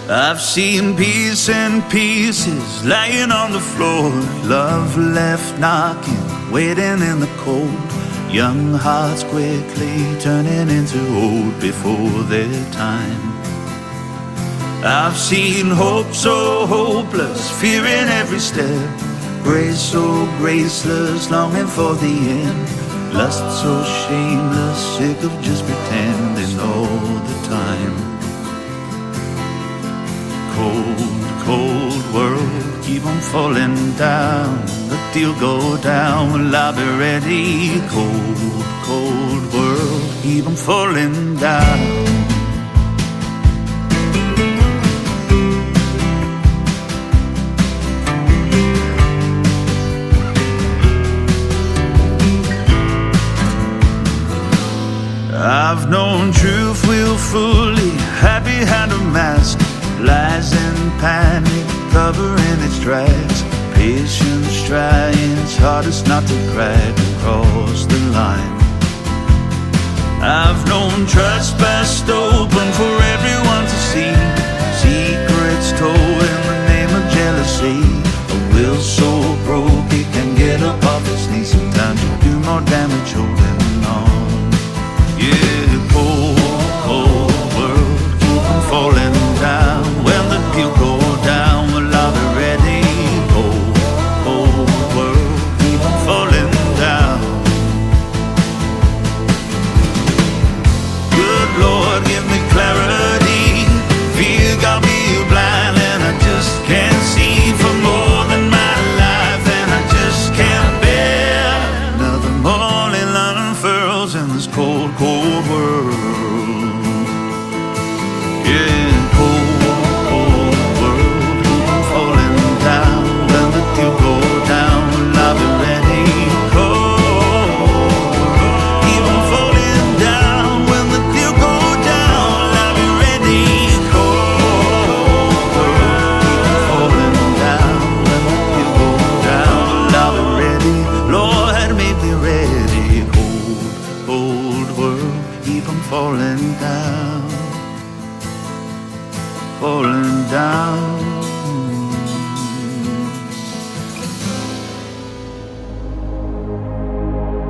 I've seen peace and pieces laying on the floor, love left knocking, waiting in the cold, young hearts quickly turning into old before their time. I've seen hope so hopeless, fear in every step, grace so graceless, longing for the end, lust so shameless, sick of just pretending all the time. Cold, cold world, keep on falling down, the deal go down, will I be ready? Cold, cold world, keep on falling down. I've known truth willfully, happy behind a mask, lies and panic covering its tracks, patience trying its hardest not to crack across the line. I've known trust best open for everyone to see, secrets told in the name of jealousy, a will so broke it can get up off its knees. Sometimes you do more damage holding on. Yeah, cold, cold world, keep on falling down. When the deal go down, will I be ready? Cold, cold world, keep on falling down. Good Lord, give me clarity. Fear got me blind and I just can't see for more than my life, and I just can't bear another morning unfurls in this cold, cold world. Yeah, cold, cold world, keep on falling down. When the deal go down, will I be ready? Cold, keep on falling down. When the deal go down, will I be ready? Cold world, keep on falling down. When the deal go down, will I be ready? Lord, make me ready. Cold, cold world, keep on falling down, falling down.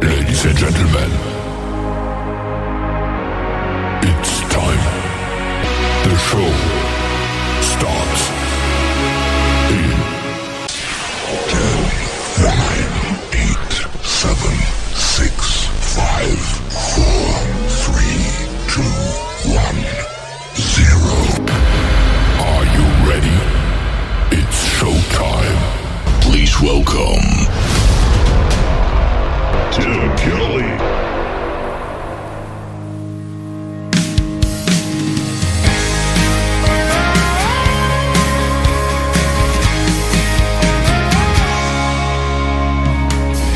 Ladies and gentlemen, it's time. The show starts in 10, 9, 8, 7, 6, 5, 4, 3, 2, 1, 0. Are you ready? It's showtime. Please welcome Tim Kelly.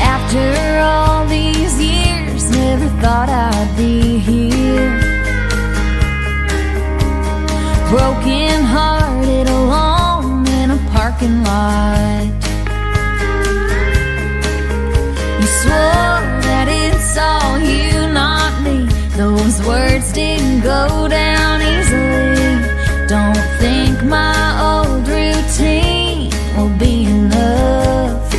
After all these years, never thought I'd be here, broken hearted alone in a parking lot. You swore that it's all you, not me. Those words didn't go down easily. Don't think my old routine will be enough.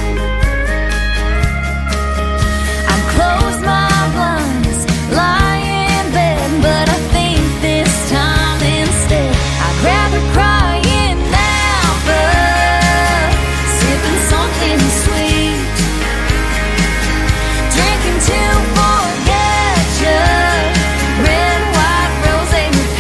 I'd close my blinds, lie in bed, but I think this time instead I'd rather cry in now, but sipping something sweet, drinking to forget you, red, white, rosé with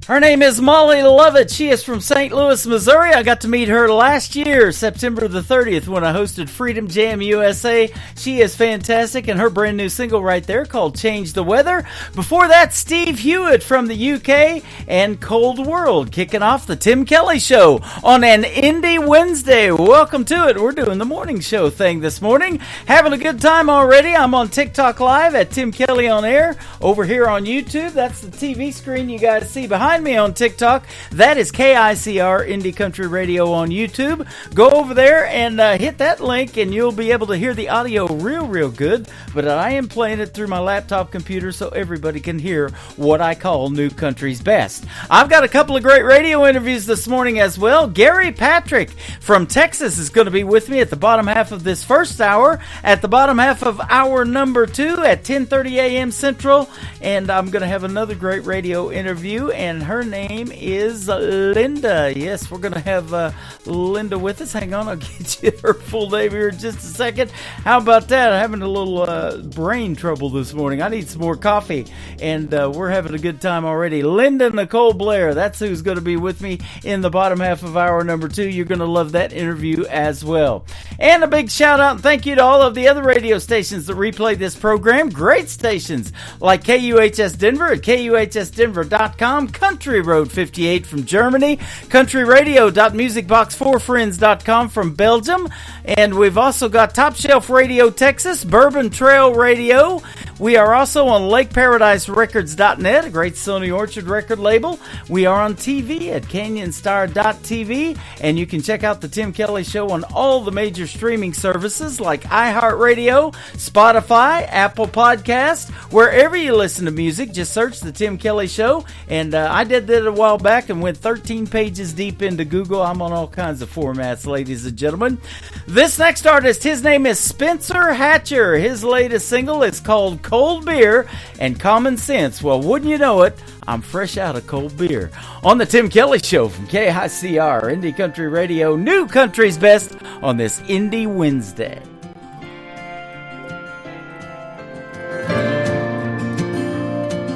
Her name is Molly Lovett. She is from St. Louis, Missouri. I got to meet her last year, September the 30th, when I hosted Freedom Jam USA. She is fantastic, and her brand new single right there called Change the Weather. Before that, Steve Hewitt from the UK and Cold World, kicking off the Tim Kelly Show on an Indie Wednesday. Welcome to it. We're doing the morning show thing this morning. Having a good time already. I'm on TikTok Live at Tim Kelly on Air. Over here on YouTube, that's the TV screen you guys see behind me on TikTok. That is KICR Indie Country Radio on YouTube. Go over there and hit that link and you'll be able to hear the audio real good, but I am playing it through my laptop computer so everybody can hear what I call New Country's Best. I've got a couple of great radio interviews this morning as well. Gary Patrick from Texas is going to be with me at the bottom half of this first hour, at the bottom half of hour number 2 at 10:30 a.m. Central, and I'm going to have another great radio interview, and her name is Linda. Yes, we're going to have Linda with us. Hang on, I'll get you her full name here in just a second. How about that? I'm having a little brain trouble this morning. I need some more coffee, and we're having a good time already. Linda Nicole Blair, that's who's going to be with me in the bottom half of hour number 2. You're going to love that interview as well. And a big shout out and thank you to all of the other radio stations that replay this program. Great stations like KUHS Denver at KUHSdenver.com, Country Road 58 from Germany, countryradio.musicbox4friends.com from Belgium, and we've also got Top Shelf Radio Texas, Bourbon Trail Radio. We are also on LakeParadiseRecords.net, a great Sony Orchard record label. We are on TV at CanyonStar.tv, and you can check out the Tim Kelly Show on all the major streaming services like iHeartRadio, Spotify, Apple Podcast, wherever you listen to music. Just search the Tim Kelly Show, and I did that a while back and went 13 pages deep into Google. I'm on all kinds of formats, ladies and gentlemen. This next artist, his name is Spencer Hatcher. His latest single is called Cold Beer and Common Sense. Well, wouldn't you know it, I'm fresh out of cold beer. On the Tim Kelly Show from KICR, Indie Country Radio, New Country's Best on this Indie Wednesday.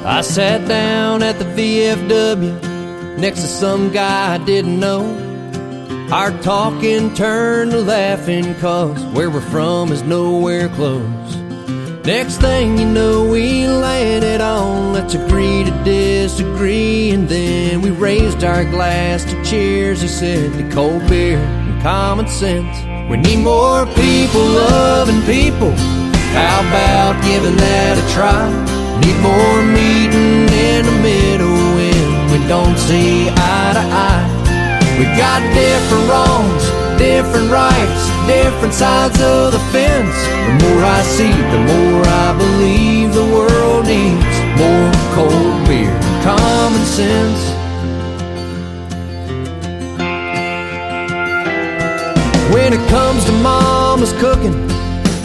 I sat down at the VFW next to some guy I didn't know. Our talking turned to laughing, cause where we're from is nowhere close. Next thing you know, we landed on let's agree to disagree, and then we raised our glass to cheers. He said to cold beer and common sense. We need more people loving people. How about giving that a try? Need more meeting in the middle when we don't see eye to eye. We got different wrongs, different rights, different sides of the fence. The more I see, the more I believe the world needs more cold beer, common sense. When it comes to mama's cooking,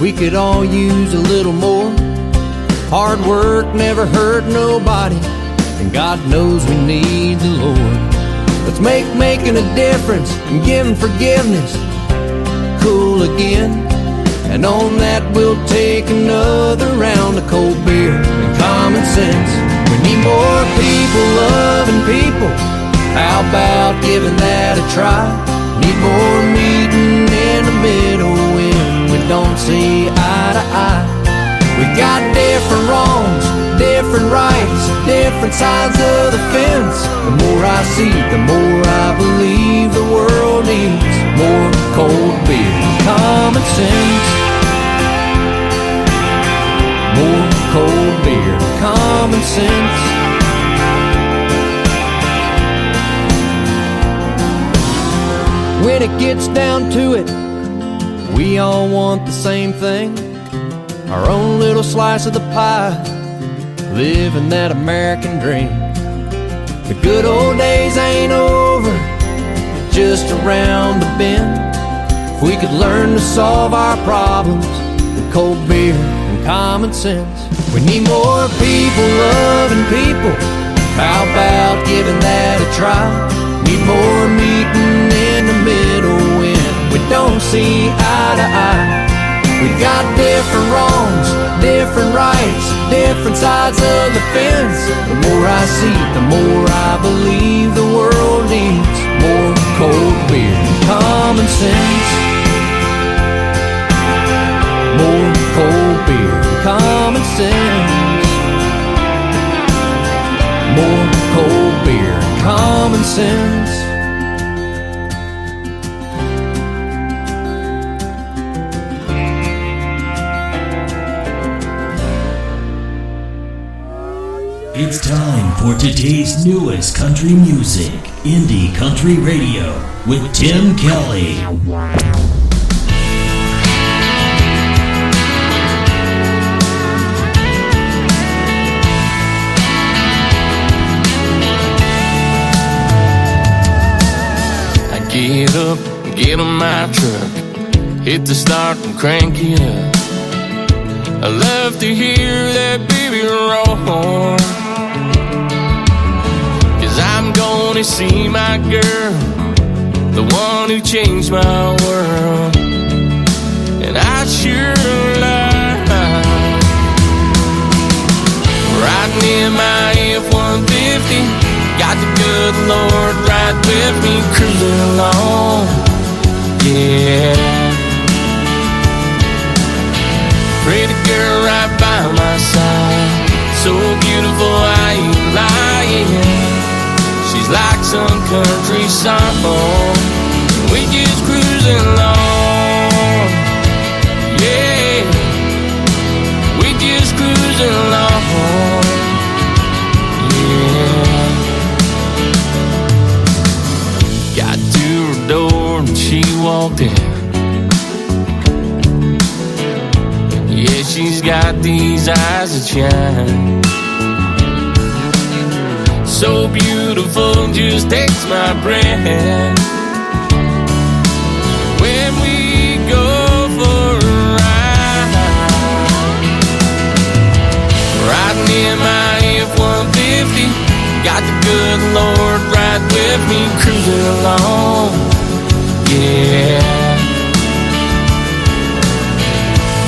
we could all use a little more. Hard work never hurt nobody, and God knows we need the Lord. Let's make making a difference and giving forgiveness cool again. And on that we'll take another round of cold beer and common sense. We need more people loving people. How about giving that a try? Need more meeting in the middle when we don't see eye to eye. We got different wrongs, different rights, different sides of the fence. The more I see, the more I believe the world needs more cold beer, common sense. More cold beer, common sense. When it gets down to it, we all want the same thing. Our own little slice of the pie, living that American dream. The good old days ain't over, just around the bend. If we could learn to solve our problems with cold beer and common sense. We need more people loving people. How about giving that a try? Need more meeting in the middle when we don't see eye to eye. We got different wrongs, different rights, different sides of the fence. The more I see, the more I believe common sense. It's time for today's newest country music, Indie Country Radio, with Tim Kelly. I get up, get on my truck, hit the start and crank it up. I love to hear that baby roar, 'cause I'm gonna see my girl, the one who changed my world. And I sure like riding in my F-150. Got the good Lord right with me, cruising along. Yeah, pretty girl right by my side, so beautiful I ain't lying. She's like some country song, we just cruising along. Yeah, we just cruising along. Yeah, got to her door and she walked in. Yeah, she's got these eyes that shine, so beautiful, just takes my breath. When we go for a ride, riding in my F-150, got the good Lord right with me, cruising along. Yeah,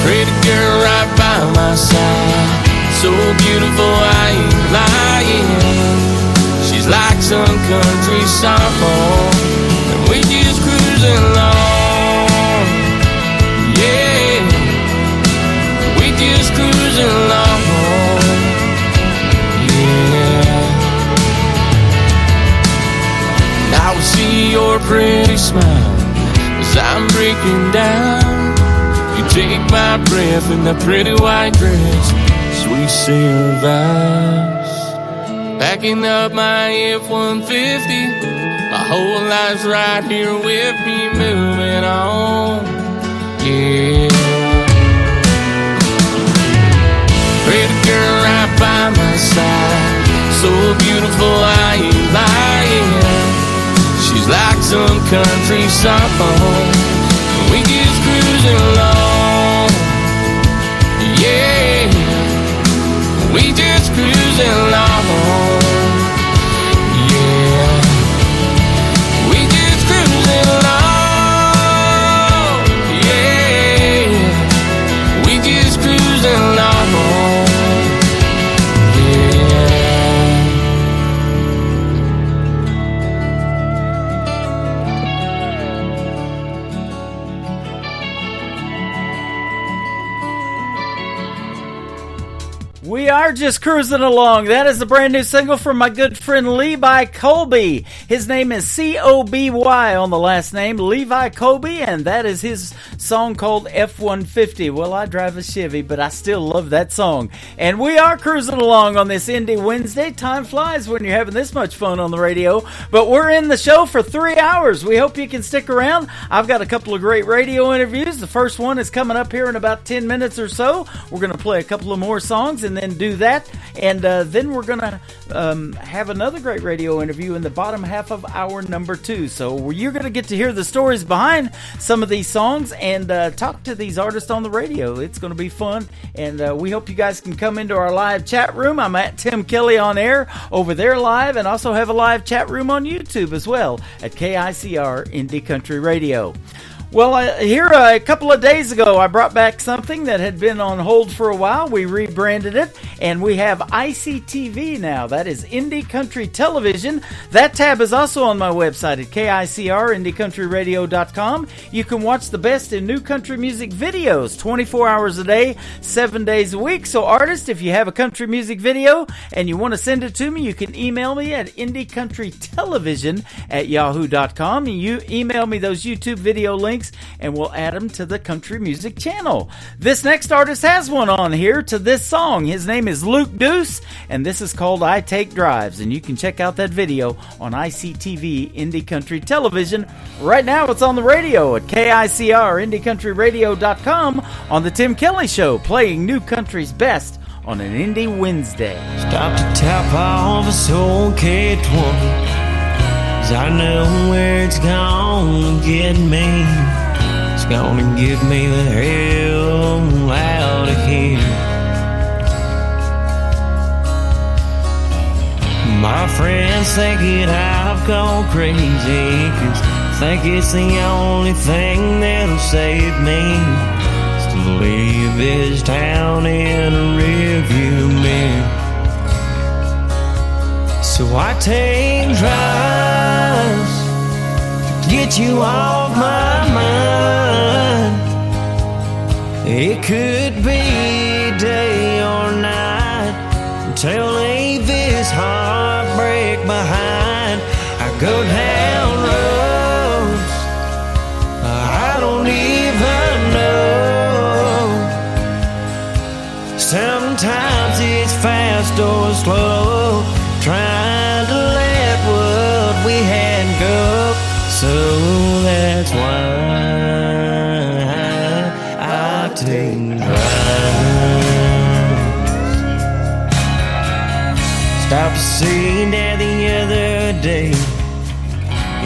pretty girl right by my side, so beautiful I ain't lying. She's like some country song, and we just cruising along. Yeah, we just cruising along. Yeah, and I will see your pretty smile as I'm breaking down. You take my breath in that pretty white dress, sweet Sierra vibes. Packing up my F-150, my whole life's right here with me, moving on. Yeah, pretty girl right by my side, so beautiful I ain't lying. She's like some country song, we just cruising along. Yeah, we just cruising along. Yeah, we just cruising along. Yeah, we just cruising along. Yeah. We are just cruising along. That is the brand new single from my good friend Levi Colby. His name is C-O-B-Y on the last name, Levi Colby, and that is his song called F-150. Well, I drive a Chevy, but I still love that song. And we are cruising along on this Indie Wednesday. Time flies when you're having this much fun on the radio, but we're in the show for 3 hours. We hope you can stick around. I've got a couple of great radio interviews. The first one is coming up here in about 10 minutes or so. We're going to play a couple of more songs and then do that, and then we're gonna have another great radio interview in the bottom half of hour number 2. So you're gonna get to hear the stories behind some of these songs and talk to these artists on the radio. It's gonna be fun, and we hope you guys can come into our live chat room. I'm at Tim Kelly on air over there live, and also have a live chat room on YouTube as well at KICR Indie Country Radio. Well, here a couple of days ago, I brought back something that had been on hold for a while. We rebranded it, and we have ICTV now. That is Indie Country Television. That tab is also on my website at KICR, IndieCountryRadio.com. You can watch the best in new country music videos 24 hours a day, 7 days a week. So, artists, if you have a country music video and you want to send it to me, you can email me at IndieCountryTelevision@yahoo.com. You email me those YouTube video links, and we'll add them to the country music channel. This next artist has one on here to this song. His name is Luke Deuce, and this is called I Take Drives, and you can check out that video on ICTV Indie Country Television. Right now it's on the radio at KICR, IndieCountryRadio.com on the Tim Kelly Show, playing new country's best on an Indie Wednesday. Stop to tap off a soul K20, 'cause I know where it's gonna get me. It's gonna get me the hell out of here. My friends think that I've gone crazy, 'cause think it's the only thing that'll save me, is to leave this town in a rearview mirror. So I take drives to get you off my mind. It could be day or night until leave this heartbreak behind. I go down roads I don't even know. Sometimes it's fast or slow, trying to let what we had go. So that's why I take drives. Stopped to see Dad the other day.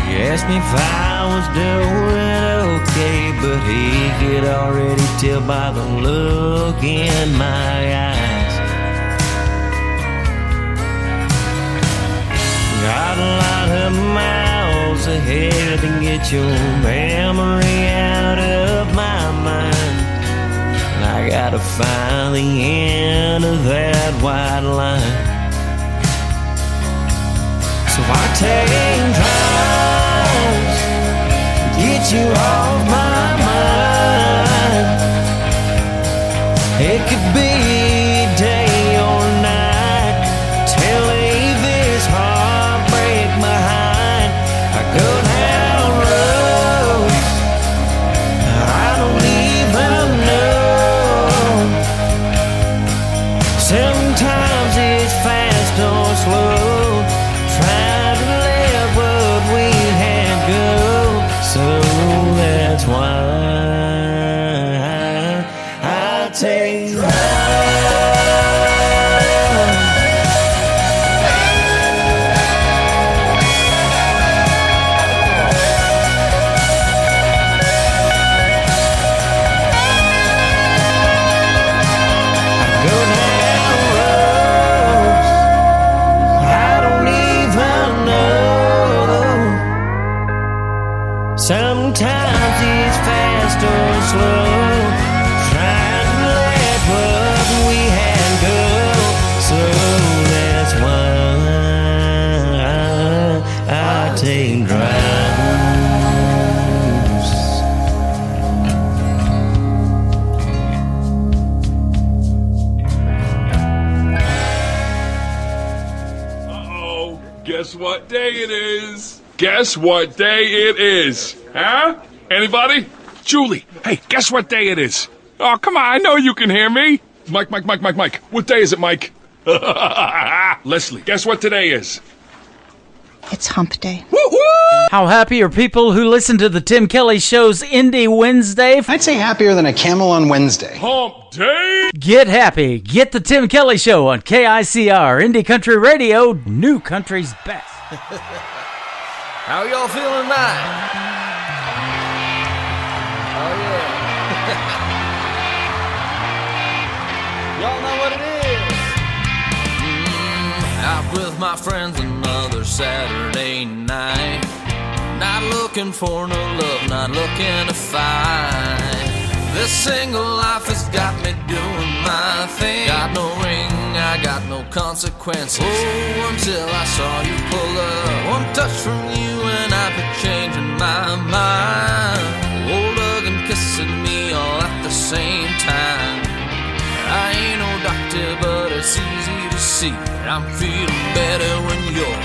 He asked me if I was doing okay, but he could already tell by the look in my eyes. Got a lot of miles ahead to get your memory out of my mind. And I gotta find the end of that white line. So I take drives to get you off my mind. It could be day or night till leave this heartbreak behind. I go down roads I don't even know. Sometimes it's fast or slow, trying to let what we had go. So that's why I take sometimes it's fast or slow, trying to let what we had go. So that's why I take drives. Uh-oh. Guess what day it is? Guess what day it is? Huh? Anybody? Julie, hey, guess what day it is? Oh, come on, I know you can hear me. Mike. What day is it, Mike? Leslie, guess what today is? It's hump day. Woo-hoo! How happy are people who listen to the Tim Kelly Show's Indie Wednesday? I'd say happier than a camel on Wednesday. Hump day! Get happy. Get the Tim Kelly Show on KICR, Indie Country Radio, new country's best. How y'all feeling tonight? Oh, yeah. Y'all know what it is. Out with my friends another Saturday night. Not looking looking for no love, not looking to find. This single life has got me doing my thing. Got no ring, I got no consequences. Oh, until I saw you pull up. One touch from you and I've been changing my mind. Oh, hugging, kissing me all at the same time. I ain't no doctor, but it's easy to see I'm feeling better when you're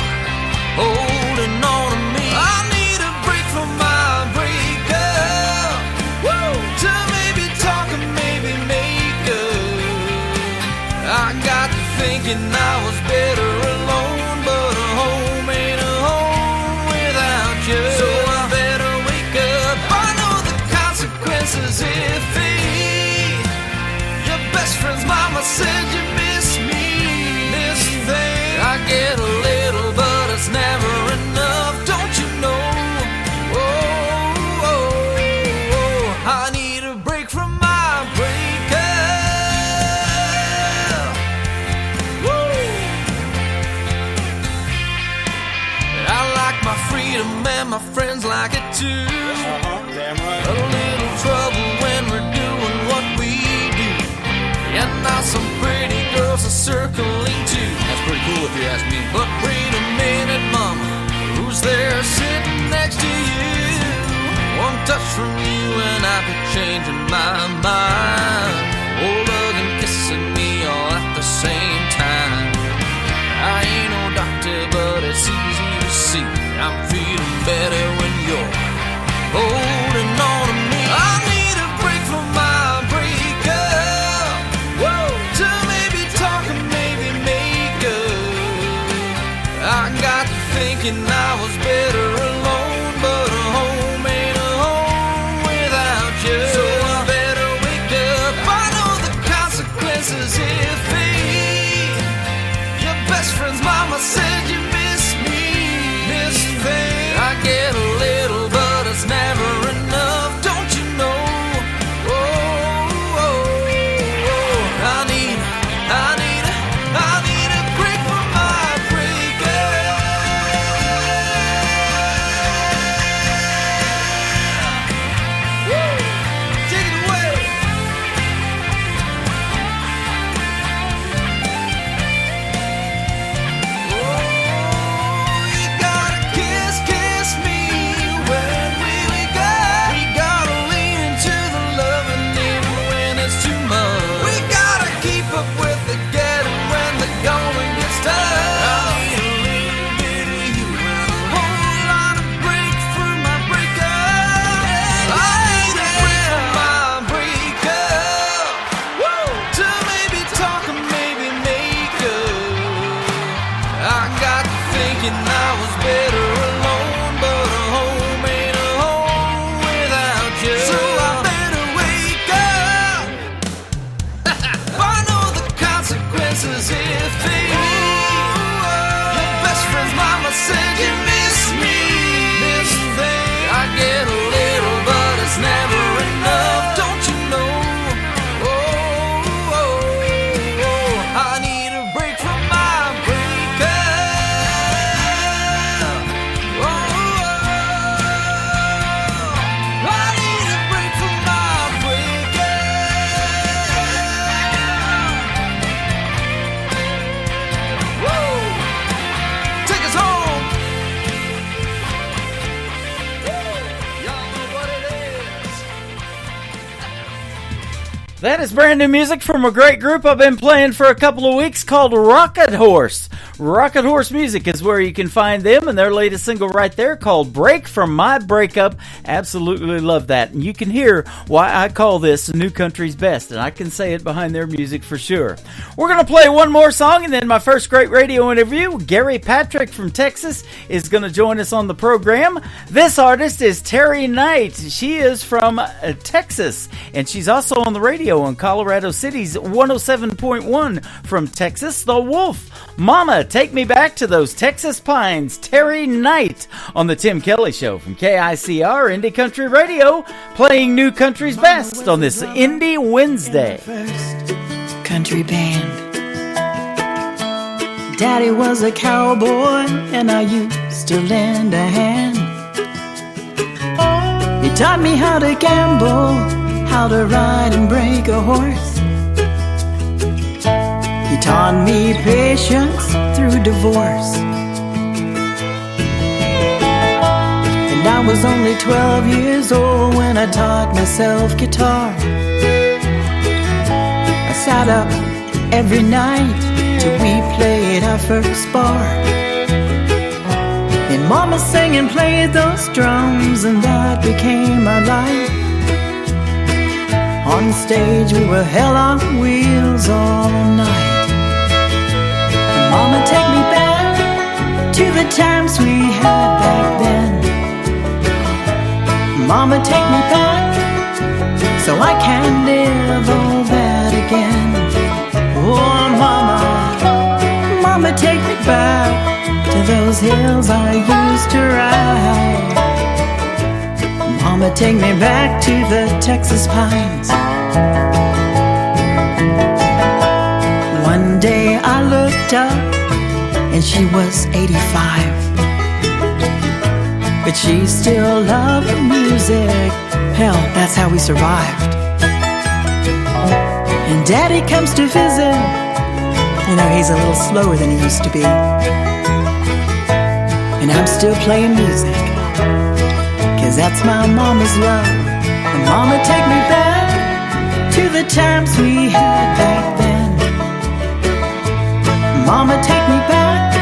holding on to me. I need a break from my breakup. Woo! To maybe talk and maybe make up. I got to thinking I was better alone, but a home ain't a home without you. So I better wake up. I know the consequences if your best friend's mama said you miss me. This thing I get a little, but it's never enough. Don't you know? I need a break from my breakup. Woo! I like my freedom and my friends like it too. Damn right. A little trouble when we're doing what we do. And now some pretty girls are circling too. That's pretty cool if you ask me. But wait a minute, mama, who's there sitting next to you? One touch from you and I've been changing my mind. Oh, hugging, kissing me all at the same time. I ain't no doctor, but it's easy to see I'm feeling better when you're holding on to me. I need a break from my breakup. Woo! To maybe talk and maybe make up. I got to thinking I was better alone, but a home ain't a home without you. So I better wake up. I know the consequences if your best friend's mama said you miss me. This thing I get a little, but it's never enough. Don't you know? I need a break from my breakup. Woo! Take it away. Oh, you gotta kiss me when we wake up. We gotta lean into the loving even when it's too much. We gotta keep up with the getting when the going gets tough. I need a little bit of you and a whole lot of break for my breakup. I need a break for my breakup. Woo! To maybe talk and maybe make up. I got to thinking I was better alone, but a home ain't a home without you. So I better wake up. I know the consequences if your best friend's mama said you miss me. This thing I get a little, but it's never enough. Don't you know? I need a break from my breakup. I need a break from my breakup. Woo! Take us home. Y'all know what it is. That is brand new music from a great group I've been playing for a couple of weeks called Rocket Horse. Rocket Horse Music is where you can find them, and their latest single right there called Break From My Breakup. Absolutely love that. And you can hear why I call this New Country's Best, and I can say it behind their music for sure. We're going to play one more song, and then my first great radio interview. Gary Patrick from Texas is going to join us on the program. This artist is Terry Knight. She is from Texas, and she's also on the radio in Colorado City's 107.1 from Texas, The Wolf. Mama, take me back to those Texas pines. Terry Knight on the Tim Kelly Show from KICR Indie Country Radio, playing New Country's Best on this Indie Wednesday. First country band. Daddy was a cowboy and I used to lend a hand. taught me how to gamble, how to ride and break a horse. He taught me patience through divorce. And I was only 12 years old when I taught myself guitar. I sat up every night till we played our first bar. And Mama sang and played those drums, and that became my life. On stage we were hell on wheels all night. And Mama, take me back to the times we had back then. Mama, take me back so I can live all that again. Oh, Mama, Mama, take me back to those hills I used to ride. Mama, take me back to the Texas pines. One day I looked up and she was 85, but she still loved the music. Hell, that's how we survived. And Daddy comes to visit. You know, he's a little slower than he used to be. And I'm still playing music, 'cause that's my mama's love. And Mama, take me back to the times we had back then. Mama, take me back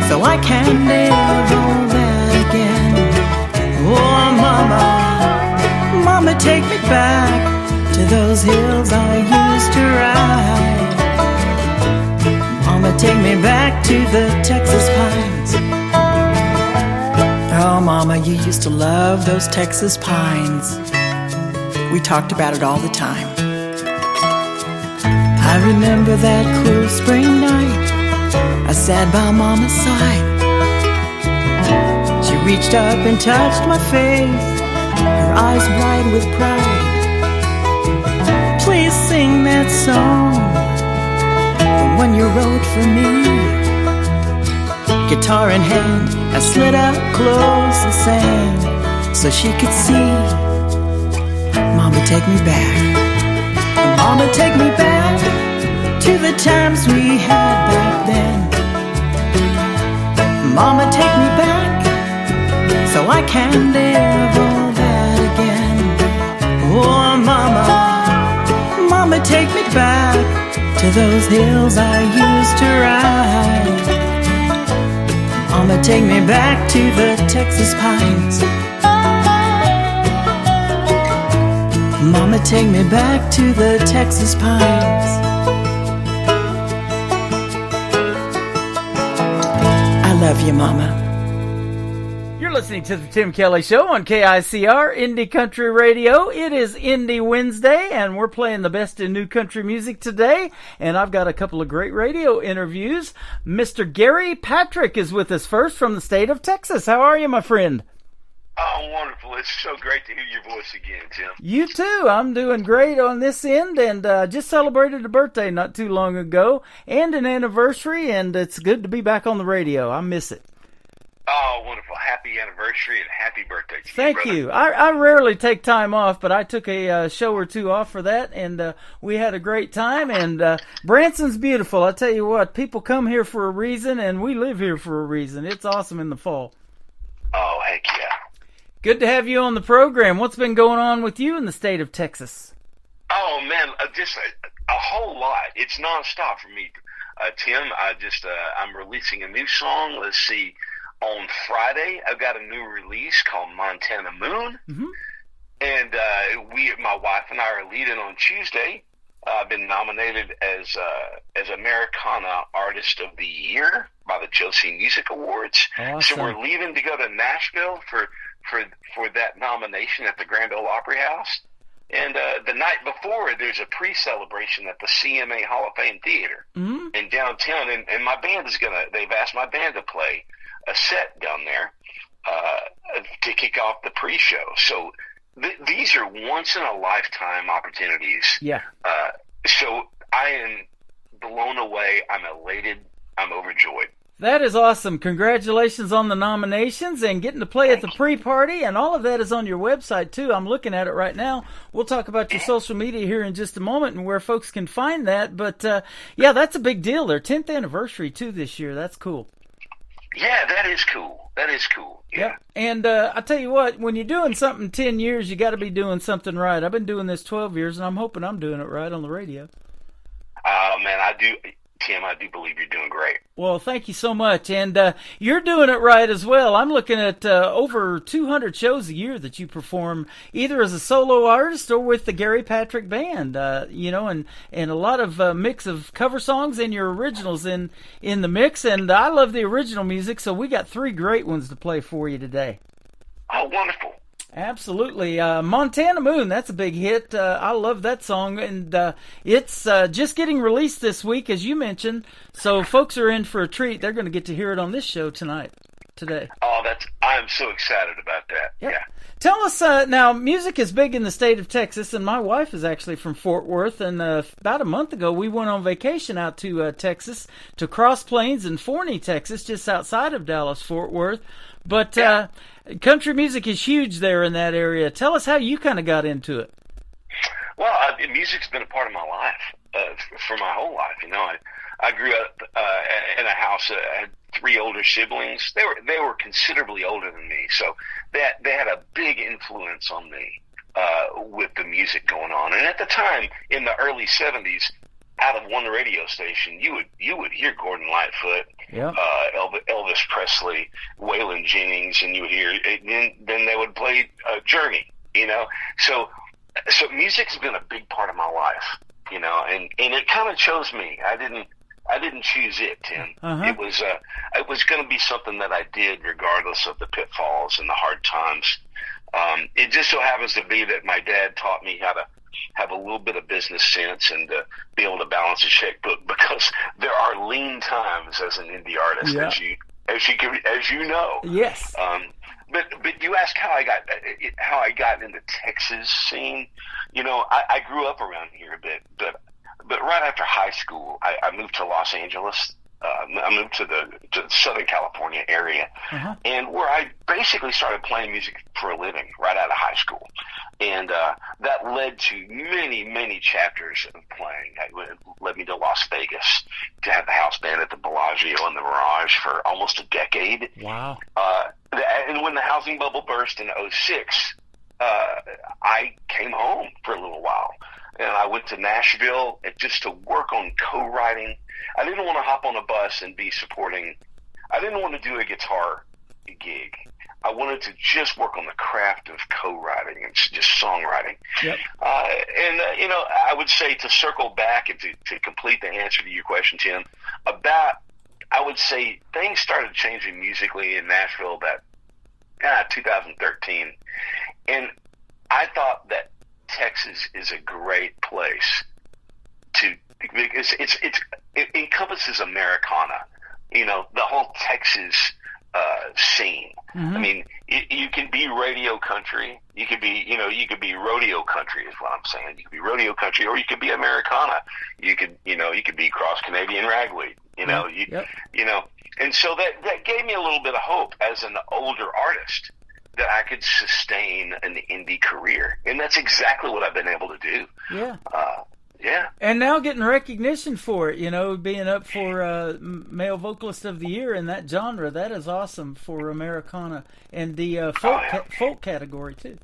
so I can live all that again. Oh, Mama, Mama, take me back to those hills I used to ride. Mama, take me back to the Texas pines. Oh, Mama, you used to love those Texas pines. We talked about it all the time. I remember that cool spring night. I sat by Mama's side. She reached up and touched my face, her eyes bright with pride. Please sing that song, the one you wrote for me. Guitar in hand, I slid up close and sang so she could see. Mama, take me back. Mama, take me back to the times we had back then. Mama, take me back so I can live all that again. Oh, Mama, Mama, take me back to those hills I used to ride. Mama, take me back to the Texas pines. Mama, take me back to the Texas pines. I love you, Mama. You're listening to the Tim Kelly Show on KICR, Indie Country Radio. It is Indie Wednesday, and we're playing the best in new country music today. And I've got a couple of great radio interviews. Mr. Gary Patrick is with us first from the state of Texas. How are you, my friend? Oh, wonderful. It's so great to hear your voice again, Tim. You too. I'm doing great on this end, and just celebrated a birthday not too long ago and an anniversary, and it's good to be back on the radio. I miss it. Oh, wonderful. Happy anniversary and happy birthday to you, Thank brother. you. I rarely take time off, but I took a show or two off for that, and we had a great time. And Branson's beautiful. I tell you what, people come here for a reason, and we live here for a reason. It's awesome in the fall. Oh, heck yeah. Good to have you on the program. What's been going on with you in the state of Texas? Oh, man, just a whole lot. It's nonstop for me, Tim. I'm releasing a new song. Let's see. On Friday, I've got a new release called Montana Moon. Mm-hmm. And my wife and I are leading on Tuesday. I've been nominated as Americana Artist of the Year by the Josie Music Awards. Awesome. So we're leaving to go to Nashville for that nomination at the Grand Ole Opry House. And the night before, there's a pre-celebration at the CMA Hall of Fame Theater in downtown. And my band they've asked my band to play a set down there to kick off the pre-show. So these are once-in-a-lifetime opportunities. Yeah. So I am blown away. I'm elated. I'm overjoyed. That is awesome. Congratulations on the nominations and getting to play at the pre-party, and all of that is on your website, too. I'm looking at it right now. We'll talk about your social media here in just a moment and where folks can find that. But, yeah, that's a big deal. Their 10th anniversary, too, this year. That's cool. Yeah, that is cool. That is cool. Yeah. Yep. And I tell you what, when you're doing something 10 years, you got to be doing something right. I've been doing this 12 years, and I'm hoping I'm doing it right on the radio. Man, I do. Tim, I do believe you're doing great. Well, thank you so much. And you're doing it right as well. I'm looking at over 200 shows a year that you perform, either as a solo artist or with the Gary Patrick Band, and a lot of mix of cover songs and your originals in the mix. And I love the original music, so we got 3 great ones to play for you today. Oh, wonderful. Absolutely. Montana Moon, that's a big hit. I love that song, and it's just getting released this week, as you mentioned, so folks are in for a treat. They're going to get to hear it on this show today. Oh, I'm so excited about that. Yep. Yeah. Tell us, now, music is big in the state of Texas, and my wife is actually from Fort Worth, and about a month ago, we went on vacation out to Texas, to Cross Plains in Forney, Texas, just outside of Dallas-Fort Worth. But country music is huge there in that area. Tell us how you kind of got into it. Well, music's been a part of my life for my whole life. You know, I grew up in a house. I had 3 older siblings. They were considerably older than me, so they had a big influence on me with the music going on. And at the time, in the early '70s, out of one radio station, you would hear Gordon Lightfoot, Elvis Presley, Waylon Jennings, and you would hear. Then they would play Journey. You know, so music's been a big part of my life. You know, and it kind of chose me. I didn't choose it, Tim. It was going to be something that I did regardless of the pitfalls and the hard times. It just so happens to be that my dad taught me how to have a little bit of business sense and be able to balance a checkbook, because there are lean times as an indie artist, as you know. Yes. But you ask how I got into Texas scene. You know, I grew up around here a bit, but right after high school, I moved to Los Angeles. I moved to the Southern California area, and where I basically started playing music for a living right out of high school. And that led to many, many chapters of playing. It led me to Las Vegas to have the house band at the Bellagio and the Mirage for almost a decade. Wow. And when the housing bubble burst in '06, I came home for a little while. And I went to Nashville just to work on co-writing. I didn't want to hop on a bus and be supporting. I didn't want to do a guitar gig. I wanted to just work on the craft of co-writing and just songwriting. Yep. You know, I would say, to circle back and to complete the answer to your question, Tim, I would say things started changing musically in Nashville about 2013. And I thought that Texas is a great place because it encompasses Americana, you know, the whole Texas scene. I mean, you can be radio country, you could be rodeo country is what I'm saying. You could be rodeo country, or you could be Americana. You could be cross Canadian ragweed. You know, you know, and so that gave me a little bit of hope as an older artist, that I could sustain an indie career. And that's exactly what I've been able to do. Yeah. Yeah. And now getting recognition for it, you know, being up for Male Vocalist of the Year in that genre. That is awesome for Americana and the folk category, too.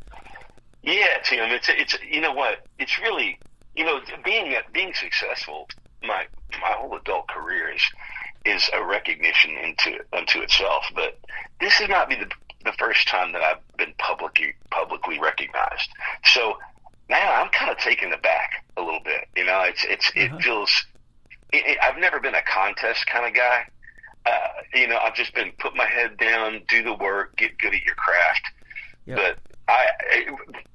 Yeah, Tim. It's you know what? It's really, you know, being successful, my whole adult career is a recognition unto itself. But this is not the first time that I've been publicly recognized. So now I'm kind of taken aback a little bit. You know, it feels. I've never been a contest kind of guy. You know, I've just been put my head down, do the work, get good at your craft. Yep.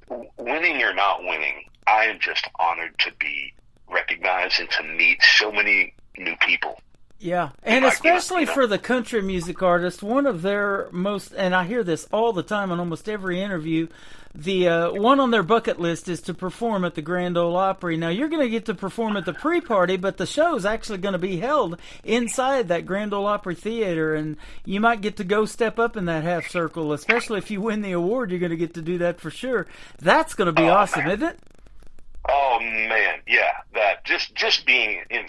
But winning or not winning, I am just honored to be recognized and to meet so many new people. Yeah, and especially for the country music artist, one of their most, and I hear this all the time in almost every interview, the one on their bucket list is to perform at the Grand Ole Opry. Now, you're going to get to perform at the pre-party, but the show's actually going to be held inside that Grand Ole Opry Theater, and you might get to go step up in that half circle, especially if you win the award. You're going to get to do that for sure. That's going to be awesome, isn't it? Oh man, yeah. That just being in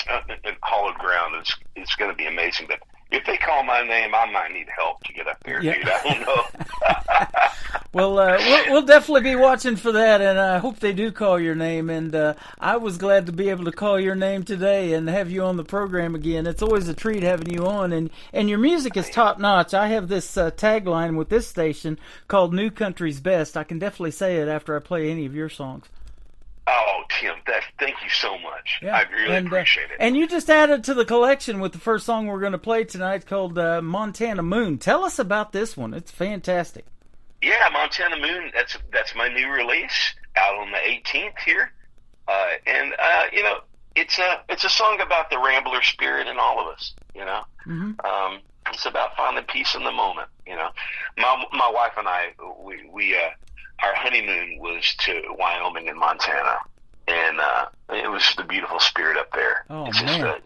hallowed ground is going to be amazing. But if they call my name, I might need help to get up there, dude. I don't know. Well, we'll definitely be watching for that, and I hope they do call your name. And I was glad to be able to call your name today and have you on the program again. It's always a treat having you on, and your music is top notch. I have this tagline with this station called "New Country's Best." I can definitely say it after I play any of your songs. Oh, Tim, thank you so much. Yeah. I really appreciate it. And you just added to the collection with the first song we're going to play tonight called Montana Moon. Tell us about this one. It's fantastic. Yeah, Montana Moon, that's my new release out on the 18th here. You know, it's a song about the Rambler spirit in all of us, you know. Mm-hmm. It's about finding peace in the moment, you know. My wife and I, we our honeymoon was to Wyoming and Montana, and it was just a beautiful spirit up there. Oh, it's man. just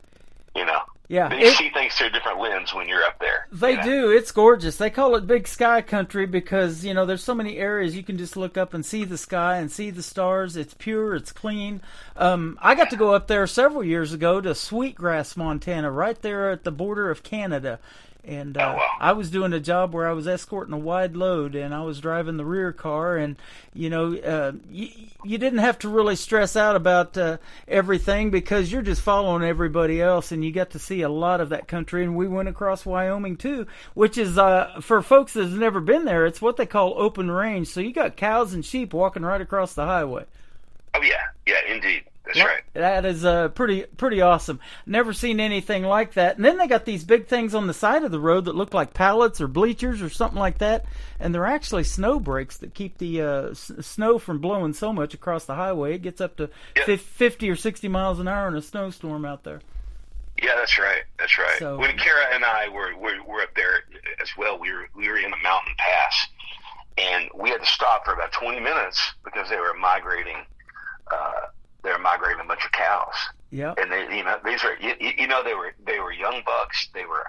you know, yeah, they see things through a different lens when you're up there. They do. It's gorgeous. They call it Big Sky Country because, you know, there's so many areas you can just look up and see the sky and see the stars. It's pure. It's clean. I got to go up there several years ago to Sweetgrass, Montana, right there at the border of Canada. And I was doing a job where I was escorting a wide load, and I was driving the rear car, and, you know, you didn't have to really stress out about everything because you're just following everybody else, and you got to see a lot of that country. And we went across Wyoming, too, which is, for folks that have never been there, it's what they call open range. So you got cows and sheep walking right across the highway. Oh, yeah. Yeah, indeed. That's right. That is pretty awesome. Never seen anything like that. And then they got these big things on the side of the road that look like pallets or bleachers or something like that. And they're actually snow brakes that keep the snow from blowing so much across the highway. It gets up to 50 or 60 miles an hour in a snowstorm out there. Yeah, that's right. That's right. So, when Kara and I were up there as well, we were in a mountain pass, and we had to stop for about 20 minutes because they were migrating. They were migrating a bunch of cows. Yeah. And they, you know, these are, you know, they were young bucks. They were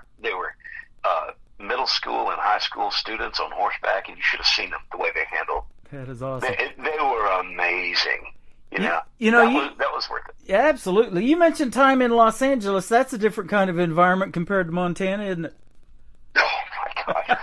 middle school and high school students on horseback, and you should have seen them the way they handled. That is awesome. They were amazing. You know, that was worth it. Yeah, absolutely. You mentioned time in Los Angeles. That's a different kind of environment compared to Montana, isn't it? Oh my God.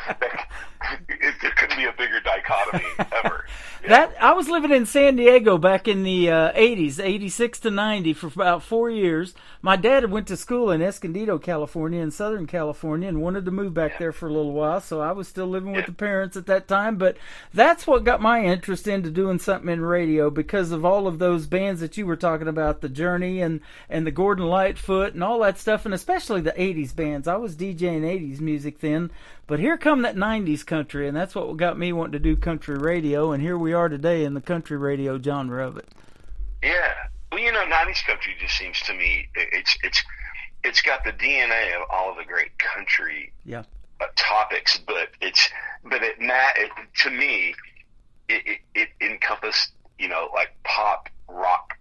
There couldn't be a bigger dichotomy ever. That I was living in San Diego back in the 80s, 86 to 90 for about 4 years. My dad went to school in Escondido, California, in Southern California, and wanted to move back there for a little while, so I was still living with the parents at that time. But that's what got my interest into doing something in radio, because of all of those bands that you were talking about, the Journey and the Gordon Lightfoot and all that stuff, and especially the 80s bands. I was DJing 80s music then, but here come that 90s country, and that's what got me wanting to do country radio, and here we are today in the country radio genre of it. Yeah. Well, you know, 90s country just seems to me, it's got the DNA of all of the great country topics, but to me, it encompassed, you know, like pop, rock,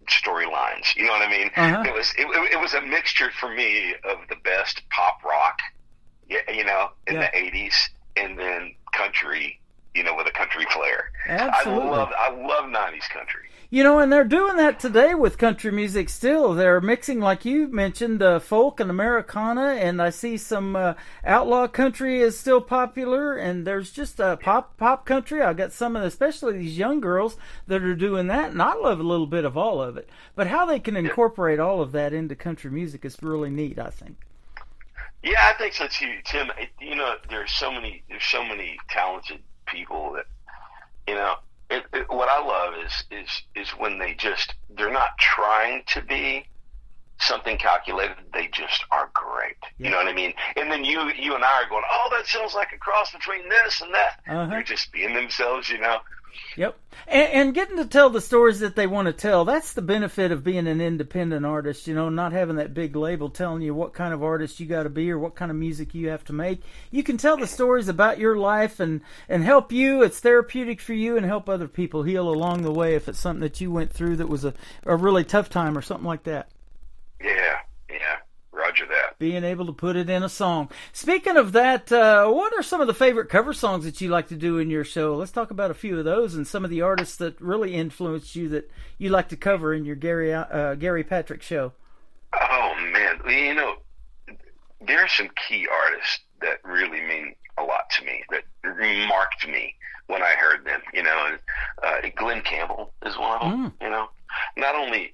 storylines. You know what I mean? Uh-huh. It was a mixture for me of the best pop rock, you know, in the 80s, and then country, you know, with a country flair. Absolutely. I love 90s country. You know, and they're doing that today with country music still. They're mixing, like you mentioned, folk and Americana, and I see some outlaw country is still popular, and there's just pop country. I got some of especially these young girls that are doing that, and I love a little bit of all of it. But how they can incorporate all of that into country music is really neat, I think. Yeah, I think so too, Tim. You know, there's so many talented people that, you know, what I love is when they're not trying to be something calculated. They just are great. Yeah. You know what I mean? And then you and I are going, oh, that sounds like a cross between this and that. Uh-huh. They're just being themselves, you know. Yep. And getting to tell the stories that they want to tell, that's the benefit of being an independent artist, not having that big label telling you what kind of artist you got to be or what kind of music you have to make. You can tell the stories about your life and help you. It's therapeutic for you and help other people heal along the way if it's something that you went through that was a really tough time or something like that. Yeah. Roger that. Being able to put it in a song. Speaking of that, what are some of the favorite cover songs that you like to do in your show? Let's talk about a few of those and some of the artists that really influenced you that you like to cover in your Gary Patrick show. Oh, man. There are some key artists that really mean a lot to me, that marked me when I heard them. Glenn Campbell is one of them, Not only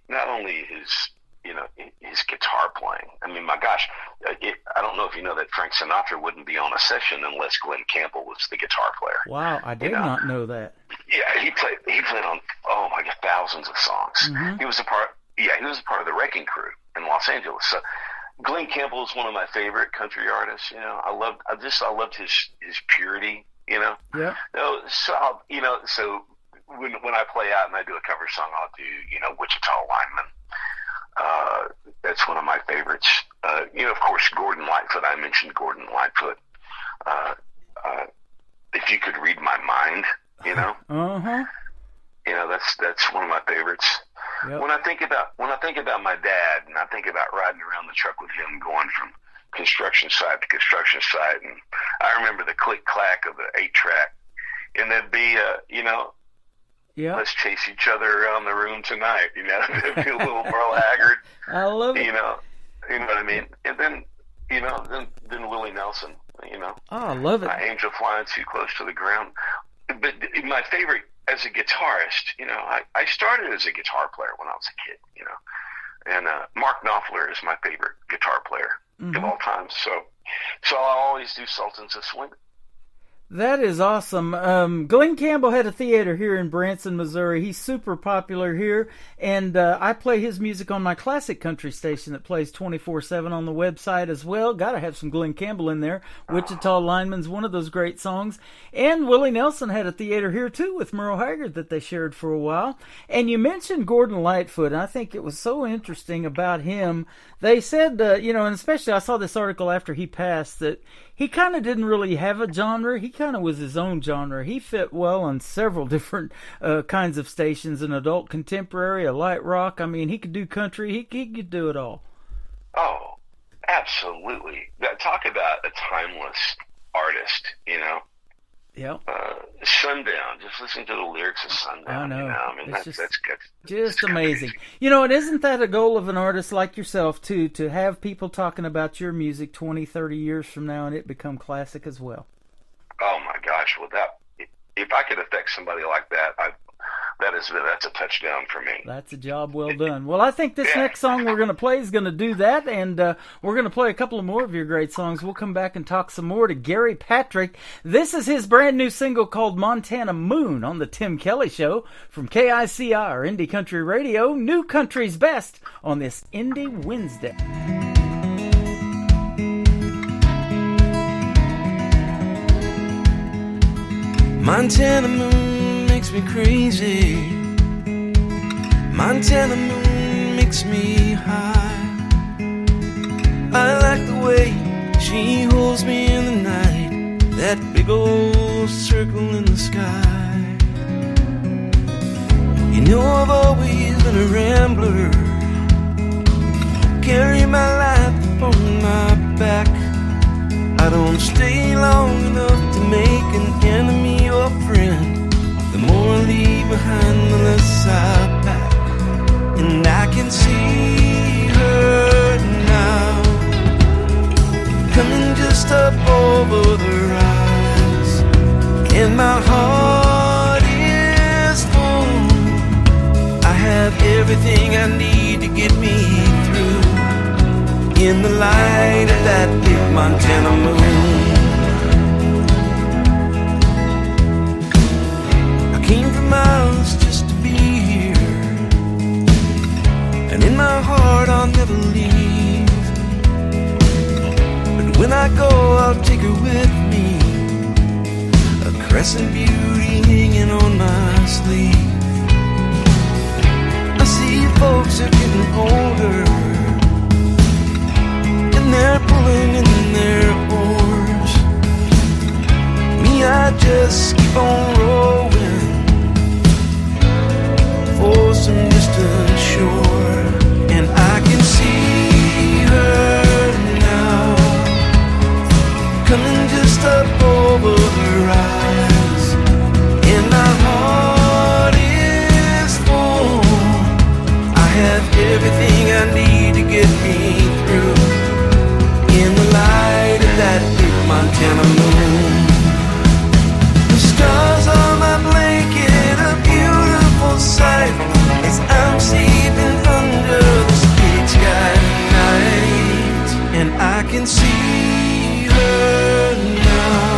his guitar playing. I mean, my gosh, I don't know if you know that Frank Sinatra wouldn't be on a session unless Glenn Campbell was the guitar player. Wow, I did not know that. Yeah, he played on thousands of songs. Mm-hmm. He was a part of the Wrecking Crew in Los Angeles. So Glenn Campbell is one of my favorite country artists. I loved his purity. Yeah. So when I play out and I do a cover song, I'll do Wichita Lineman. That's one of my favorites. Of course, Gordon Lightfoot. I mentioned Gordon Lightfoot. If You Could Read My Mind, Uh-huh. That's one of my favorites. Yep. When I think about my dad, and I think about riding around the truck with him, going from construction site to construction site, and I remember the click clack of the 8-track, and there'd be yeah. Let's chase each other around the room tonight. It'd be a little Merle Haggard. I love it. You know what I mean? And then Willie Nelson. Oh, I love it. Angel Flying Too Close to the Ground. But my favorite as a guitarist, I started as a guitar player when I was a kid. And Mark Knopfler is my favorite guitar player of all time. So I'll always do Sultans of Swing. That is awesome. Glenn Campbell had a theater here in Branson, Missouri. He's super popular here, and I play his music on my classic country station that plays 24/7 on the website as well. Got to have some Glenn Campbell in there. Wichita Lineman's one of those great songs. And Willie Nelson had a theater here too with Merle Haggard that they shared for a while. And you mentioned Gordon Lightfoot, and I think it was so interesting about him. They said, and especially I saw this article after he passed, that he kind of didn't really have a genre. He kind of was his own genre. He fit well on several different kinds of stations, an adult contemporary, a light rock. I mean, he could do country. He could do it all. Oh, absolutely. Talk about a timeless artist, Yep. Sundown. Just listen to the lyrics of Sundown. I know. I mean, that's good. Just amazing. And isn't that a goal of an artist like yourself, too, to have people talking about your music 20, 30 years from now and it become classic as well? Oh, my gosh. Well, if I could affect somebody like that, that's a touchdown for me. That's a job well done. Well, I think this next song we're going to play is going to do that, and we're going to play a couple of more of your great songs. We'll come back and talk some more to Gary Patrick. This is his brand new single called Montana Moon on the Tim Kelly Show from KICR Indie Country Radio, New Country's Best on this Indie Wednesday. Montana Moon makes me crazy. Montana Moon makes me high. I like the way she holds me in the night, that big old circle in the sky. I've always been a rambler, carry my life upon my back. I don't stay long enough to make an enemy or friend. The more I leave behind, the less I pack. And I can see her now, coming just up over the rise. And my heart is full. I have everything I need to get me through, in the light of that big Montana moon. I came from miles just to be here, and in my heart I'll never leave. But when I go, I'll take her with me, a crescent beauty hanging on my sleeve. I see folks are getting older, and they're pulling in their oars. Me, I just keep on rowing for some distant shore, and I can see her now, coming just up over the rise, and my heart is full. I have everything I need to get me through, in the light of that big Montana moon. The stars are my blanket, a beautiful sight, as I'm sleeping under the street sky tonight, and I can see her now,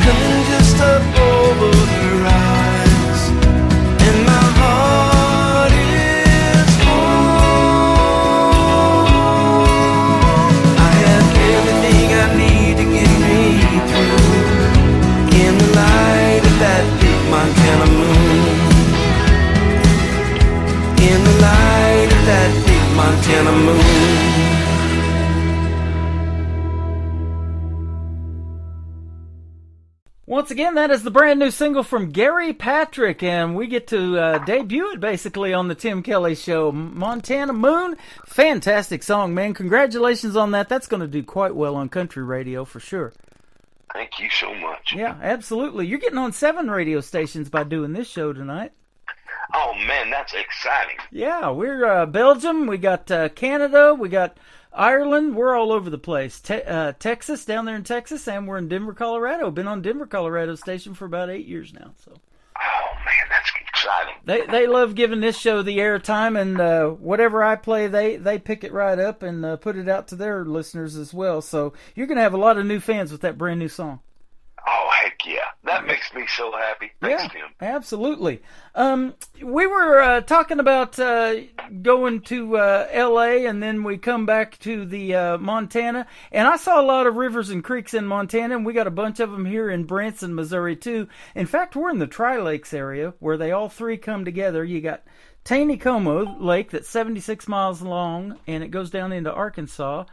coming just up over the rise, and my heart is full. I have everything I need to get me through, in the light of that big Montana moon, in the light of that big Montana moon. Once again, that is the brand new single from Gary Patrick, and we get to debut it basically on the Tim Kelly Show. Montana Moon, fantastic song, man. Congratulations on that. That's going to do quite well on country radio for sure. Thank you so much. Yeah, absolutely. You're getting on 7 radio stations by doing this show tonight. Oh, man, that's exciting. Yeah, we're Belgium, we got Canada, we got Ireland, we're all over the place. Texas, down there in Texas, and we're in Denver, Colorado. Been on Denver, Colorado station for about 8 years now. So. Oh, man, that's exciting. They love giving this show the airtime, and whatever I play, they pick it right up and put it out to their listeners as well. So you're going to have a lot of new fans with that brand new song. Oh, heck yeah. That makes me so happy. Thanks, Tim. Absolutely. We were talking about going to L.A., and then we come back to the Montana. And I saw a lot of rivers and creeks in Montana, and we got a bunch of them here in Branson, Missouri, too. In fact, we're in the Tri-Lakes area where they all three come together. You got Taneycomo Lake that's 76 miles long, and it goes down into Arkansas.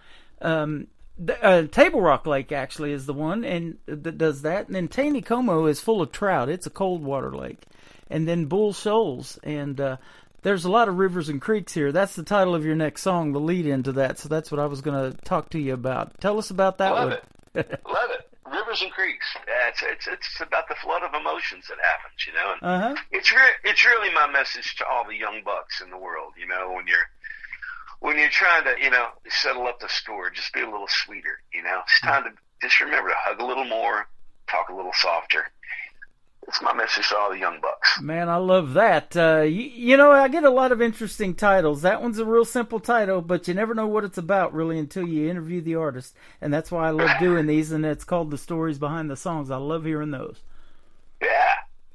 Table Rock Lake actually is the one and that does that, and then Taneycomo is full of trout. It's a cold water lake, and then Bull Shoals, and there's a lot of rivers and creeks here. That's the title of your next song, the lead into that. So that's what I was going to talk to you about. Tell us about that. Love it. Love it. Rivers and creeks. It's about the flood of emotions that happens, you know. And it's really my message to all the young bucks in the world, you know, when you're trying to, you know, settle up the score, just be a little sweeter, you know. It's time to just remember to hug a little more, talk a little softer. It's my message to all the young bucks. Man, I love that. You know, I get a lot of interesting titles. That one's a real simple title, but you never know what it's about, really, until you interview the artist. And that's why I love doing these, and it's called The Stories Behind the Songs. I love hearing those. Yeah.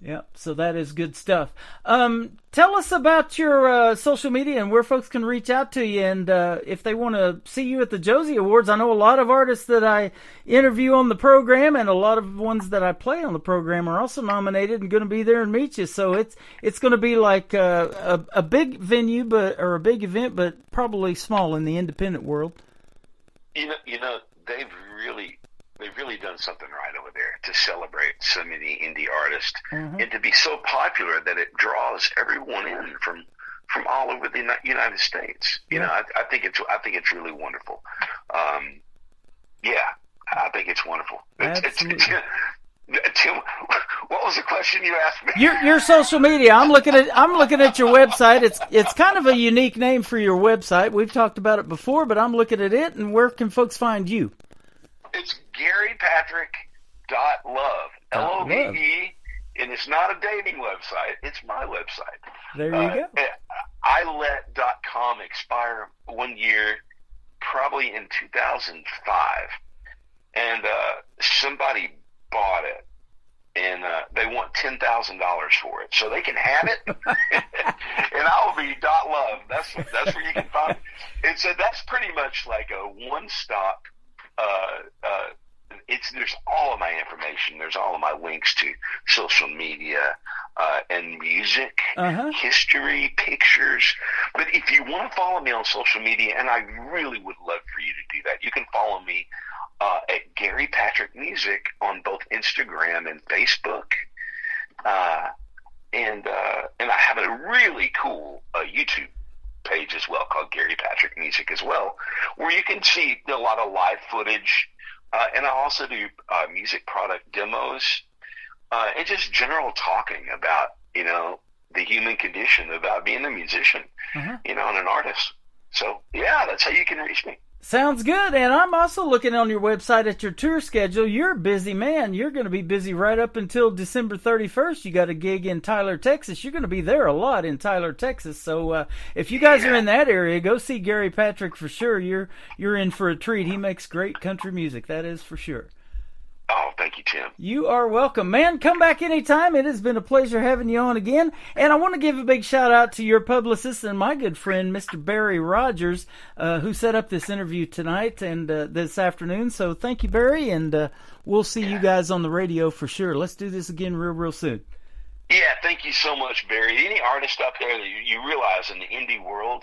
Yep, so that is good stuff. Tell us about your social media and where folks can reach out to you, and if they want to see you at the Josie Awards. I know a lot of artists that I interview on the program, and a lot of ones that I play on the program are also nominated and going to be there and meet you. So it's going to be like a big venue, or a big event, but probably small in the independent world. You know, they've really done something right over there to celebrate so many indie artists, and to be so popular that it draws everyone in from all over the United States. You know, I think it's really wonderful. Yeah, I think it's wonderful. Tim, what was the question you asked me? Your social media. I'm looking at your website. It's kind of a unique name for your website. We've talked about it before, but I'm looking at it. And where can folks find you? It's GaryPatrick.love, Love, and it's not a dating website. It's my website. There you go. I let .com expire 1 year, probably in 2005, and somebody bought it, and they want $10,000 for it, so they can have it, and I'll be .love. That's where you can find it. And so that's pretty much like a one-stop. there's all of my information. There's all of my links to social media and music, history, pictures. But if you want to follow me on social media, and I really would love for you to do that, you can follow me at Gary Patrick Music on both Instagram and Facebook. And I have a really cool YouTube page as well called Gary Patrick Music as well, where you can see a lot of live footage. And I also do music product demos and just general talking about, the human condition, about being a musician, and an artist. So, yeah, that's how you can reach me. Sounds good. And I'm also looking on your website at your tour schedule. You're a busy man. You're going to be busy right up until December 31st. You got a gig in Tyler, Texas. You're going to be there a lot in Tyler, Texas. So if you guys are in that area, go see Gary Patrick for sure. You're in for a treat. He makes great country music. That is for sure. Oh, thank you, Tim. You are welcome. Man, come back anytime. It has been a pleasure having you on again. And I want to give a big shout out to your publicist and my good friend, Mr. Barry Rogers, who set up this interview tonight and this afternoon. So thank you, Barry, and we'll see you guys on the radio for sure. Let's do this again real soon. Yeah, thank you so much, Barry. Any artist out there that you realize in the indie world,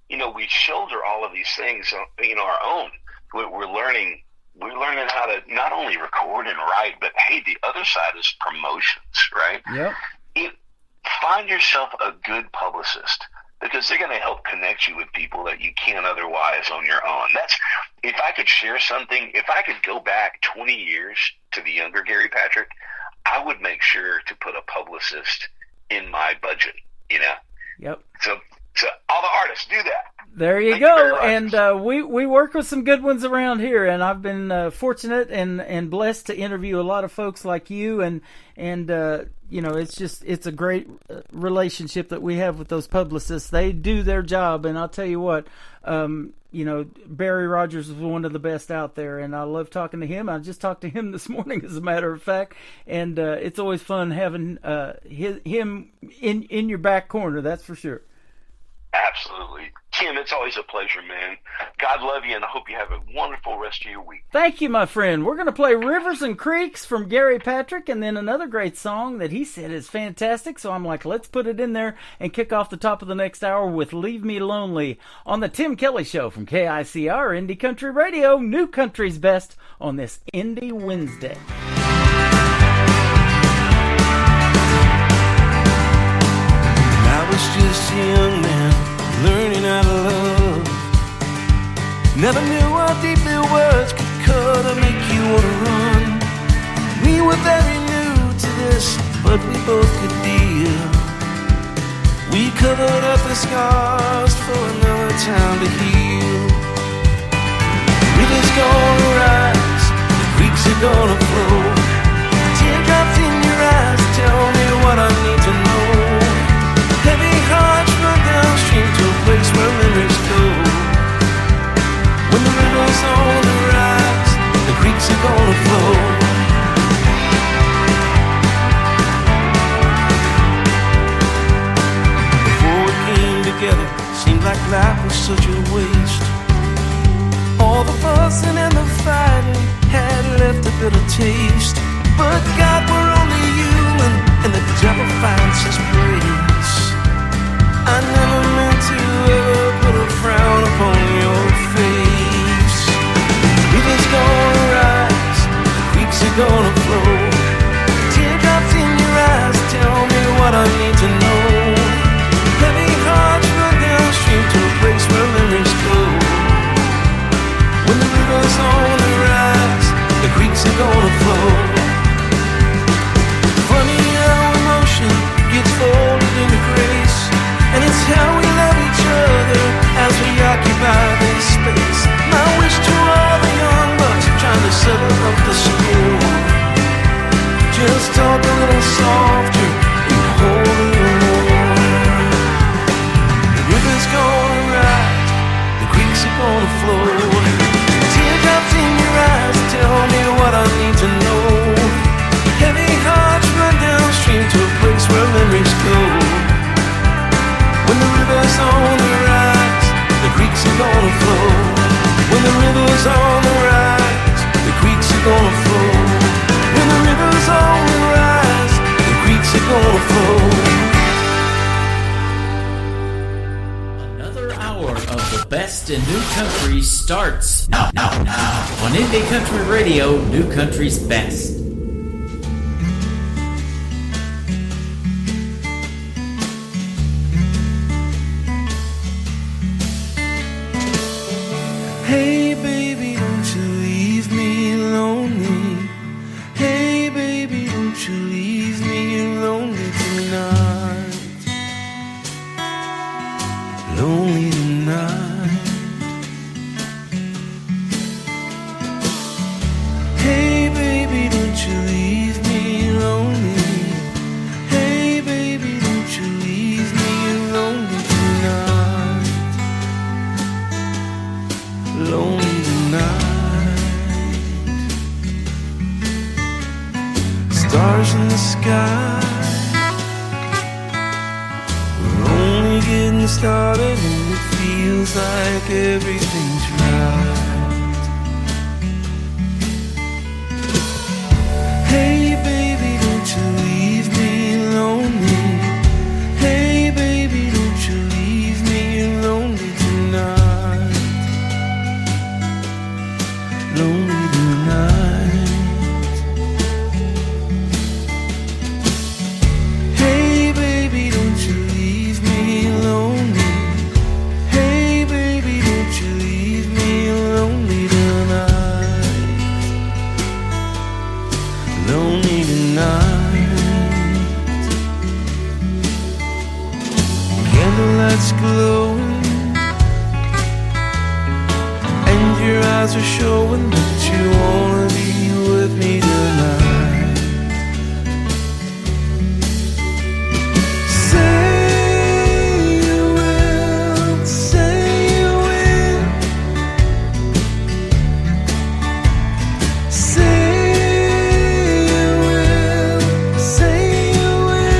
we shoulder all of these things, our own. We're learning how to not only record and write, but hey, the other side is promotions, right? Yep. Find yourself a good publicist, because they're going to help connect you with people that you can't otherwise on your own. If I could share something, if I could go back 20 years to the younger Gary Patrick, I would make sure to put a publicist in my budget, Yep. So all the artists do that. There you go. And we work with some good ones around here, and I've been fortunate and blessed to interview a lot of folks like you, and it's a great relationship that we have with those publicists. They do their job, and I'll tell you what, Barry Rogers is one of the best out there, and I love talking to him. I just talked to him this morning, as a matter of fact, and it's always fun having him in your back corner, that's for sure. Absolutely. Tim, it's always a pleasure, man. God love you, and I hope you have a wonderful rest of your week. Thank you, my friend. We're going to play Rivers and Creeks from Gary Patrick, and then another great song that he said is fantastic, so I'm like, let's put it in there and kick off the top of the next hour with Leave Me Lonely on the Tim Kelly Show from KICR Indie Country Radio, New Country's Best, on this Indie Wednesday. I was just a young man learning how to love. Never knew how deeply words could cut or make you want to run. We were very new to this, but we both could deal. We covered up the scars for another time to heal. Rivers gonna rise, the creeks are gonna flow. Teardrops in your eyes tell me what I need to know. Heavy hearts run downstream to a place where memories go. When the river's on the rise, the creeks are gonna flow. Before we came together, seemed like life was such a waste. All the fussing and the fighting had left a bitter taste. But God, we're only human, and the devil finds his praise. I never meant to ever put a frown upon your face. Rivers gonna rise, the creeks are gonna flow. Teardrops in your eyes tell me what I need to know. Heavy hearts run downstream to a place where memories go. When the river's on the rise, the creeks are gonna flow. Funny how emotion gets folded into grace, and it's how we love each other as we occupy this space. My wish to all the young bucks trying to settle up the score. best in new country starts now. On Indie Country Radio, New Country's best. Hey baby, don't you leave me lonely. Hey baby, don't you leave me lonely tonight. Lonely tonight. Hey baby, don't you leave me lonely. Hey baby, don't you leave me lonely tonight. Lonely tonight. Stars in the sky. We're only getting started and it feels like everything's right. Hey baby, don't you leave me lonely. Hey baby, don't you leave me lonely tonight. Lonely tonight. Hey baby, don't you leave me lonely. Hey baby, don't you leave me lonely tonight. Lonely tonight. Candlelights glowing and your eyes are showing that you wanna be with me tonight. Say you will, say you will. Say you will, say you will.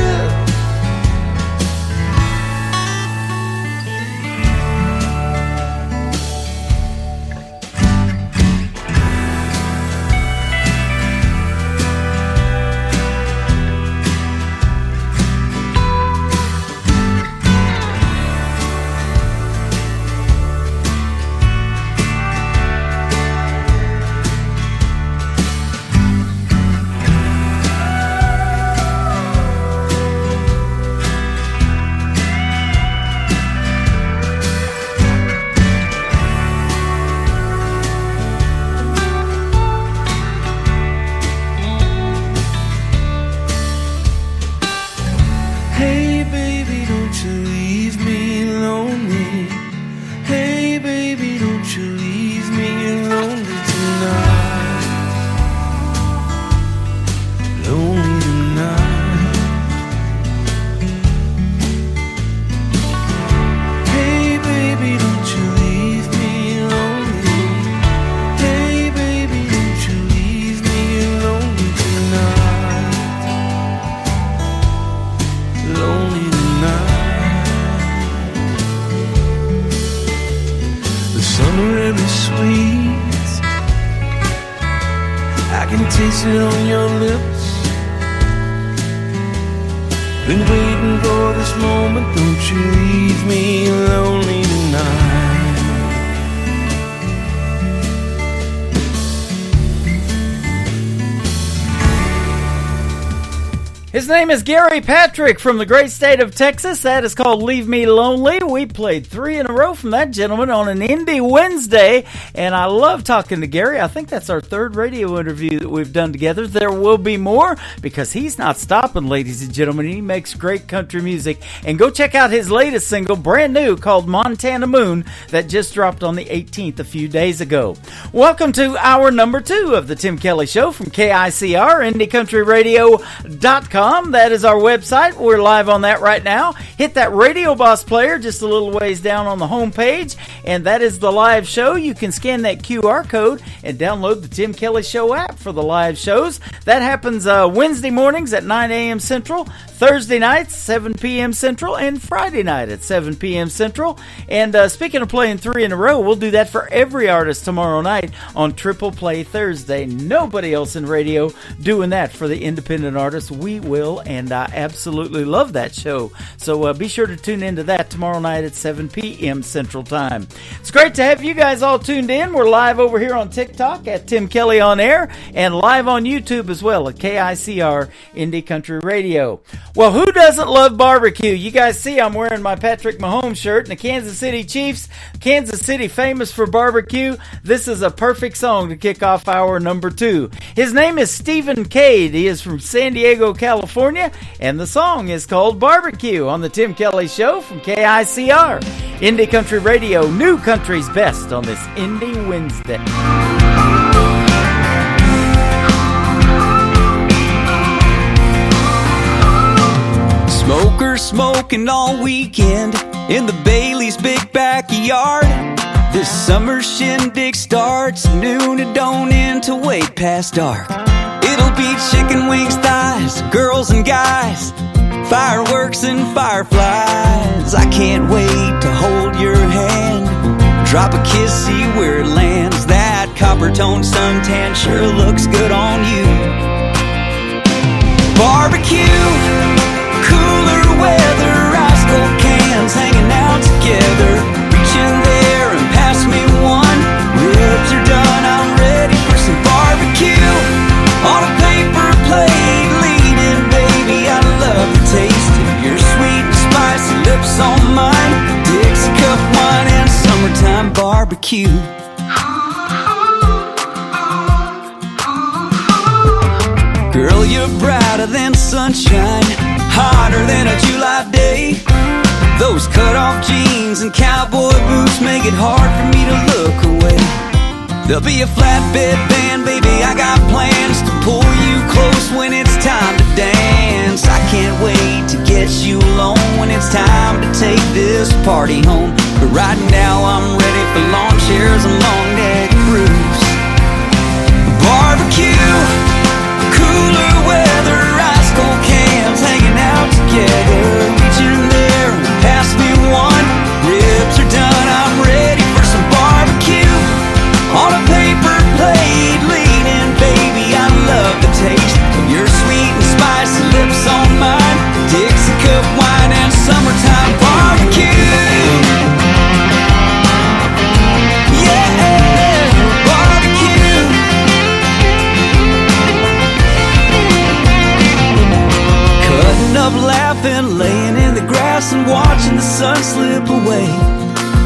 Hey baby, don't you leave me lonely. Hey baby, don't you leave me lonely tonight. Lonely tonight. Hey baby, don't you leave me lonely. Hey baby, don't you leave me lonely tonight. Lonely tonight. The summer air is sweet. I can taste it on your lips. Been waiting for this moment. Don't you leave me lonely tonight. His name is Gary Patrick from the great state of Texas. That is called Leave Me Lonely. We played 3 in a row from that gentleman on an Indie Wednesday, and I love talking to Gary. I think that's our 3rd radio interview that we've done together. There will be more because he's not stopping, ladies and gentlemen. He makes great country music. And go check out his latest single, brand new, called Montana Moon, that just dropped on the 18th a few days ago. Welcome to hour number 2 of the Tim Kelly Show from KICR, IndieCountryRadio.com. That is our website. We're live on that right now. Hit that Radio Boss player just a little ways down on the home page, and that is the live show. You can scan that QR code and download the Tim Kelly Show app for the live shows. That happens Wednesday mornings at 9 a.m. Central, Thursday nights, 7 p.m. Central, and Friday night at 7 p.m. Central. And speaking of playing 3 in a row, we'll do that for every artist tomorrow night on Triple Play Thursday. Nobody else in radio doing that for the independent artists. We will, and I absolutely love that show. So be sure to tune into that tomorrow night at 7 p.m. Central Time. It's great to have you guys all tuned in. We're live over here on TikTok at Tim Kelly On Air and live on YouTube as well at KICR Indie Country Radio. Well, who doesn't love barbecue? You guys see I'm wearing my Patrick Mahomes shirt, and the Kansas City Chiefs, Kansas City famous for barbecue. This is a perfect song to kick off hour number 2. His name is Stephen Cade. He is from San Diego, California, and the song is called Barbecue on the Tim Kelly Show from KICR. Indie Country Radio, new country's best on this Indie Wednesday. Smokers smoking all weekend in the Bailey's big backyard. This summer shindig starts noon, it don't end till way past dark. It'll be chicken wings, thighs, girls and guys, fireworks and fireflies. I can't wait to hold your hand, drop a kiss, see where it lands. That copper-toned suntan sure looks good on you. Barbecue, cooler weather, ice cold cans hanging out together. Reaching there and pass me one. Ribs are done, I'm ready for some barbecue. On a paper plate, leaning, baby, I love the taste of your sweet and spicy lips on mine. Dixie cup wine and summertime barbecue. Girl, you're brighter than sunshine, hotter than a July day. Those cut-off jeans and cowboy boots make it hard for me to look away. There'll be a flatbed band, baby, I got plans to pull you close when it's time to dance. I can't wait to get you alone when it's time to take this party home. But right now I'm ready for lawn chairs and long neck roofs. Barbecue, cooler weather, ice cold cans hanging out together. Reaching there and pass me one. Ribs are done, I'm ready for some barbecue. On a paper plate, leaning, baby, I love the taste of your sweet and spicy lips on mine. Dixie cup wine and summertime barbecue. Yeah, barbecue. Cutting up, laughing, laying in the grass and watching the sun slip away.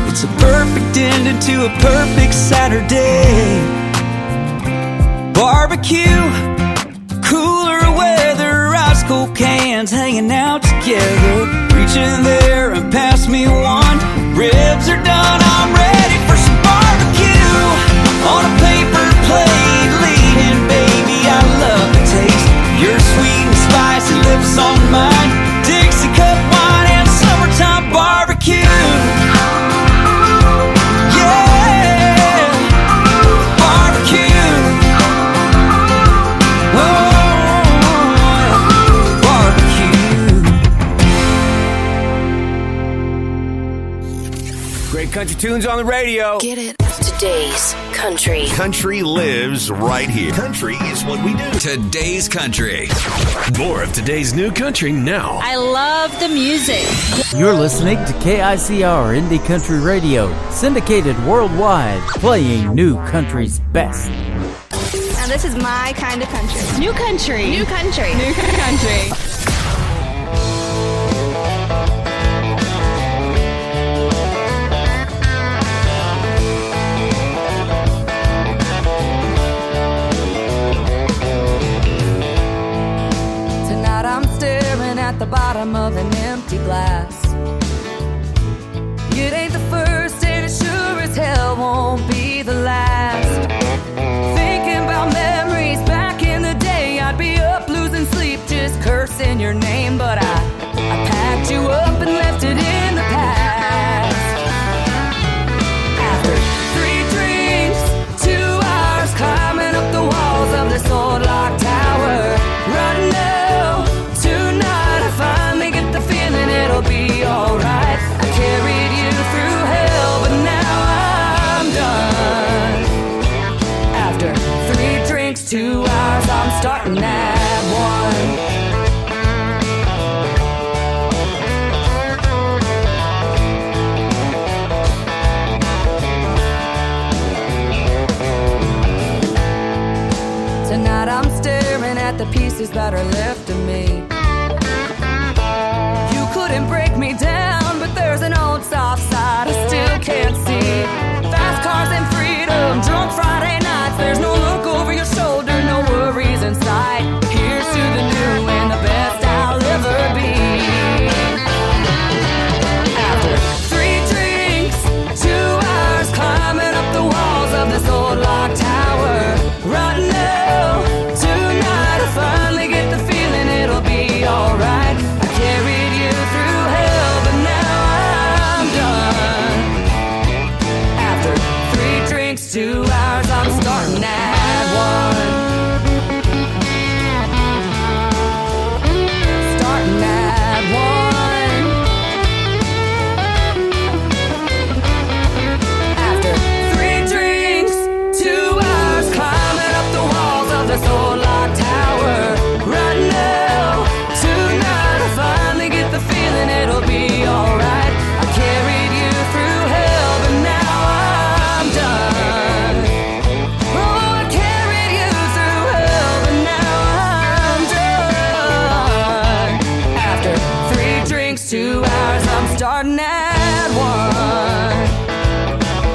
It's a perfect ending to a perfect Saturday. Barbecue, cooler weather, ice cold cans hanging out together. Reaching there and pass me one. Ribs are done, I'm ready for some barbecue. On a paper plate, leaning, baby, I love the taste. Your sweet and spicy lips on mine. Dixie cup wine and summertime barbecue. Country tunes on the radio. Get it. Today's country. Country lives right here. Country is what we do. Today's country. More of today's new country now. I love the music. You're listening to KICR Indie Country Radio, syndicated worldwide, playing new country's best. Now this is my kind of country. New country. New country. New country. The bottom of an empty glass. It ain't the first and it sure as hell won't be the last. Thinking about memories back in the day, I'd be up losing sleep just cursing your name. But I packed you up and left it in the past. After 3 drinks, 2 hours climbing up the walls of this old locked tower. Right now, tonight I finally get the feeling it'll be alright. I carried you through hell, but now I'm done. After 3 drinks, 2 hours, I'm starting at 1. I'm staring at the pieces that are left of me. You couldn't break me down, but there's an old soft side I still can't see. Fast cars and freedom, drunk Friday nights. There's no look over your shoulder, no worries in sight. Here's to the new and the best I'll ever be. After 3 drinks, 2 hours climbing up the walls of this old locked tower. Right now, tonight I finally get the feeling it'll be alright. I carried you through hell, but now I'm done. After 3 drinks, 2 hours, I'm starting at 1. Starting at 1. After 3 drinks, 2 hours, climbing up the walls of this old locked tower. Right now, tonight I finally get the feeling it'll be alright. I carried you through hell, but now I'm done. Oh, I carried you through hell, but now I'm done. After 3 drinks, 2 hours, I'm starting at 1.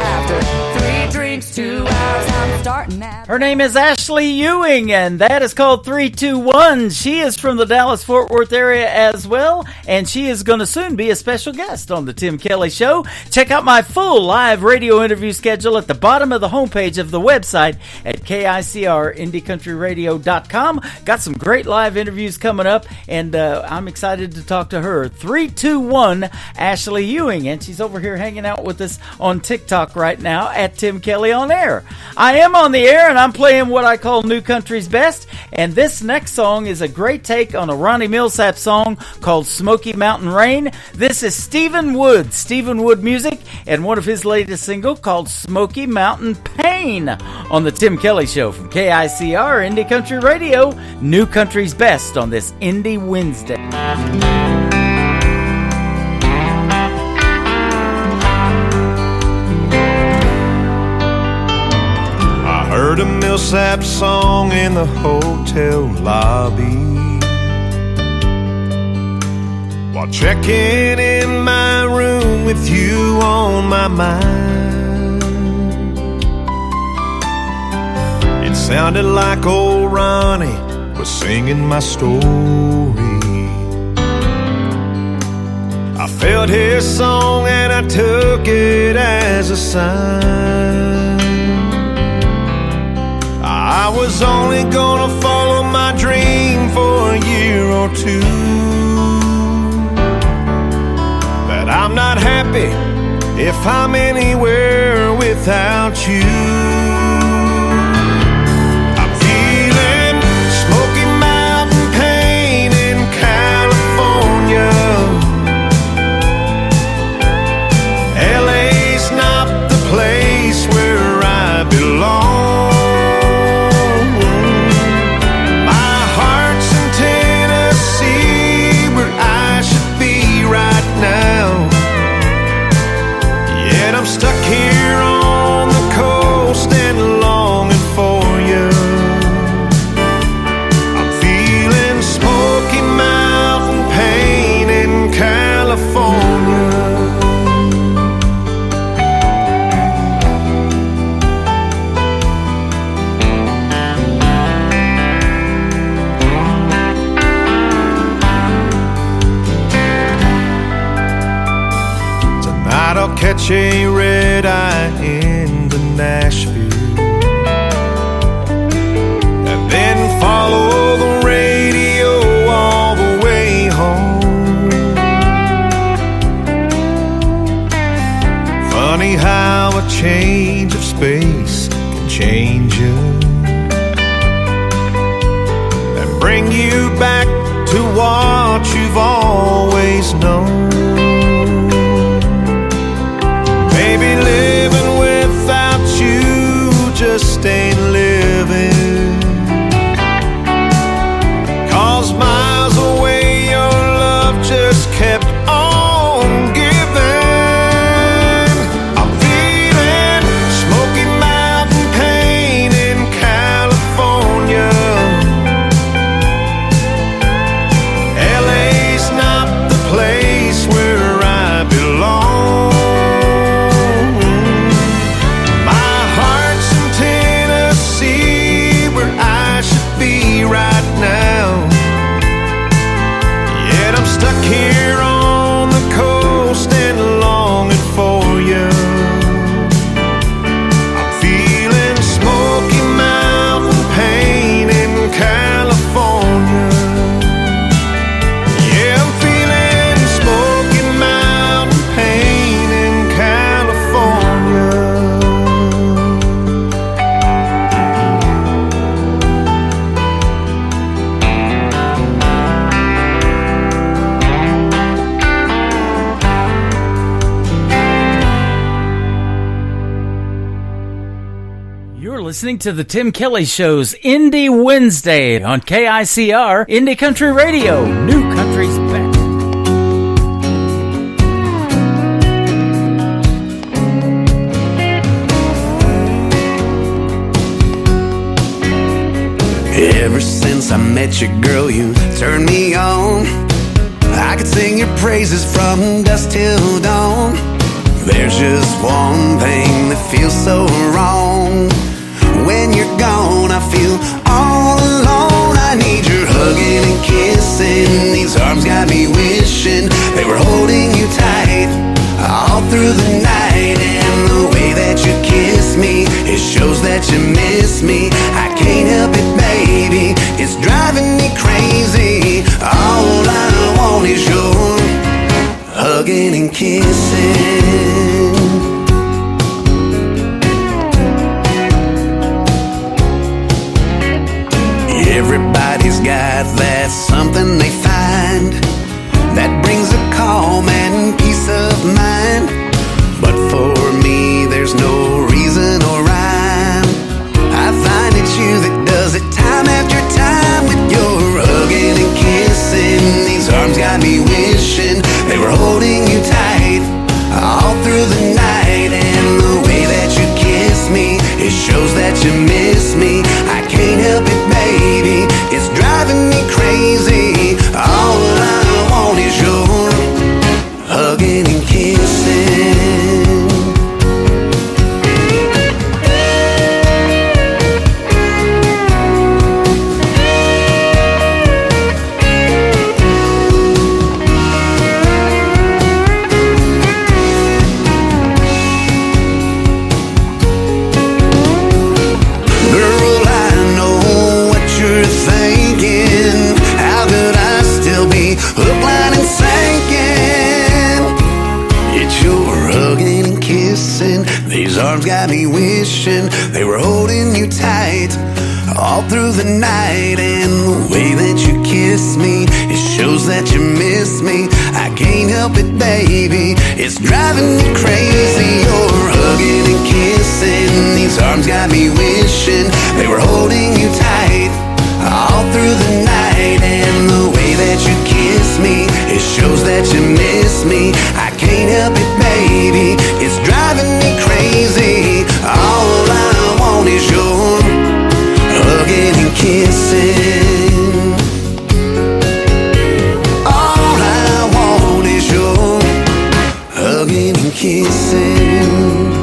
After 3 drinks, 2 hours, I'm starting at. Her name is Ashley Ewing, and that is called 321. She is from the Dallas-Fort Worth area as well, and she is going to soon be a special guest on the Tim Kelly Show. Check out my full live radio interview schedule at the bottom of the homepage of the website at KICRIndieCountryRadio.com. Got some great live interviews coming up, and I'm excited to talk to her. 321 Ashley Ewing, and she's over here hanging out with us on TikTok right now at Tim Kelly on Air. I am on the air, and I'm playing what I call New Country's Best, and this next song is a great take on a Ronnie Millsap song called Smoky Mountain Rain. This is Stephen Wood music, and one of his latest single called Smoky Mountain Pain on the Tim Kelly Show from KICR Indie Country Radio. New Country's Best on this Indie Wednesday. Heard a Millsap song in the hotel lobby while checking in my room with you on my mind. It sounded like old Ronnie was singing my story. I felt his song and I took it as a sign. I was only gonna follow my dream for a year or two, but I'm not happy if I'm anywhere without you. I'm feeling Smoky Mountain pain in California. LA's not the place where I belong. Stuck here on the coast and longing for you. I'm feeling Smoky Mountain pain in California. Tonight I'll catch a red-eye into Nashville and then follow the radio all the way home. Funny how a change of space can change you and bring you back to what you've always known. Maybe living without you just ain't living, 'cause miles away your love just kept on giving. I'm feeling Smoky Mountain pain in California. listening to the Tim Kelly Show's Indie Wednesday on KICR, Indie Country Radio, New Country's Best. Ever since I met you, girl, you turned me on. I could sing your praises from dusk till dawn. There's just one thing that feels so wrong. When you're gone, I feel all alone. I need your hugging and kissing. These arms got me wishing they were holding you tight all through the night. And the way that you kiss me, it shows that you miss me. I can't help it, baby, it's driving me crazy. All I want is your hugging and kissing. Everybody's got that something they find that brings a calm and peace of mind. But for me, there's no reason or rhyme. I find it's you that does it time after time. With your hugging and kissing, these arms got me wishing they were holding you tight all through the night. And the way that you kiss me, it shows that you miss me. I can't help it, baby, it's driving me crazy. All I want is your hugging and kissing. Hook, line, and sinking. It's your hugging and kissing. These arms got me wishing they were holding you tight all through the night. And the way that you kiss me, it shows that you miss me. I can't help it, baby, it's driving me crazy. Your hugging and kissing. These arms got me wishing they were holding you tight all through the night. And the way that you kiss me, it shows that you miss me. I can't help it, baby, it's driving me crazy. All I want is your hugging and kissing. All I want is your hugging and kissing.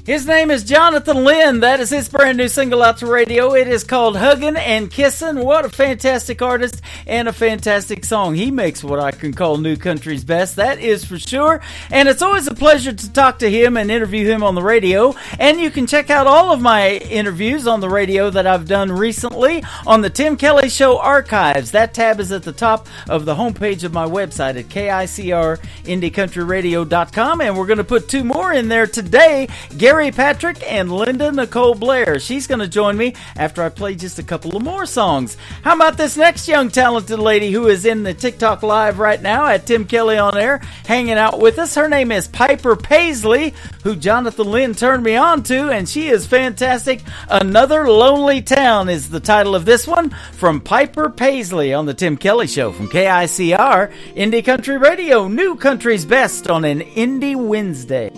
His name is Jonathan Lynn. That is his brand new single out to radio. It is called Huggin' and Kissin'. What a fantastic artist and a fantastic song. He makes what I can call New Country's best, that is for sure. And it's always a pleasure to talk to him and interview him on the radio. And you can check out all of my interviews on the radio that I've done recently on the Tim Kelly Show archives. That tab is at the top of the homepage of my website at KICRIndieCountryRadio.com. And we're going to put two more in there today. Gary Patrick and Linda Nicole Blair. She's going to join me after I play just a couple of more songs. How about this next young talented lady who is in the TikTok Live right now at Tim Kelly on Air, hanging out with us? Her name is Piper Paisley, who Jonathan Lynn turned me on to, and she is fantastic. Another Lonely Town is the title of this one from Piper Paisley on the Tim Kelly Show from KICR, Indie Country Radio, New Country's Best on an Indie Wednesday.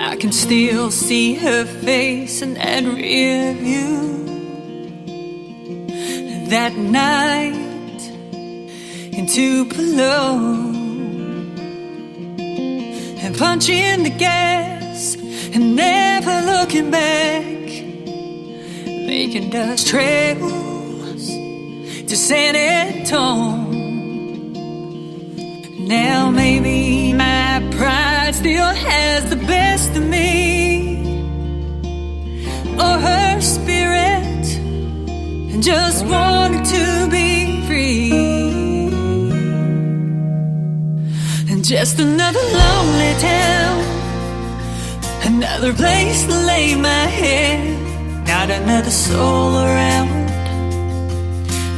I can still see her face in that rear view. That night in Tupelo, and punching the gas and never looking back, making dust trails to San Antonio. Now maybe my pride still has the best of me, or her spirit, and just wanted to be And just another lonely town, another place to lay my head. Not another soul around,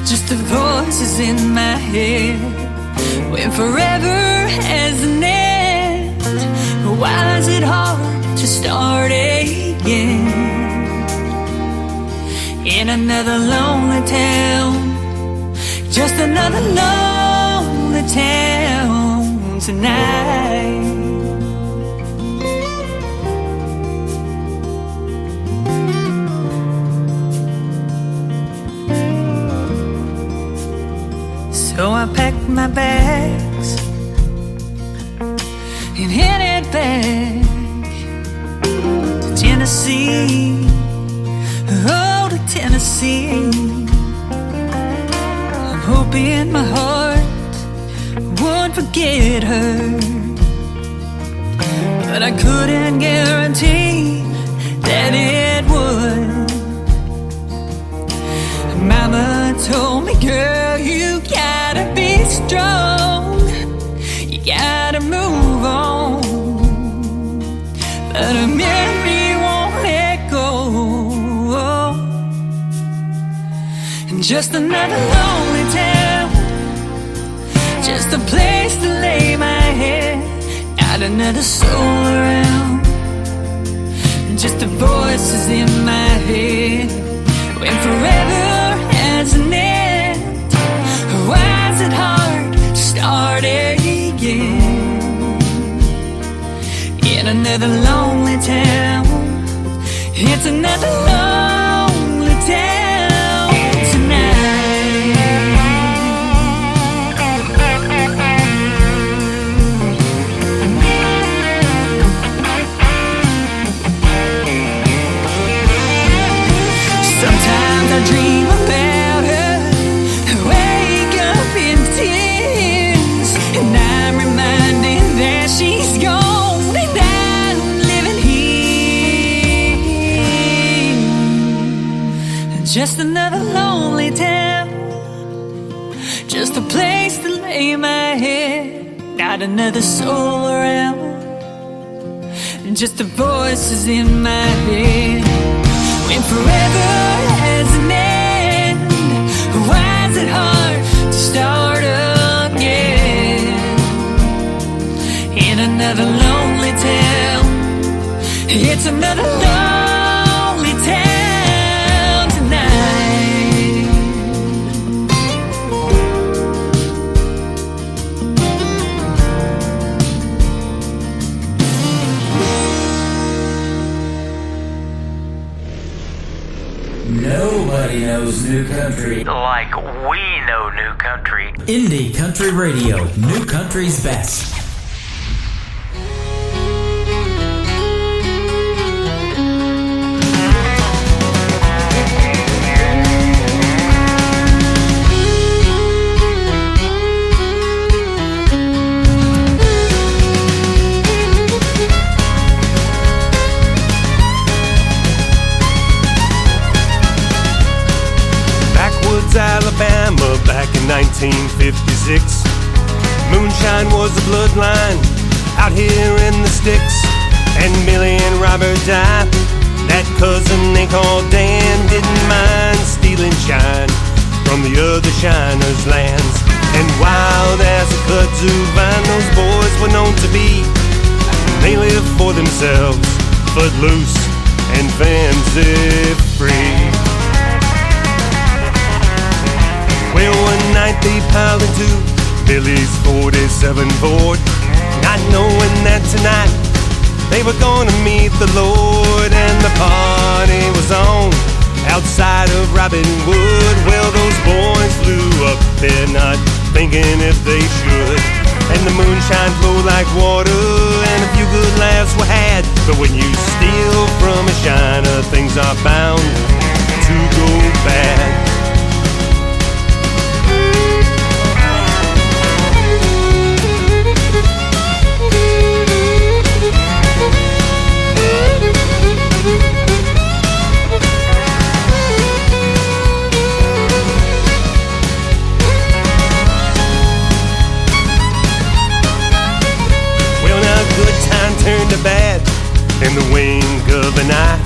just the voices in my head. When forever has an end, why is it hard to start again? In another lonely town, just another lonely town tonight. So I packed my bags and headed back to Tennessee. Oh, to Tennessee. I'm hoping my heart won't forget her, but I couldn't guarantee that it would. Mama told me, girl, you gotta be strong, you gotta move on, but a memory won't let go. And just another lonely town, just a place to lay my head. Not another soul around, just the voices in my head. When forever has an end, why is it hard to start again? In another lonely town, it's another lonely town tonight. Sometimes I dream about her, wake up in tears, and I'm reminded that she's gone and I'm living here. Just another lonely town, just a place to lay my head. Not another soul around, just the voices in my head. When forever has an end, why is it hard to start again? In another lonely town, it's another lonely town tonight. Nobody knows new country like we know new country. Indie Country Radio, new country's best. Alabama back in 1956. Moonshine was the bloodline out here in the sticks. And Billy and Robert died. That cousin they called Dan didn't mind stealing shine from the other shiners' lands. And wild as a kudzu vine, those boys were known to be. They lived for themselves, footloose and fancy free. Well, one night they piled into Billy's 47 Ford, not knowing that tonight they were gonna meet the Lord. And the party was on outside of Robin Wood. Well, those boys flew up there not thinking if they should. And the moonshine flowed like water and a few good laughs were had. But when you steal from a shiner, things are bound to go bad. turned to bad in the wink of an eye,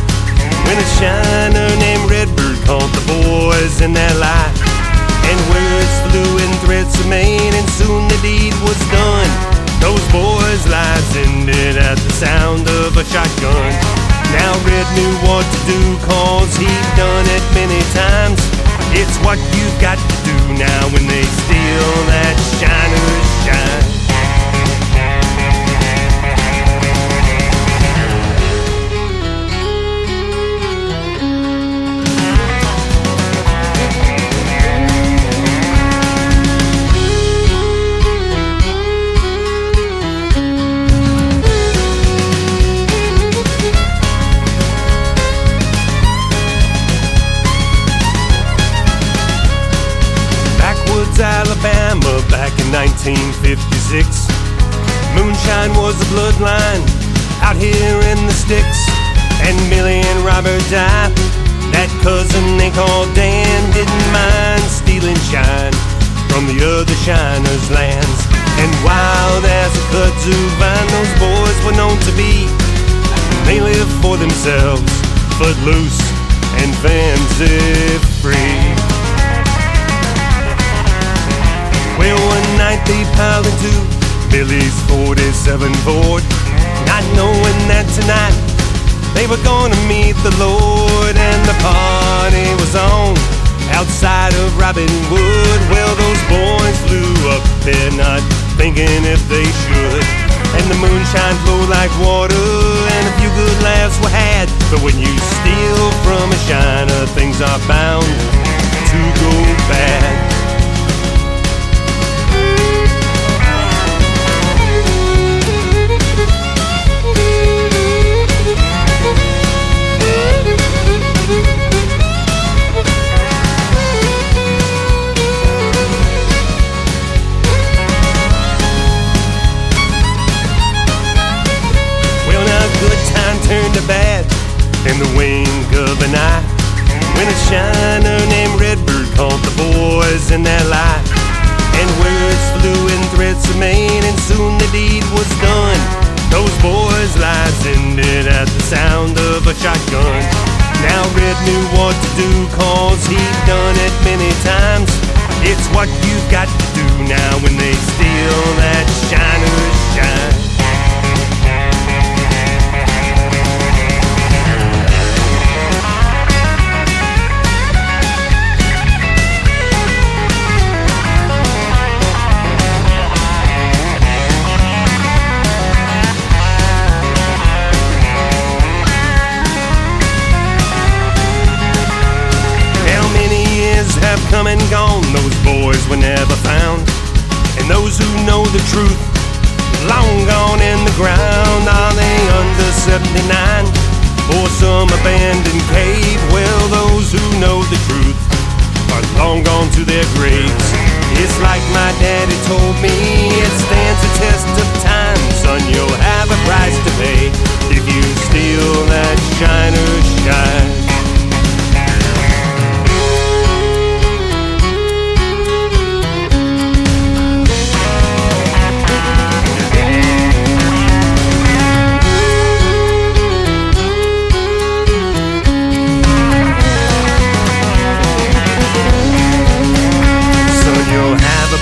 when a shiner named Redbird caught the boys in their lie. And words flew in threats of mane, and soon the deed was done. Those boys' lives ended at the sound of a shotgun. Now Red knew what to do, 'cause he'd done it many times. It's what you've got to do now when they steal that shiner's shine. Alabama back in 1956. Moonshine was a bloodline out here in the sticks. And Billy and Robert died. That cousin they called Dan didn't mind stealing shine from the other shiners' lands. And wild as a kudzu vine, those boys were known to be. They lived for themselves, footloose and fancy-free. Well, one night they piled into Billy's 47 Ford, not knowing that tonight they were gonna meet the Lord. And the party was on outside of Robin Wood. Well, those boys flew up there not thinking if they should. And the moonshine flowed like water, and a few good laughs were had. But when you steal from a shiner, things are bound to go bad. Turned to bad in the wink of an eye, when a shiner named Redbird caught the boys in their lie. And words flew in threats of mane, and soon the deed was done. Those boys' lives ended at the sound of a shotgun. Now Red knew what to do, 'cause he'd done it many times. It's what you've got to do now when they steal that shiner's shine. Have come and gone, those boys were never found. And those who know the truth, long gone in the ground. Are they under 79 or some abandoned cave? Well, those who know the truth are long gone to their graves. It's like my daddy told me, it stands the test of time. Son, you'll have a price to pay if you steal that shiner's shine.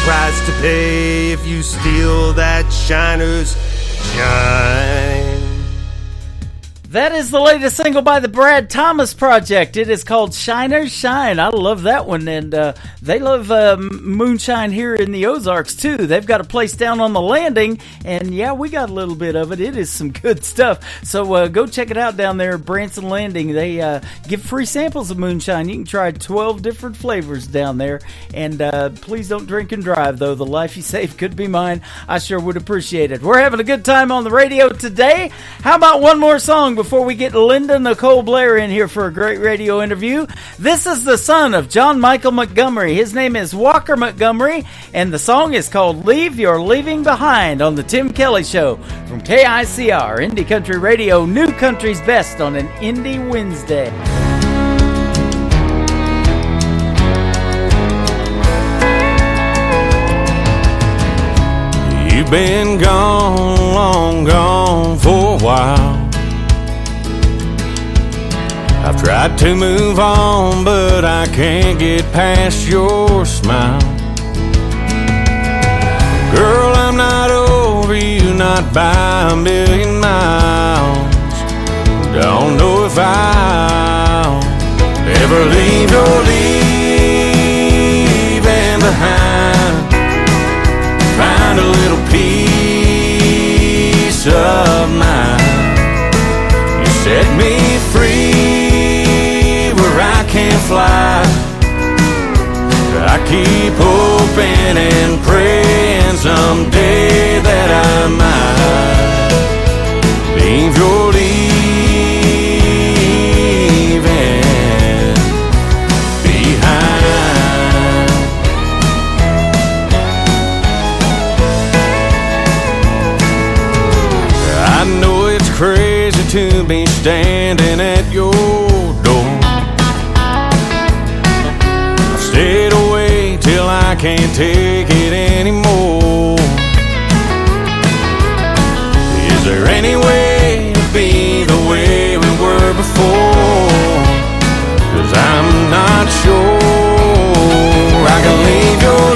Price to pay if you steal that shiner's shine. That is the latest single by the Brad Thomas Project. It is called Shiner's Shine. I love that one, and they love moonshine here in the Ozarks, too. They've got a place down on the Landing, and yeah, we got a little bit of it. It is some good stuff. So go check it out down there at Branson Landing. They give free samples of moonshine. You can try 12 different flavors down there, and please don't drink and drive, though. The life you save could be mine. I sure would appreciate it. We're having a good time on the radio today. How about one more song before we get Linda Nicole Blair in here for a great radio interview? This is the son of John Michael Montgomery. His name is Walker Montgomery, and the song is called Leave Your Leaving Behind on the Tim Kelly Show from KICR, Indie Country Radio, New Country's Best on an Indie Wednesday. You've been gone, long gone for while. I've tried to move on, but I can't get past your smile. Girl, I'm not over you, not by a million miles. Don't know if I'll ever leave your leaving behind. Find a little peace of mind. You set me free where I can't fly. I keep hoping and praying someday that I might leave your leaving behind. I know it's crazy to be standing at your door. I've stayed away till I can't take it anymore. Is there any way to be the way we were before? 'Cause I'm not sure I can leave your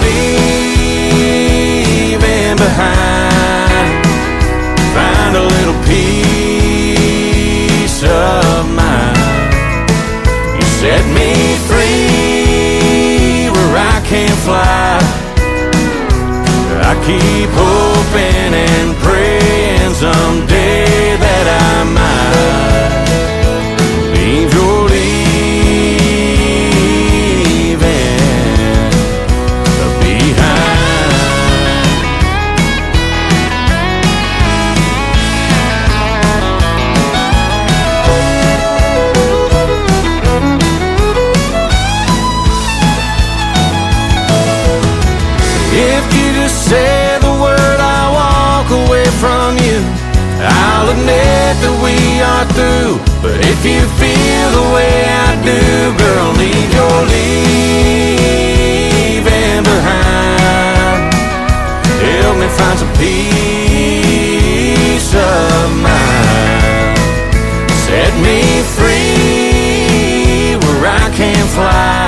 leaving behind. Find a little peace of mind. You set me free where I can't fly. I keep hoping and praying someday that I might leave your leaving behind. If you just say the word, I'll walk away from you. I'll admit that we are through. But if you feel the way I do, girl, leave your leaving behind. Help me find some peace of mind. Set me free where I can't fly.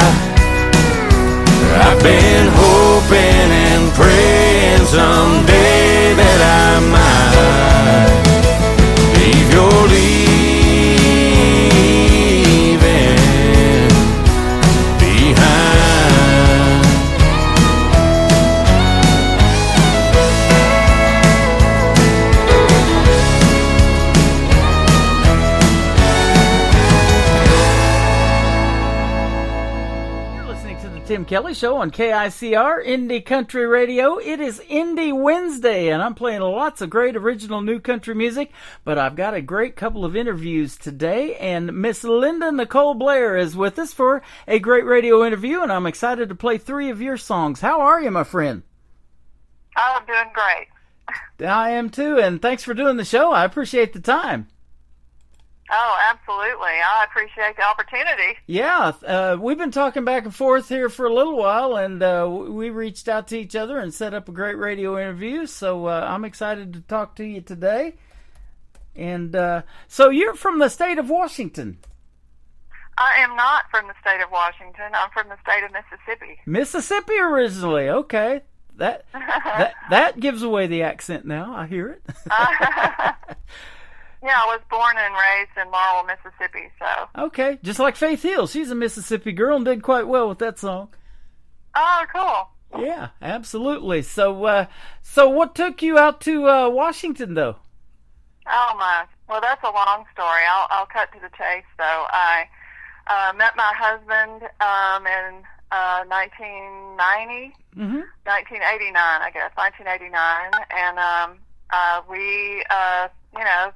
I've been hoping and praying someday that I might leave your leaving behind. Tim Kelly Show on KICR, Indie Country Radio. It is Indie Wednesday, and I'm playing lots of great original new country music, but I've got a great couple of interviews today, and Miss Linda Nicole Blair is with us for a great radio interview, and I'm excited to play 3 of your songs. How are you, my friend? I'm doing great. I am too, and thanks for doing the show. I appreciate the time. Oh, absolutely. I appreciate the opportunity. Yeah, we've been talking back and forth here for a little while, and we reached out to each other and set up a great radio interview, so I'm excited to talk to you today. And so you're from the state of Washington? I am not from the state of Washington. I'm from the state of Mississippi. Mississippi originally, okay. That gives away the accent now, I hear it. Yeah, I was born and raised in Laurel, Mississippi, so. Okay, just like Faith Hill. She's a Mississippi girl and did quite well with that song. Oh, cool. Yeah, absolutely. So what took you out to Washington, though? Oh, my. Well, that's a long story. I'll cut to the chase, though. I met my husband in 1990, 1989, I guess, 1989, and we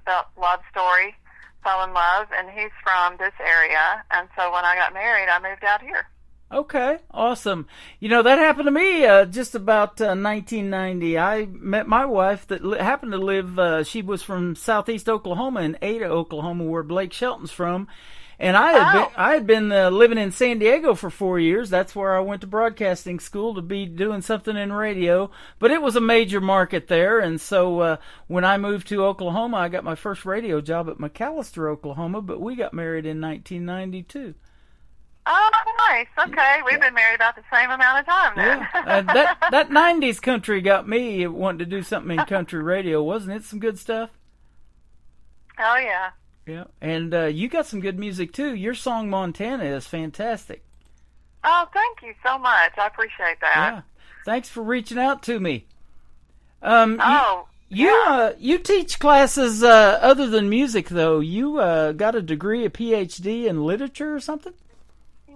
felt love story, fell in love, and he's from this area, and so when I got married, I moved out here. Okay, awesome. You know, that happened to me just about 1990. I met my wife that happened to live, she was from southeast Oklahoma in Ada, Oklahoma, where Blake Shelton's from, And I had been living in San Diego for 4 years. That's where I went to broadcasting school to be doing something in radio. But it was a major market there, and so when I moved to Oklahoma, I got my first radio job at McAllister, Oklahoma. But we got married in 1992. Oh, nice. Okay, we've been married about the same amount of time then. Yeah, that 90s country got me wanting to do something in country radio, wasn't it? Some good stuff. Oh yeah. Yeah, and you got some good music too. Your song "Montana" is fantastic. Oh, thank you so much. I appreciate that. Yeah, thanks for reaching out to me. You teach classes other than music, though. You got a degree, a PhD in literature or something?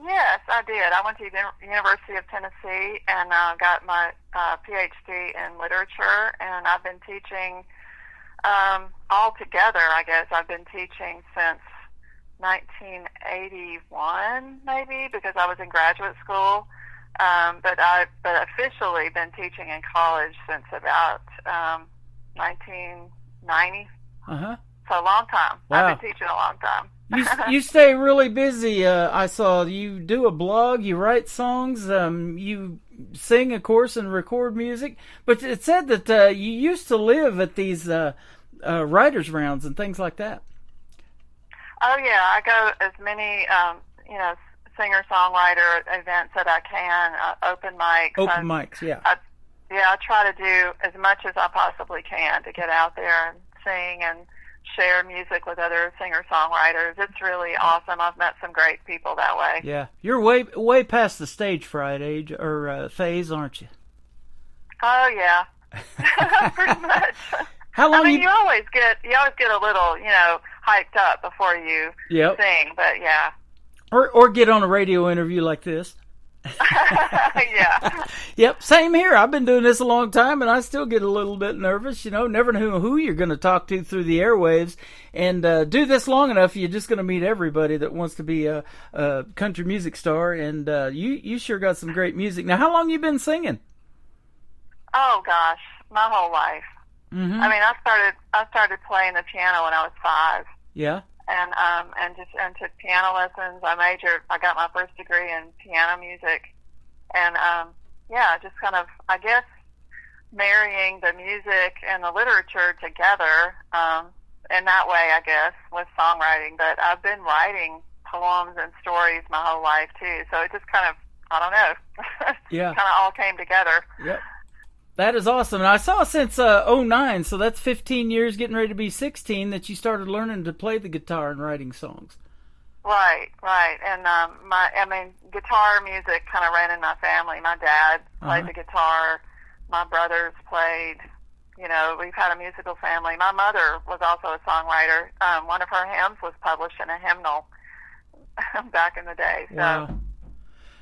Yes, I did. I went to the University of Tennessee and got my PhD in literature, and I've been teaching altogether, I guess. I've been teaching since 1981, maybe, because I was in graduate school. But officially been teaching in college since about 1990. Uh-huh. So a long time. Wow. I've been teaching a long time. You stay really busy. I saw you do a blog, you write songs, you sing, of course, and record music. But it said that you used to live at these writers' rounds and things like that. Oh, yeah. I go as many, singer-songwriter events that I can, open mics. Open mics, yeah. I try to do as much as I possibly can to get out there and sing and share music with other singer-songwriters. It's really awesome. I've met some great people that way. Yeah, you're way past the stage fright age or phase, aren't you? Oh yeah, pretty much. How long? You always get a little, hyped up before you sing, but yeah. Or get on a radio interview like this. Yeah. Yep, same here. I've been doing this a long time, and I still get a little bit nervous. Never know who you're going to talk to through the airwaves. And do this long enough, you're just going to meet everybody that wants to be a country music star. And you sure got some great music. Now, how long you been singing? Oh gosh, my whole life. Mm-hmm. I mean, I started playing the piano when I was 5. Yeah. And took piano lessons. I got my first degree in piano music, and just kind of, I guess, marrying the music and the literature together in that way, I guess, with songwriting. But I've been writing poems and stories my whole life too, so it just kind of, I don't know, yeah, kind of all came together. Yep. That is awesome. And I saw since 2009, so that's 15 years, getting ready to be 16, that you started learning to play the guitar and writing songs. Right. And guitar music kind of ran in my family. My dad played the guitar. My brothers played. We've had a musical family. My mother was also a songwriter. One of her hymns was published in a hymnal back in the day. So. Wow.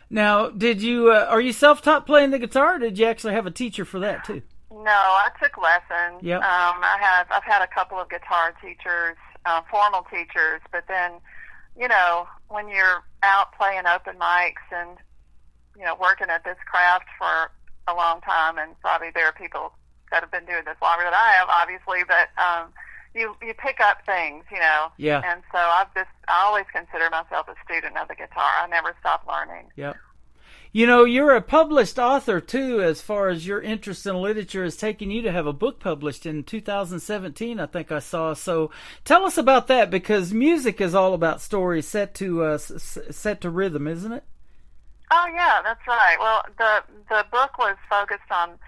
Now, did you are you self-taught playing the guitar, or did you actually have a teacher for that too? No, I took lessons. Yep. I've had a couple of guitar teachers, formal teachers, but then, when you're out playing open mics and, working at this craft for a long time, and probably there are people that have been doing this longer than I have, obviously, but you pick up things, Yeah. And so I always consider myself a student of the guitar. I never stop learning. Yep. You're a published author, too, as far as your interest in literature has taken you to have a book published in 2017, I think I saw. So tell us about that, because music is all about stories set to rhythm, isn't it? Oh, yeah, that's right. Well, the book was focused on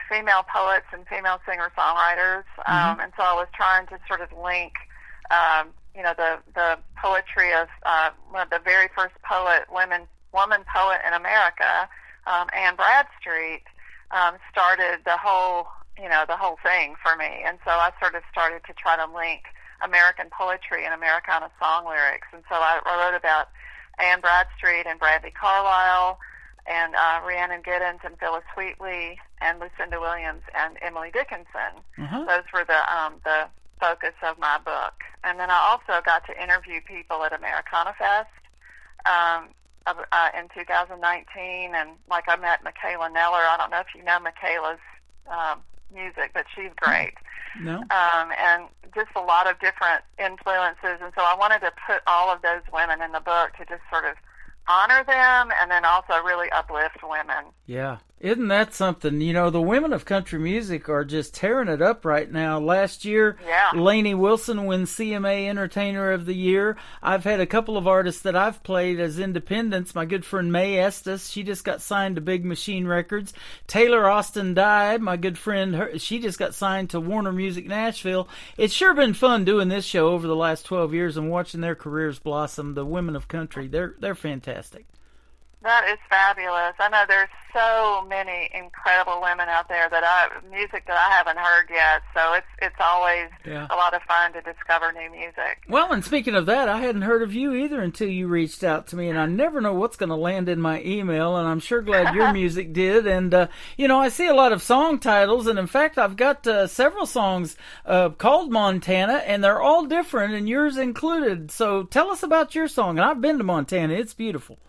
female poets and female singer-songwriters, and so I was trying to sort of link, the poetry of one of the very first woman poet in America, Anne Bradstreet, started the whole thing for me, and so I sort of started to try to link American poetry and Americana song lyrics, and so I wrote about Anne Bradstreet and Bradley Carlisle, and Rhiannon Giddens and Phyllis Wheatley and Lucinda Williams and Emily Dickinson. Those were the focus of my book. And then I also got to interview people at Americana Fest in 2019, and I met Michaela Neller. I don't know if you know Michaela's music, but she's great. No. And just a lot of different influences. And so I wanted to put all of those women in the book to just sort of honor them and then also really uplift women. Yeah. Isn't that something? You know, the women of country music are just tearing it up right now. Last year, Lainey Wilson wins CMA Entertainer of the Year. I've had a couple of artists that I've played as independents. My good friend Mae Estes, she just got signed to Big Machine Records. Taylor Austin Dye, my good friend, she just got signed to Warner Music Nashville. It's sure been fun doing this show over the last 12 years and watching their careers blossom. The women of country, they're fantastic. That is fabulous. I know there's so many incredible women out there music that I haven't heard yet. So it's always a lot of fun to discover new music. Well, and speaking of that, I hadn't heard of you either until you reached out to me, and I never know what's going to land in my email, and I'm sure glad your music did. And, you know, I see a lot of song titles, and in fact, I've got several songs called Montana, and they're all different, and yours included. So tell us about your song. And I've been to Montana. It's beautiful.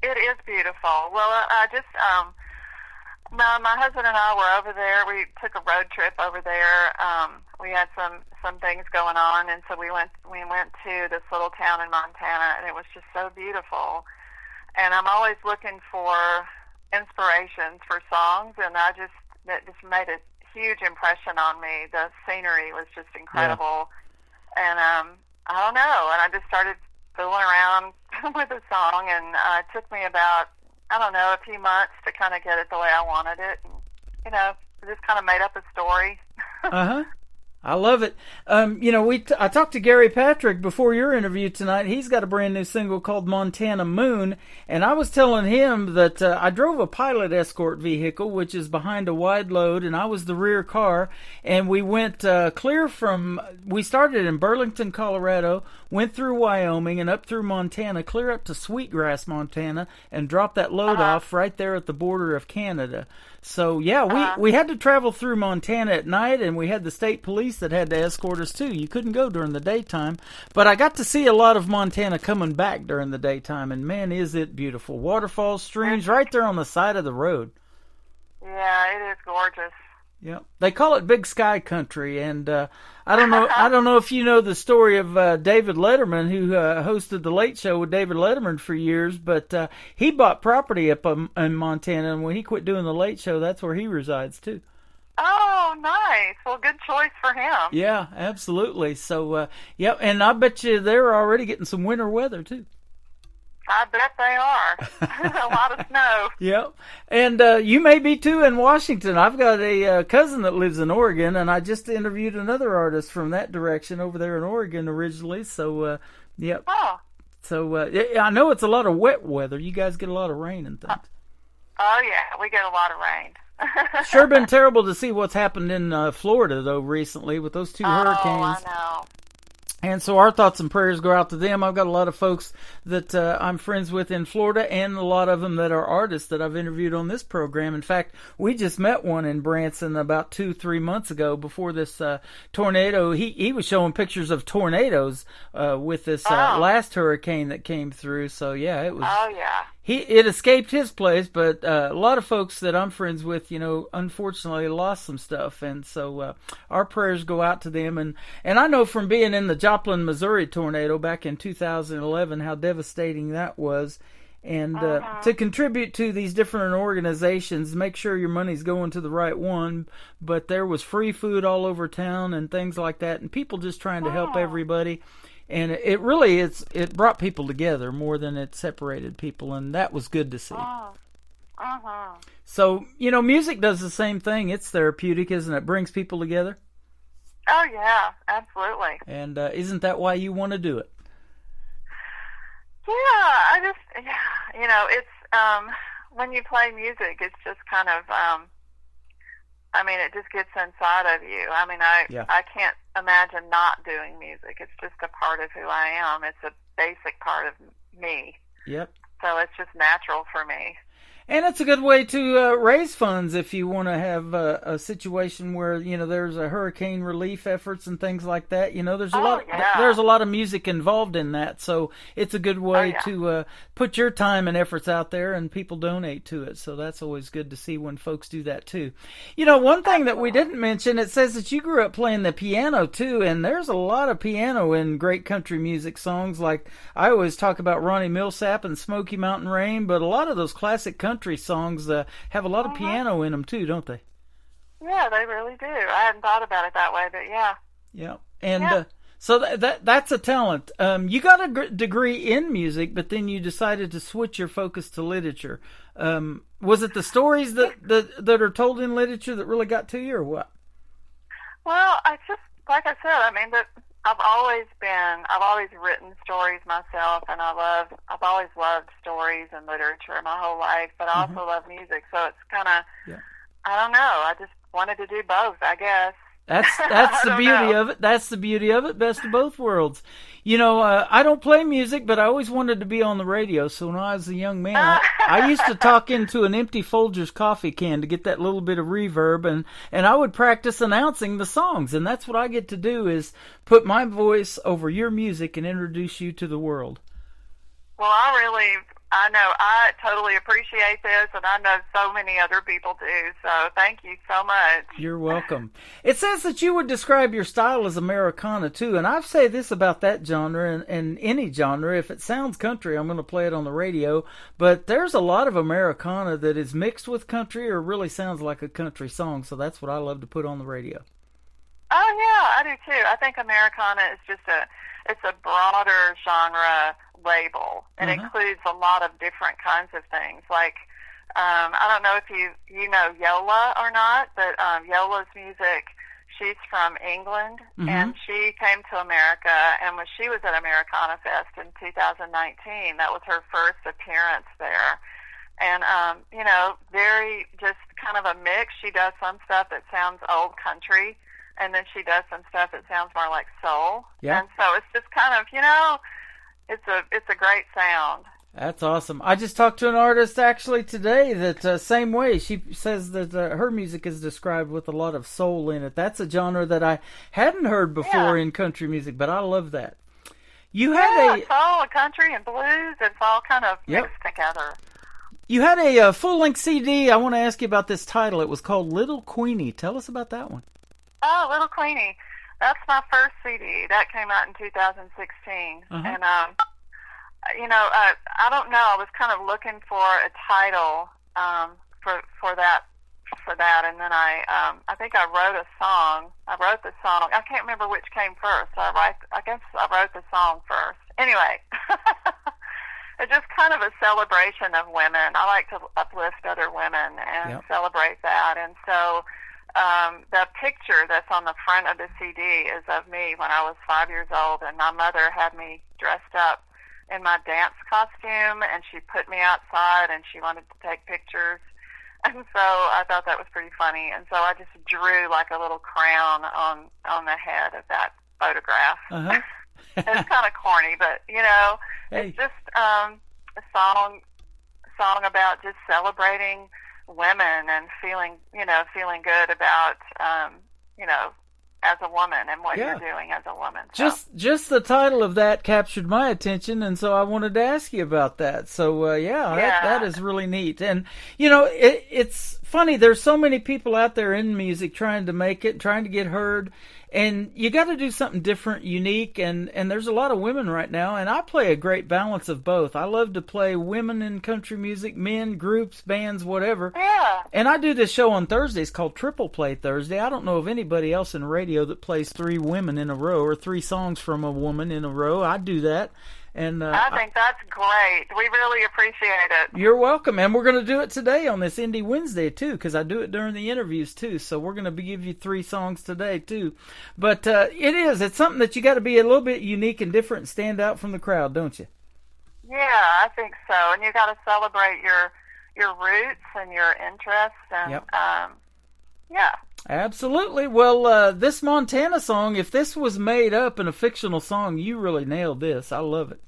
It is beautiful. Well, I just, my husband and I were over there. We took a road trip over there. We had some things going on, and so we went to this little town in Montana, and it was just so beautiful. And I'm always looking for inspirations for songs, and that just made a huge impression on me. The scenery was just incredible. Yeah. And I don't know, and I just started fooling around with the song, and it took me about, I don't know, a few months to kind of get it the way I wanted it. And, you know, just kind of made up a story. I love it. You know, I talked to Gary Patrick before your interview tonight. He's got a brand new single called Montana Moon, and I was telling him that I drove a pilot escort vehicle, which is behind a wide load, and I was the rear car, and we went we started in Burlington, Colorado, went through Wyoming and up through Montana, clear up to Sweetgrass, Montana, and dropped that load off right there at the border of Canada. So, yeah, we had to travel through Montana at night, and we had the state police that had to escort us, too. You couldn't go during the daytime. But I got to see a lot of Montana coming back during the daytime, and, man, is it beautiful. Waterfalls, streams, right there on the side of the road. Yeah, it is gorgeous. Yeah, they call it Big Sky Country, and I don't know if you know the story of David Letterman, who hosted the Late Show with David Letterman for years, but he bought property up in Montana, and when he quit doing the Late Show, that's where he resides too. Oh, nice. Well, good choice for him. Yeah, absolutely. So, and I bet you they're already getting some winter weather too. I bet they are. A lot of snow. Yep. And you may be too in Washington. I've got a cousin that lives in Oregon, and I just interviewed another artist from that direction over there in Oregon originally. So, yep. Oh. So, I know it's a lot of wet weather. You guys get a lot of rain and things. Oh, yeah. We get a lot of rain. Sure been terrible to see what's happened in Florida, though, recently with those two hurricanes. Oh, I know. And so our thoughts and prayers go out to them. I've got a lot of folks that I'm friends with in Florida, and a lot of them that are artists that I've interviewed on this program. In fact, we just met one in Branson about 2-3 months ago before this tornado. He was showing pictures of tornadoes with this last hurricane that came through. So, yeah, it was... Oh, yeah. It escaped his place, but a lot of folks that I'm friends with, you know, unfortunately lost some stuff, and so our prayers go out to them. And I know from being in the Joplin, Missouri tornado back in 2011 how devastating that was. And to contribute to these different organizations, make sure your money's going to the right one. But there was free food all over town and things like that, and people just trying to help everybody. And it really it brought people together more than it separated people, and that was good to see. So, you know, music does the same thing. It's therapeutic, isn't it? It brings people together. Oh, yeah, absolutely. And isn't that why you want to do it? Yeah, you know, it's, when you play music, it's just kind of, I mean, it just gets inside of you. I mean, I can't imagine not doing music. It's just a part of who I am. It's a basic part of me. Yep. So it's just natural for me. And it's a good way to raise funds if you want to have a situation where, you know, there's a hurricane relief efforts and things like that. You know, there's a lot of music involved in that. So it's a good way to put your time and efforts out there and people donate to it. So that's always good to see when folks do that too. You know, one thing that we didn't mention, it says that you grew up playing the piano too, and there's a lot of piano in great country music songs. Like I always talk about Ronnie Millsap and Smoky Mountain Rain, but a lot of those classic country songs have a lot of piano in them too, don't they? Yeah, they really do. I hadn't thought about it that way, but yeah. Yeah, and so that's a talent. You got a degree in music, but then you decided to switch your focus to literature. Was it the stories that are told in literature that really got to you, or what? Well, I just, like I said, I mean, I've always written stories myself, and I've always loved stories and literature my whole life, but I also love music, so it's kind of, I don't know, I just wanted to do both, I guess. That's the beauty of it. That's the beauty of it. Best of both worlds. You know, I don't play music, but I always wanted to be on the radio. So when I was a young man, I used to talk into an empty Folgers coffee can to get that little bit of reverb, and I would practice announcing the songs. And that's what I get to do, is put my voice over your music and introduce you to the world. Well, I know I totally appreciate this, and I know so many other people do, so thank you so much. You're welcome. It says that you would describe your style as Americana, too, and I've said this about that genre and any genre. If it sounds country, I'm going to play it on the radio, but there's a lot of Americana that is mixed with country or really sounds like a country song, so that's what I love to put on the radio. Oh, yeah, I do, too. I think Americana is just it's a broader genre label. It includes a lot of different kinds of things. Like, I don't know if you know Yola or not, but Yola's music, she's from England, and she came to America, and when she was at Americana Fest in 2019, that was her first appearance there. And, you know, very just kind of a mix. She does some stuff that sounds old country, and then she does some stuff that sounds more like soul. Yeah. And so it's just kind of, you know, it's a great sound. That's awesome. I just talked to an artist actually today that same way. She says that her music is described with a lot of soul in it. That's a genre that I hadn't heard before in country music, but I love that. You had soul, country, and blues. It's all kind of mixed together. You had a full-length CD. I want to ask you about this title. It was called Little Queenie. Tell us about that one. Oh, Little Queenie. That's my first CD. That came out in 2016. And, you know, I don't know. I was kind of looking for a title for that, and then I think I wrote a song. I wrote the song. I can't remember which came first. I guess I wrote the song first. Anyway, it's just kind of a celebration of women. I like to uplift other women and celebrate that, and so. The picture that's on the front of the CD is of me when I was 5 years old, and my mother had me dressed up in my dance costume, and she put me outside, and she wanted to take pictures, and so I thought that was pretty funny, and so I just drew like a little crown on the head of that photograph. It's kind of corny, but you know, it's just a song about just celebrating women and feeling good about, you know, as a woman and what you're doing as a woman. So. Just the title of that captured my attention, and so I wanted to ask you about that. So, that is really neat. And, you know, it's funny. There's so many people out there in music trying to make it, trying to get heard. And you got to do something different, unique, and there's a lot of women right now, and I play a great balance of both. I love to play women in country music, men, groups, bands, whatever. Yeah. And I do this show on Thursdays called Triple Play Thursday. I don't know of anybody else in radio that plays 3 women in a row or 3 songs from a woman in a row. I do that. And I think that's great. We really appreciate it. You're welcome. And we're going to do it today on this Indie Wednesday, too, because I do it during the interviews, too. So we're going to give you 3 songs today, too. But it's something that you got to be a little bit unique and different and stand out from the crowd, don't you? Yeah, I think so. And you got to celebrate your roots and your interests. And, yeah. Absolutely. Well, this Montana song, if this was made up in a fictional song, you really nailed this. I love it.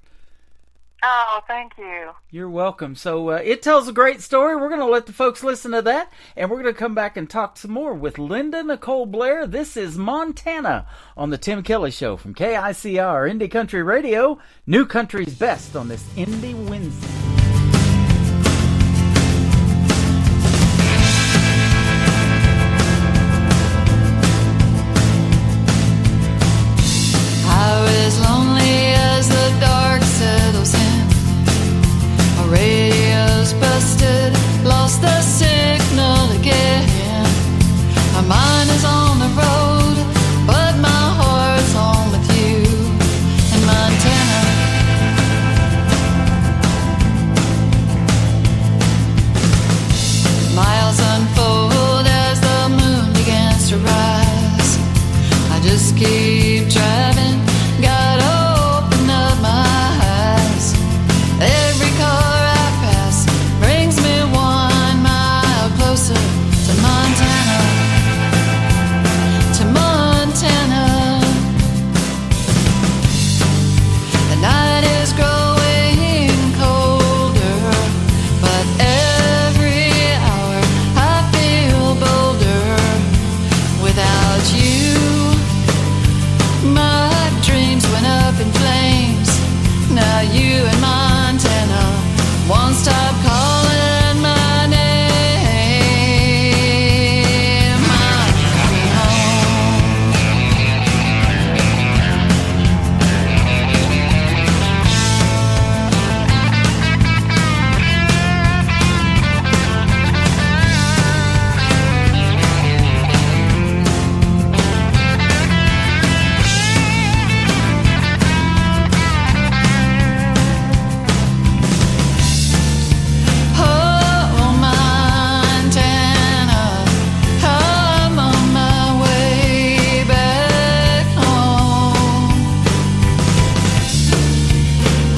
Oh, thank you. You're welcome. So it tells a great story. We're going to let the folks listen to that, and we're going to come back and talk some more with Linda Nicole Blair. This is Montana on the Tim Kelly Show from KICR Indie Country Radio. New Country's Best on this Indie Wednesday. I was lonely as the dark settles in. My radio's busted, lost the signal again. My mind is on the road, but my heart's home with you in Montana. Miles unfold as the moon begins to rise. I just keep driving, gotta open up my eyes. Every car I pass brings me 1 mile closer to Montana, to Montana. The night is growing colder, but every hour I feel bolder without you. My dreams went up in flames. Now you in Montana won't stop calling my name. Miami home. Oh, Montana, I'm on my way back home.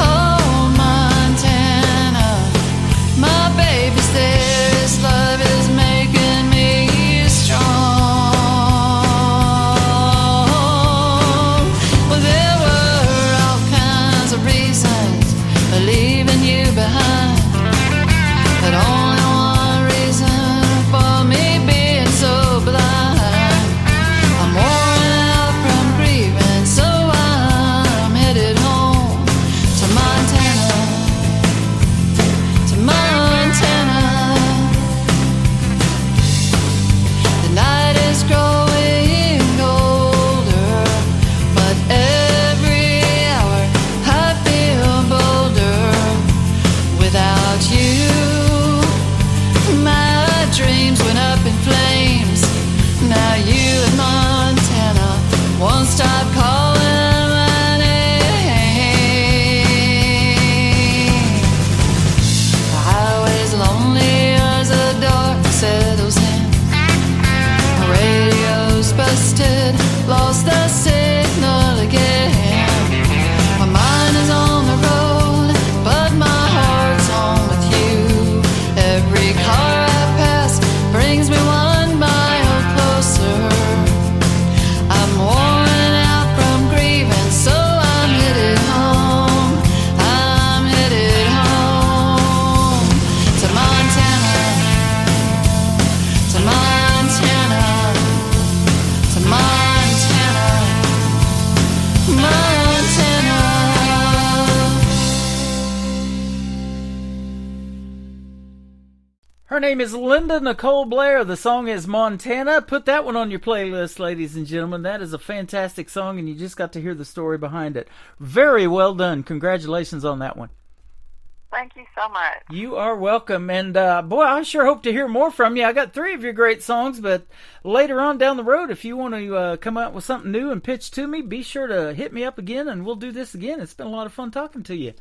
Oh, Montana, my baby's there. His love is making me strong. Well, there were all kinds of reasons for leaving you behind, but only one reason for me being so blind. I'm worn out from grieving, so I'm headed home to Montana, to Montana. The night is growing colder, but every hour I feel bolder without you. My dreams went up in flames. Now you in Montana won't stop calling my name. The highway's lonely as the dark settles in. My radio's busted, lost the signal again. My mind is on the road, but my heart's home with you. Every car I pass brings me 1 mile closer. I'm worn out from grieving, so I'm headed home. I'm headed home to Montana, to Montana, to Montana, Montana. Her name is Linda Nicole Blair. The song is Montana. Put that one on your playlist, ladies and gentlemen. That is a fantastic song, and you just got to hear the story behind it. Very well done. Congratulations on that one. Thank you so much. You are welcome. And, boy, I sure hope to hear more from you. I got 3 of your great songs, but later on down the road, if you want to come out with something new and pitch to me, be sure to hit me up again, and we'll do this again. It's been a lot of fun talking to you.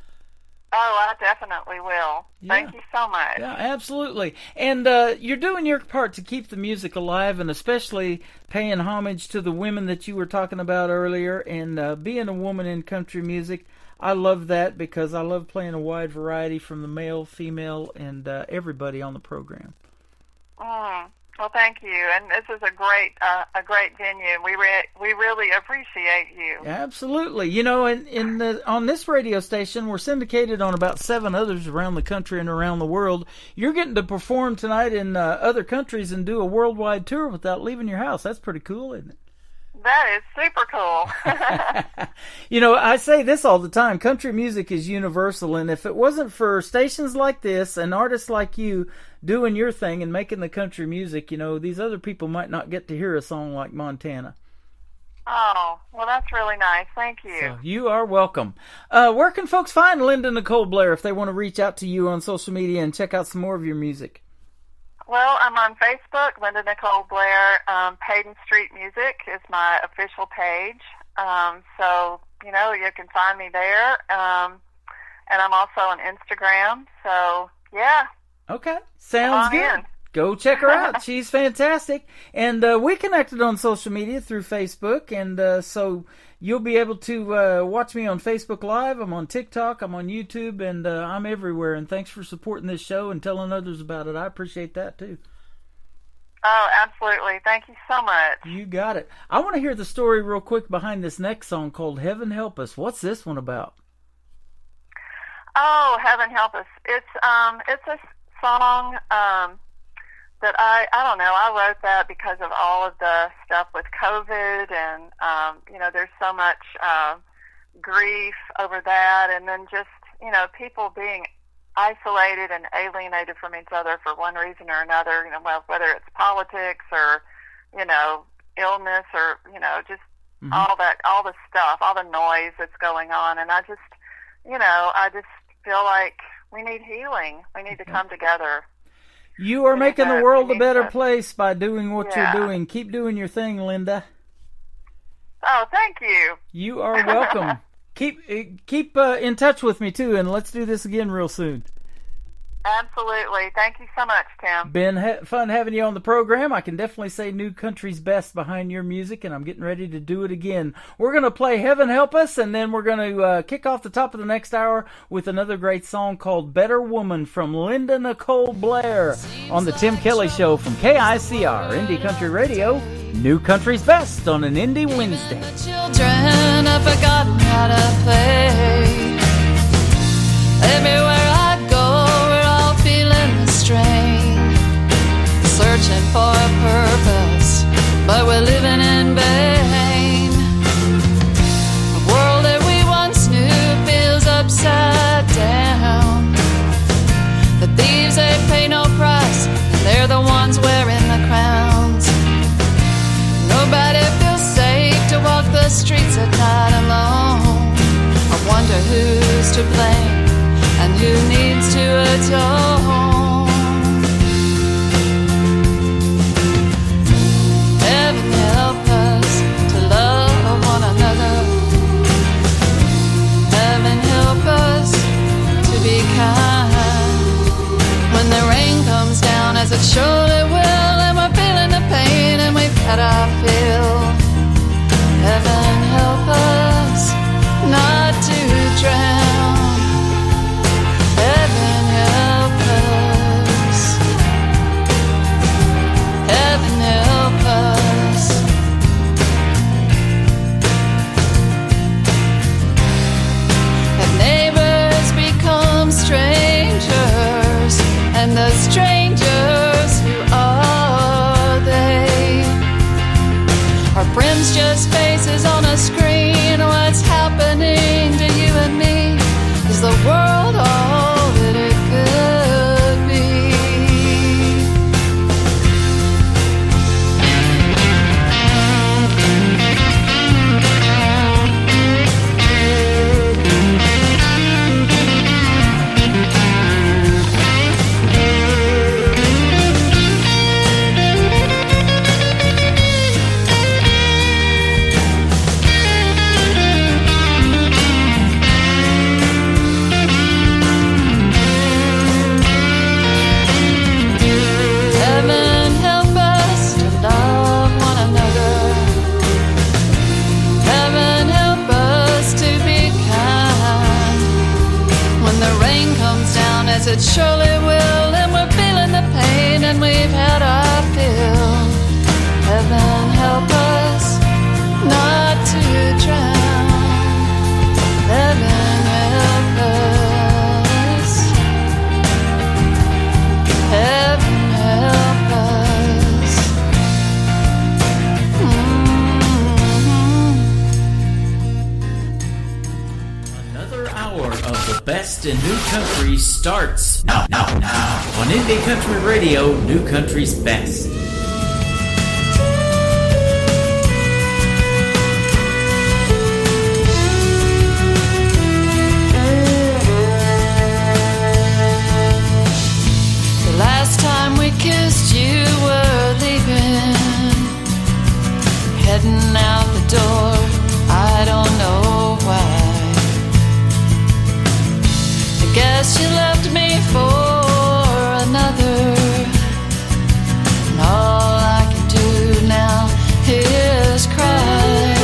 Oh, I definitely will. Thank you so much. Yeah, absolutely. And you're doing your part to keep the music alive, and especially paying homage to the women that you were talking about earlier, and being a woman in country music. I love that because I love playing a wide variety from the male, female, and everybody on the program. Well, thank you, and this is a great venue. We really appreciate you. Absolutely. You know, on this radio station, we're syndicated on about 7 others around the country and around the world. You're getting to perform tonight in other countries and do a worldwide tour without leaving your house. That's pretty cool, isn't it? That is super cool. You know, I say this all the time. Country music is universal, and if it wasn't for stations like this and artists like you doing your thing and making the country music, you know, these other people might not get to hear a song like Montana. Oh, well, that's really nice. Thank you. So you are welcome. Where can folks find Linda Nicole Blair if they want to reach out to you on social media and check out some more of your music? Well, I'm on Facebook, Linda Nicole Blair. Hayden Street Music is my official page. So, you know, you can find me there. And I'm also on Instagram. So, yeah. Okay. Sounds good. Go check her out. She's fantastic. And we connected on social media through Facebook. And so you'll be able to watch me on Facebook Live. I'm on TikTok. I'm on YouTube. And I'm everywhere. And thanks for supporting this show and telling others about it. I appreciate that, too. Oh, absolutely. Thank you so much. You got it. I want to hear the story real quick behind this next song called Heaven Help Us. What's this one about? Oh, Heaven Help Us. It's a song that I don't know, I wrote that because of all of the stuff with COVID and, you know, there's so much grief over that, and then just, you know, people being isolated and alienated from each other for one reason or another, you know, well, whether it's politics or, you know, illness or, you know, just all the stuff, all the noise that's going on. And I just, you know, I just feel like we need healing. We need to come together. You are making the world a better place by doing what you're doing. Keep doing your thing, Linda. Oh, thank you. You are welcome. Keep in touch with me, too, and let's do this again real soon. Absolutely. Thank you so much, Tim. Been fun having you on the program. I can definitely say New Country's best behind your music, and I'm getting ready to do it again. We're going to play Heaven Help Us, and then we're going to kick off the top of the next hour with another great song called Better Woman from Linda Nicole Blair on the Tim Kelly Show from KICR, Indie Country Radio, New Country's best on an Indie Wednesday. The children have forgotten how to play. Everywhere I go, we're all feeling the strain, searching for a purpose, but we're living in vain. The world that we once knew feels upside down. The thieves, they pay no price, and they're the ones wearing the crowns. Nobody feels safe to walk the streets at night alone. I wonder who's to blame and who needs to atone. Heaven help us to love one another. Heaven help us to be kind. When the rain comes down, as it surely will, and we're feeling the pain and we've had our fill, heaven help us not to drown. Heaven help us. Heaven help us. Have neighbors become strangers, and the strangers, who are they? Are friends just faces on a screen? What's happening to you and me? Is the world all that it could be? Heaven help us to love one another. Heaven help us to be kind. When the rain comes down, as it surely will, and we're feeling the pain and we've had our fill, to drown. Heaven help us. Heaven help us. Another hour of the best in new country starts now on Indie Country Radio, New Country's Best. The last time we kissed, you were leaving, heading out the door. I don't know why. I guess you left me for another, and all I can do now is cry.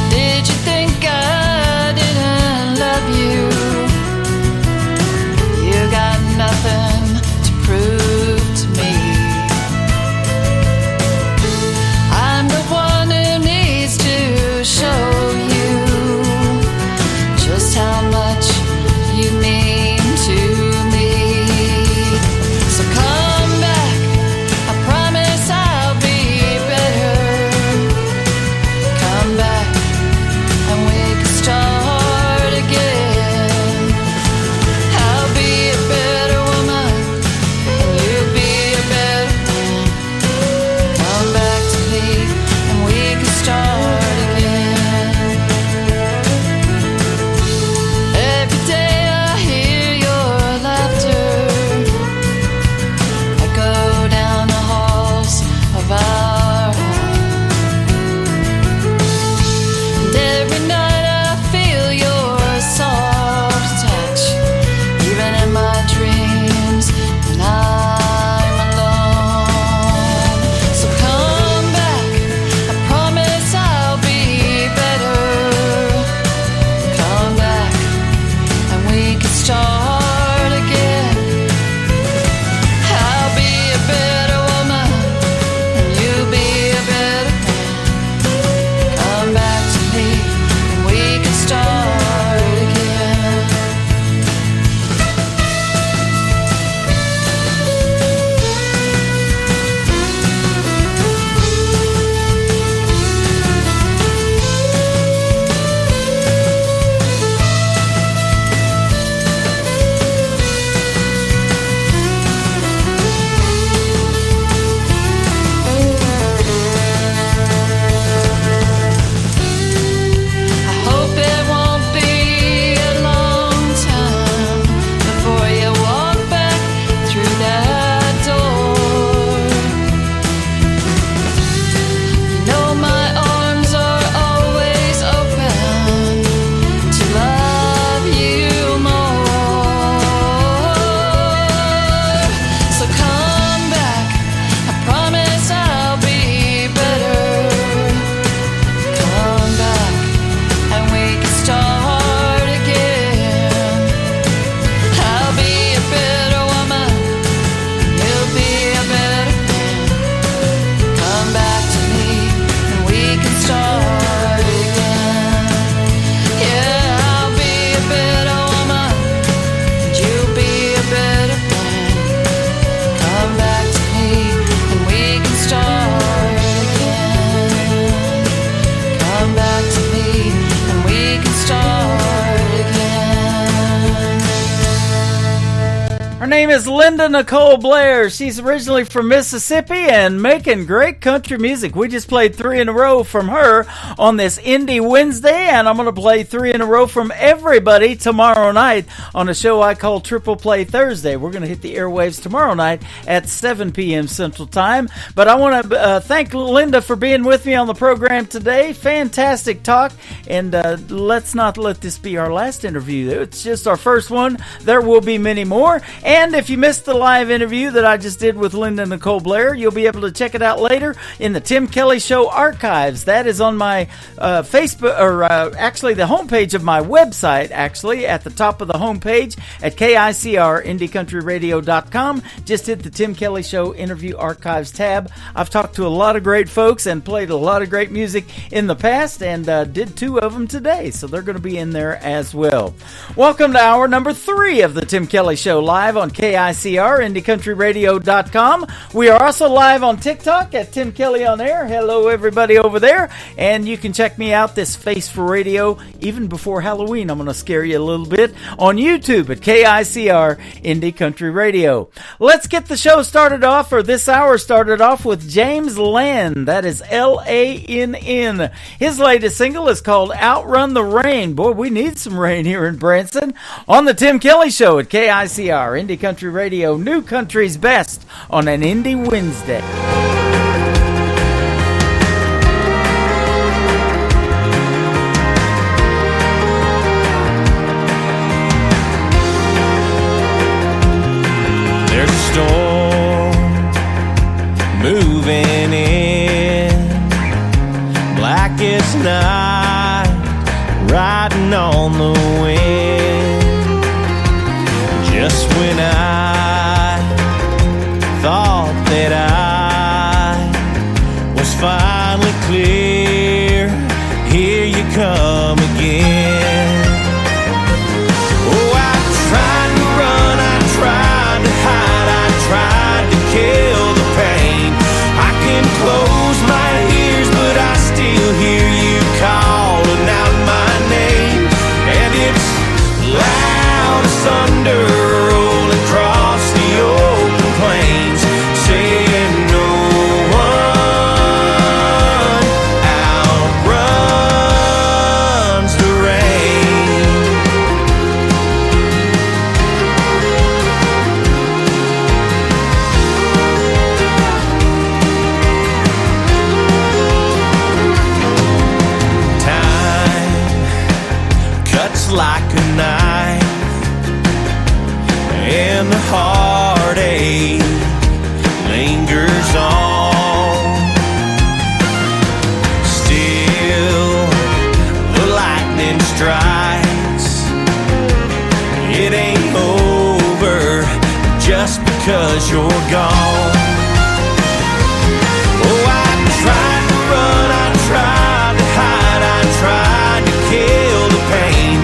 Did you think I didn't love you? You got nothing to prove to me. I'm the one who needs to show you just how much you mean to me. So come back, I promise I'll be better. Come back and we can start again. I'll be a better woman and you'll be a better man. Come back to me and we can start again. Every day I hear your laughter echo down the halls of our home. And every night I feel your soft touch, even in my dreams when I'm alone. So come back, I promise I'll be better. Come back and we can start again. I'll be a better woman and you'll be a better man. Come back to me and we can start again. I hope it won't be a long time before you walk back through that door. You know my arms are always open to love you more. So come back, I promise I'll be better. Come back and we can start again. I'll be a better woman, you'll be a better man. Come back to me and we can start again. Yeah, I'll be a better woman, and you'll be a better man. Come back to me and we can start again. Come back to me and we can start again. Her name is Linda Nicole Blair. She's originally from Mississippi and making great country music. We just played 3 in a row from her on this Indie Wednesday, and I'm going to play 3 in a row from everybody tomorrow night on a show I call Triple Play Thursday. We're going to hit the airwaves tomorrow night at 7 p.m. Central Time. But I want to thank Linda for being with me on the program today. Fantastic talk, and let's not let this be our last interview. It's just our first one. There will be many more. And And if you missed the live interview that I just did with Linda Nicole Blair, you'll be able to check it out later in the Tim Kelly Show archives. That is on my Facebook, or actually the homepage of my website, actually, at the top of the homepage at KICR-IndieCountryRadio.com. Just hit the Tim Kelly Show interview archives tab. I've talked to a lot of great folks and played a lot of great music in the past, and did 2 of them today, so they're going to be in there as well. Welcome to hour number 3 of the Tim Kelly Show, live on KICR-IndieCountryRadio.com. We are also live on TikTok at Tim Kelly On Air. Hello, everybody over there. And you can check me out, this face for radio, even before Halloween. I'm going to scare you a little bit on YouTube at KICR Indie Country Radio. Let's get the show started off, or this hour started off, with James Lann. That is Lann. His latest single is called Outrun the Rain. Boy, we need some rain here in Branson. On the Tim Kelly Show at KICR Indie Country Radio, New Country's Best on an Indie Wednesday. There's a storm moving in, blackest night, riding on the wind. Just when I thought that I was finally clear, here you come again. Oh, I tried to run, I tried to hide, I tried to kill the pain. I can close my ears, but I still hear you calling out my name. And it's loud as thunder rolling across the open plains, saying no one outruns the rain. Time cuts like a knife, and the heartache lingers on. Still, the lightning strikes. It ain't over just because you're gone. Oh, I tried to run, I tried to hide, I tried to kill the pain.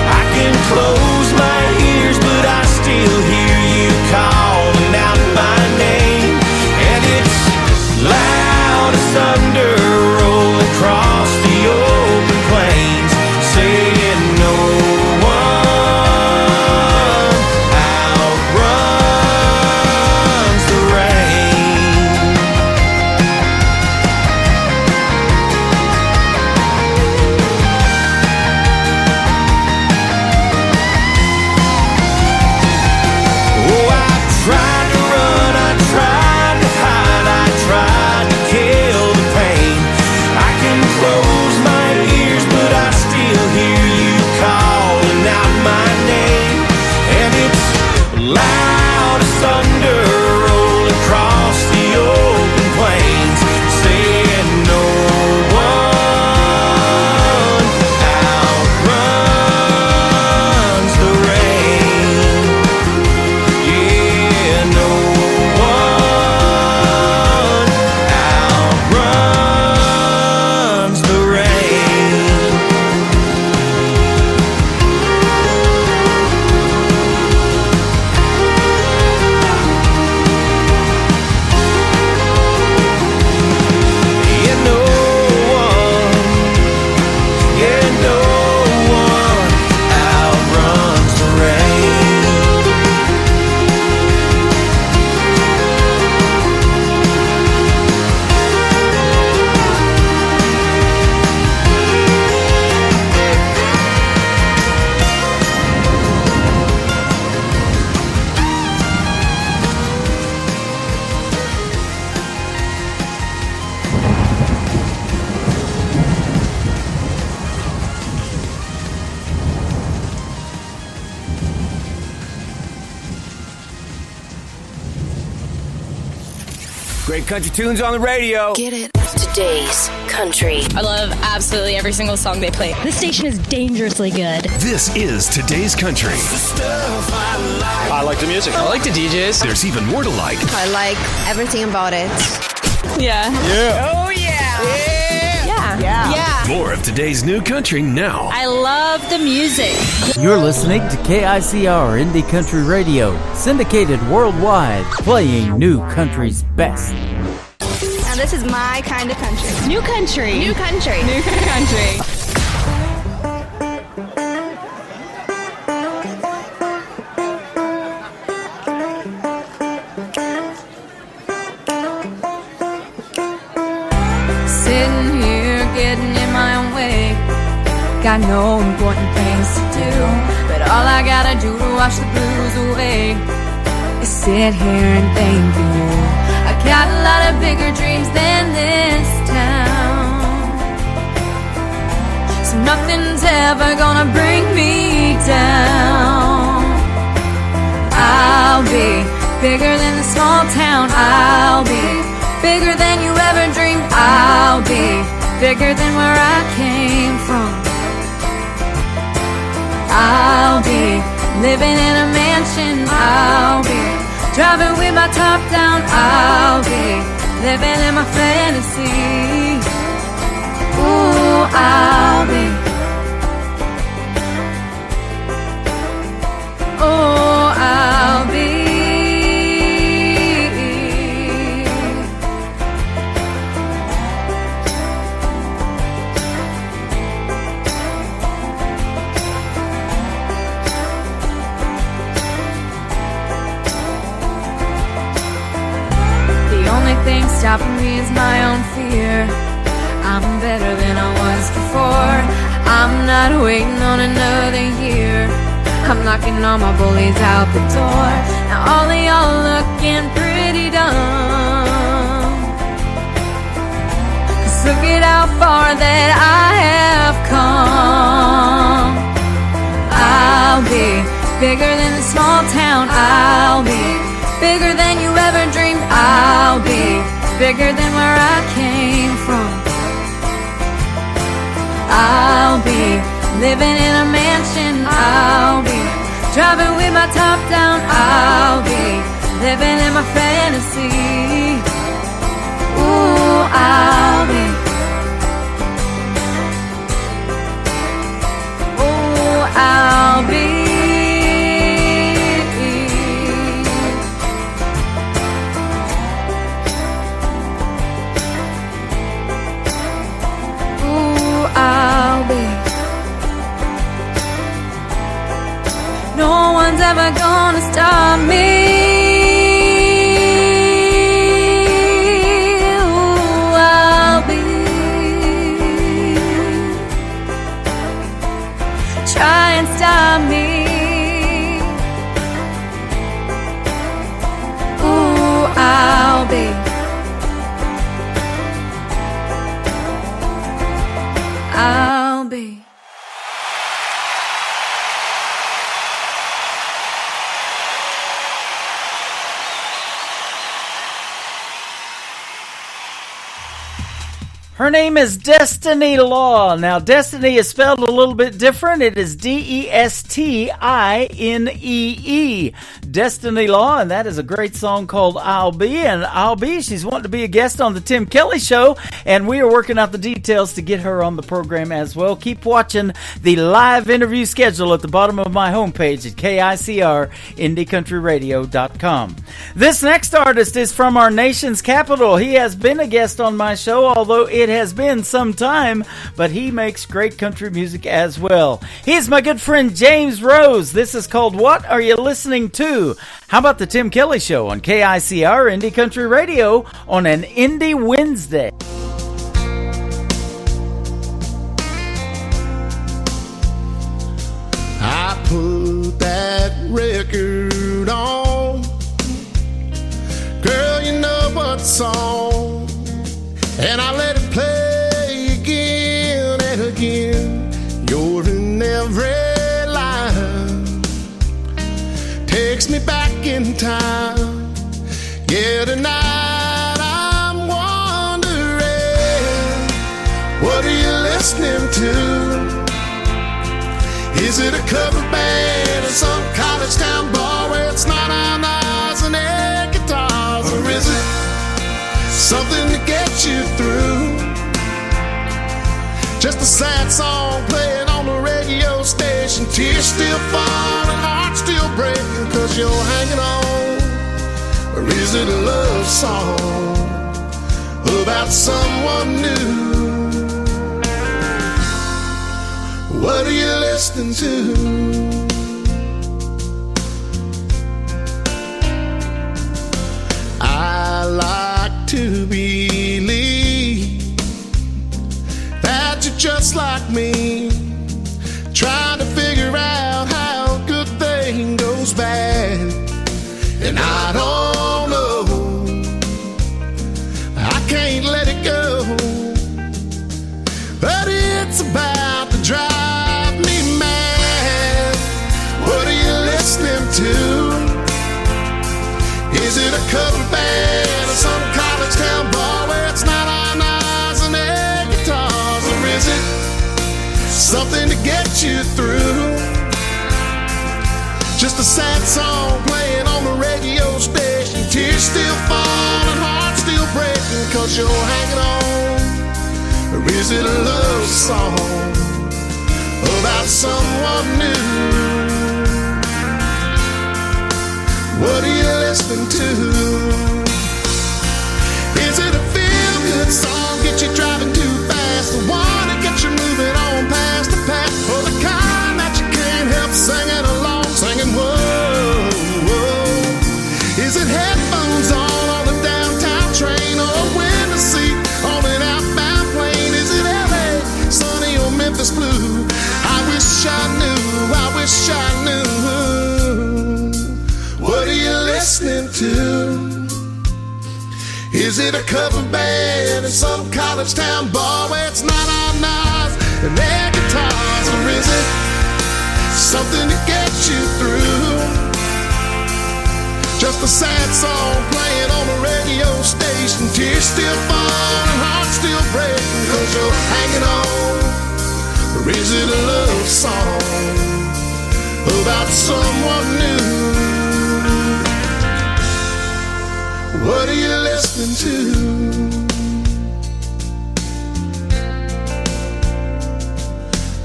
I can close my ears, but I still hear you calling out my name. And it's loud as thunder rolling across the open plains, saying no one outruns the rain. Great country tunes on the radio. Get it. Today's country. I love absolutely every single song they play. This station is dangerously good. This is Today's Country. I like the music. I like the DJs. There's even more to like. I like everything about it. Yeah. Yeah. Oh, yeah. Yeah. More of today's new country now. I love the music. You're listening to KICR Indie Country Radio, syndicated worldwide, playing new country's best. Now this is my kind of country. New country. New country. New country. Sitting here getting in my own way. Got no important things to do, but all I gotta do to wash the blues away is sit here and thank you. I got a lot of bigger dreams than this town, so nothing's ever gonna bring me down. I'll be bigger than the small town. I'll be bigger than you ever dreamed. I'll be bigger than where I came from. I'll be living in a mansion. I'll be driving with my top down. I'll be living in my fantasy. Ooh, I'll be. Oh, I'll be. Thing stopping me is my own fear. I'm better than I was before. I'm not waiting on another year. I'm knocking all my bullies out the door. Now all of y'all looking pretty dumb, 'cause look at how far that I have come. I'll be bigger than the small town. I'll be bigger than you ever dreamed. I'll be bigger than where I came from. I'll be living in a mansion. I'll be driving with my top down. I'll be living in my fantasy. Ooh, I'll be. Ooh, I'll be. I'll be. No one's ever gonna stop me. Ooh, I'll be. Try and stop me. Ooh, I'll be. I'll be. Her name is Destiny Law. Now, Destiny is spelled a little bit different. It is Destinee. Destiny Law, and that is a great song called I'll Be. And I'll Be, she's wanting to be a guest on the Tim Kelly Show, and we are working out the details to get her on the program as well. Keep watching the live interview schedule at the bottom of my homepage at KICRIndieCountryRadio.com. This next artist is from our nation's capital. He has been a guest on my show, although it has been some time, but he makes great country music as well. He's my good friend James Rose. This is called What Are You Listening To? How about the Tim Kelly Show on KICR Indie Country Radio on an Indie Wednesday? I put that record on, girl, you know what song, and I let it play again and again. You're in every line, takes me back in time. Yeah, tonight I listening to? Is it a cover band in some college town bar where it's not on eyes and air guitars? Or is it something to get you through? Just a sad song playing on the radio station, tears still falling, heart still breaking, cause you're hanging on. Or is it a love song about someone new? What are you listening to? I like to believe that you're just like me, trying to figure out how a good thing goes bad. And I don't know, I can't let it go, but it's about to drive me mad. What are you listening to? Is it a cover band or some college town bar where it's not on eyes and air guitars? Or is it something to get you through? Just a sad song playing on the radio station, tears still falling, heart still breaking, cause you're hanging on. Or is it a love song about someone new? What are you listening to? Is it a feel-good song, get you driving too fast, the one that gets you moving on past the path, or the kind that you can't help singing along, singing whoa, whoa? Is it headphones on the downtown train, or a window seat on an outbound plane? Is it LA, sunny or Memphis blue? I wish I knew, I wish I knew. What are you listening to? Is it a cover band in some college town bar where it's not on knives and air guitars? Or is it something to get you through? Just a sad song playing on the radio station, tears still falling, heart still breaking, cause you're hanging on. Or is it a love song about someone new? What are you listening to?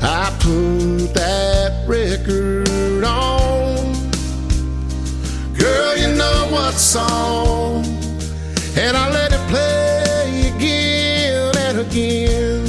I put that record on, girl, you know what song, and I let it play again and again.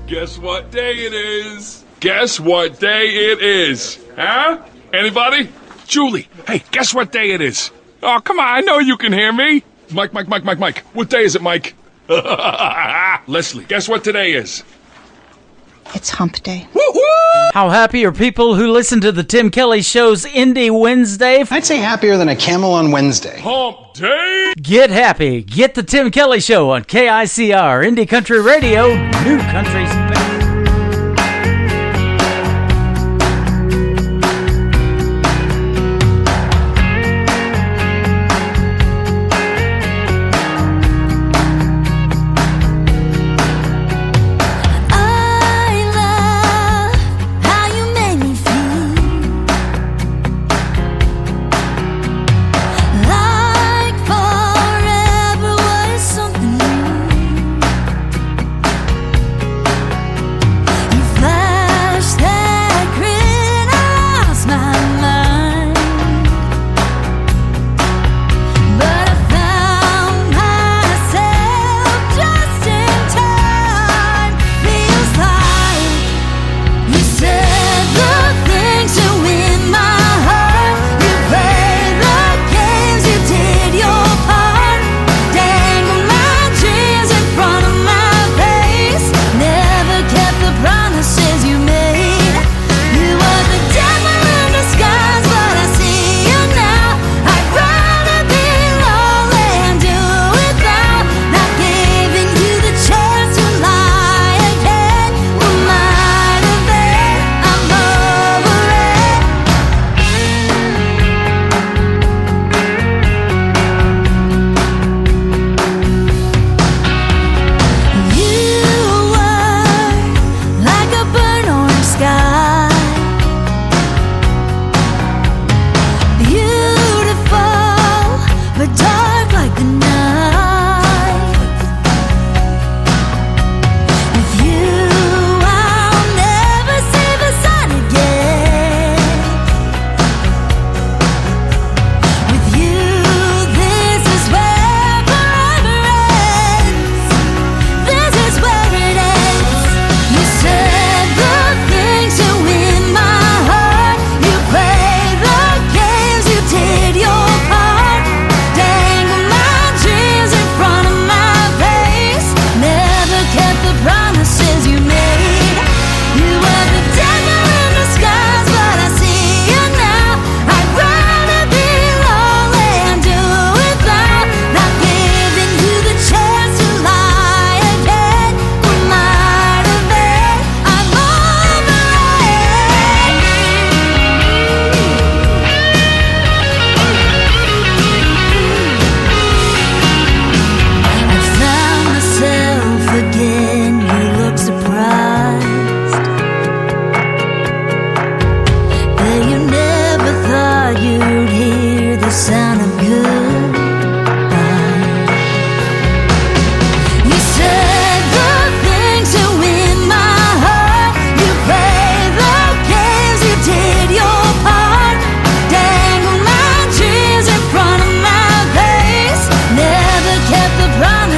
Guess what day it is? Guess what day it is? Huh? Anybody? Julie, hey, guess what day it is? Oh, come on, I know you can hear me. Mike. What day is it, Mike? Leslie, guess what today is? It's hump day. Woo-hoo! How happy are people who listen to the Tim Kelly Show's Indie Wednesday? I'd say happier than a camel on Wednesday. Hump day! Get happy. Get the Tim Kelly Show on KICR, Indie Country Radio, New Country's best.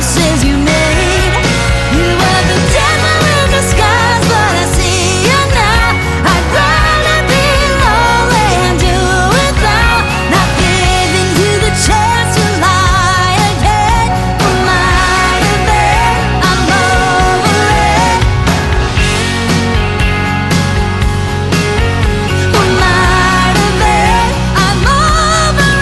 promises you made. You were the devil in disguise, but I see you now. I'd rather be lonely and do without, not giving you the chance to lie again. Who might have been? I'm over it. Who might have been? I'm over it.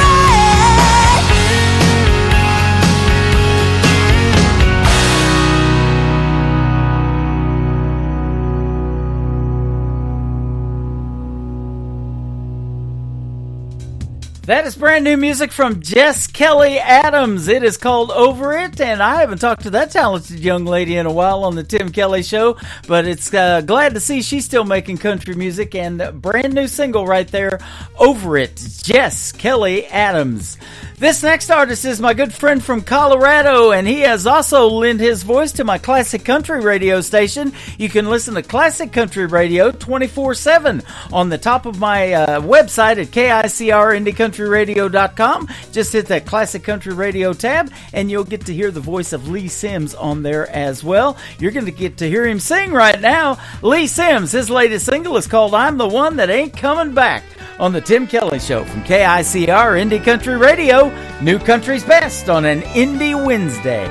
That is brand new music from Jess Kelly Adams. It is called Over It, and I haven't talked to that talented young lady in a while on the Tim Kelly Show, but it's glad to see she's still making country music, and brand new single right there, Over It, Jess Kelly Adams. This next artist is my good friend from Colorado, and he has also lent his voice to my classic country radio station. You can listen to classic country radio 24/7 on the top of my website at KICRIndieCountryRadio.com. Just hit that classic country radio tab, and you'll get to hear the voice of Lee Sims on there as well. You're going to get to hear him sing right now. Lee Sims, his latest single is called I'm the One That Ain't Coming Back on the Tim Kelly Show from KICR Indie Country Radio. New country's best on an Indie Wednesday.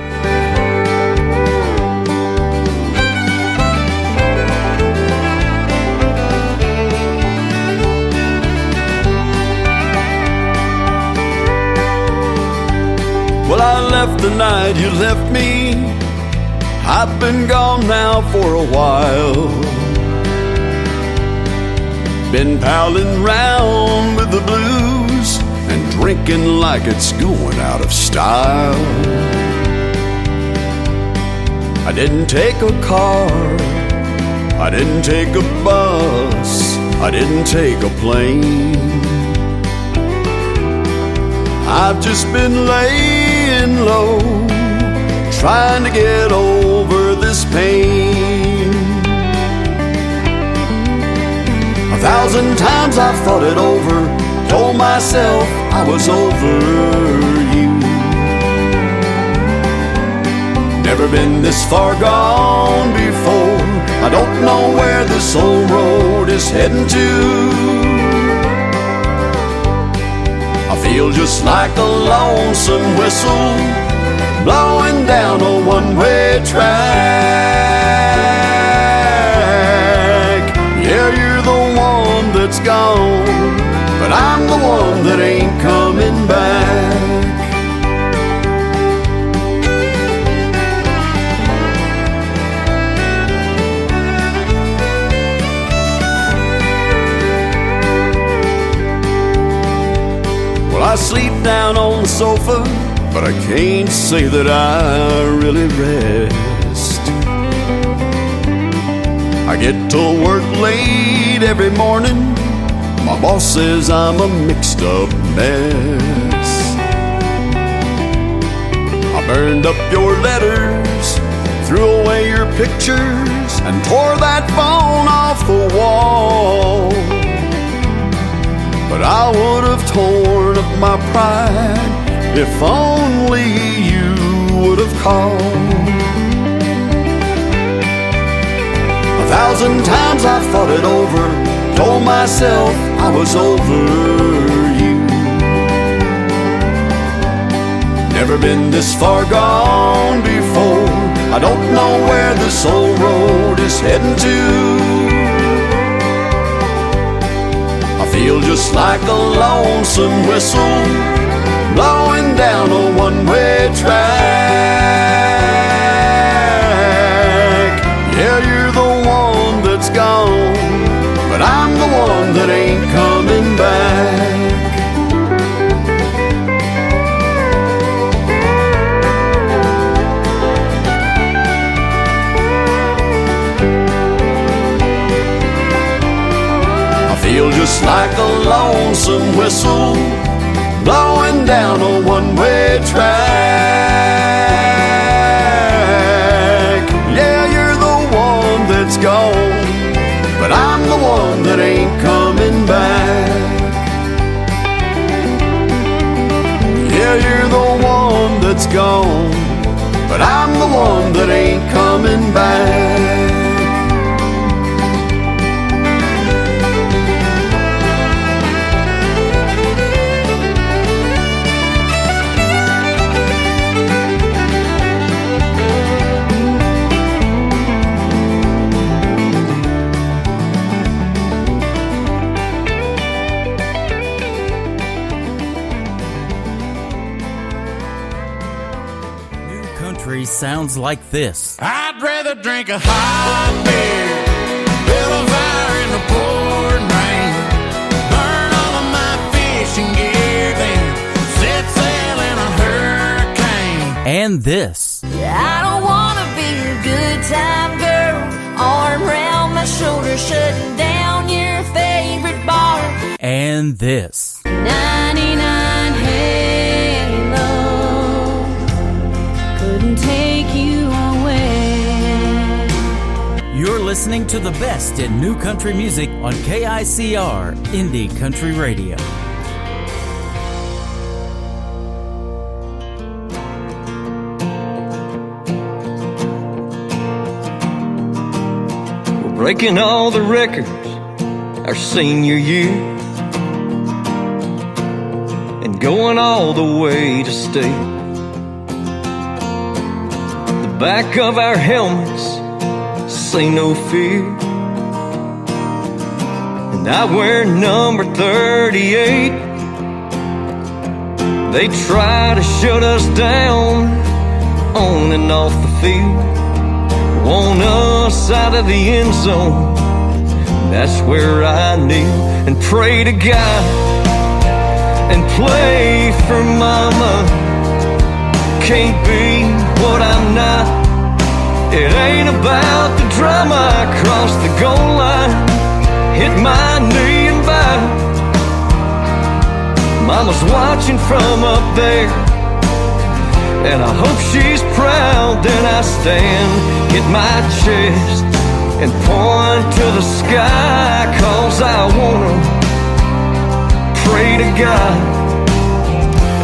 Well, I left the night you left me. I've been gone now for a while. Been palling round with the blues and drinking like it's going out of style. I didn't take a car, I didn't take a bus, I didn't take a plane. I've just been laying low, trying to get over this pain. 1,000 times I've thought it over, told myself I was over you. Never been this far gone before, I don't know where this old road is heading to. I feel just like a lonesome whistle blowing down a one-way track. Yeah, you're the one that's gone, but I'm the one that ain't coming back. Well, I sleep down on the sofa, but I can't say that I really rest. I get to work late every morning. My boss says I'm a mixed up mess. I burned up your letters, threw away your pictures, and tore that phone off the wall. But I would have torn up my pride if only you would have called. 1,000 times I've thought it over, told myself I was over you. Never been this far gone before, I don't know where this old road is heading to. I feel just like a lonesome whistle blowing down a one-way track. Yeah, you're the one that's gone, but I'm the one that ain't coming back. I feel just like a lonesome whistle blowing down a one-way track. Yeah, you're the one that's gone, but I'm the one that ain't coming back. Yeah, you're the one that's gone, but I'm the one that ain't coming back. Sounds like this. I'd rather drink a hot beer, build a fire in the pouring rain, burn all of my fishing gear, then set sail in a hurricane. And this. I don't wanna be a good time girl, arm around my shoulder, shutting down your favorite bar. And this. 99 Halo couldn't take you away. You're listening to the best in new country music on KICR Indie Country Radio. We're breaking all the records our senior year and going all the way to state. The back of our helmets say no fear, and I wear number 38. They try to shut us down on and off the field, want us out of the end zone. That's where I kneel and pray to God and play for mama. Can't be what I'm not. It ain't about the drama. I cross the goal line, hit my knee and bow. Mama's watching from up there, and I hope she's proud. Then I stand, hit my chest, and point to the sky, 'cause I wanna pray to God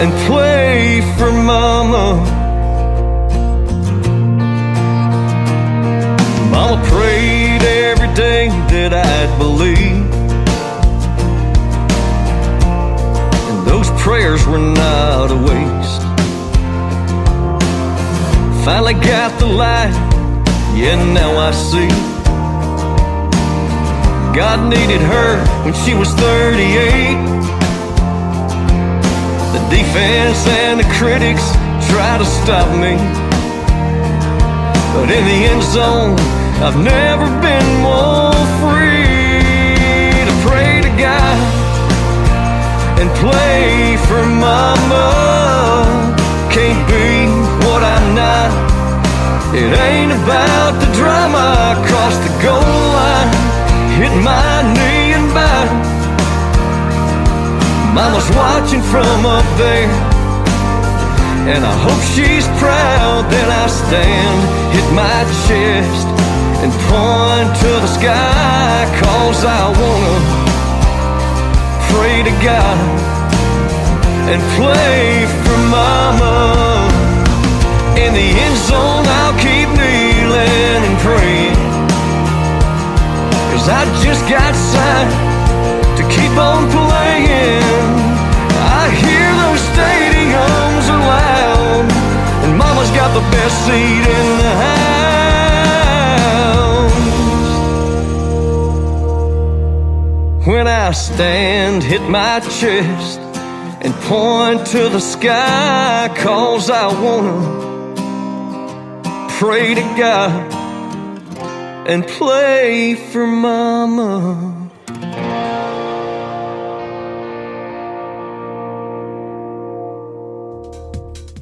and play for mama. Mama prayed every day that I'd believe, and those prayers were not a waste. Finally got the light, yeah, now I see God needed her when she was 38. The defense and the critics try to stop me, but in the end zone, I've never been more free to pray to God and play for mama. Can't be what I'm not. It ain't about the drama. I cross the goal line, hit my knee and bow. Mama's watching from up there, and I hope she's proud. Then I stand, hit my chest, and point to the sky, 'cause I wanna pray to God and play for mama. In the end zone, I'll keep kneeling and praying, 'cause I just got signed to keep on playing. I hear those stadiums are loud, and mama's got the best seat in the house. When I stand, hit my chest, and point to the sky, 'cause I wanna pray to God and play for mama.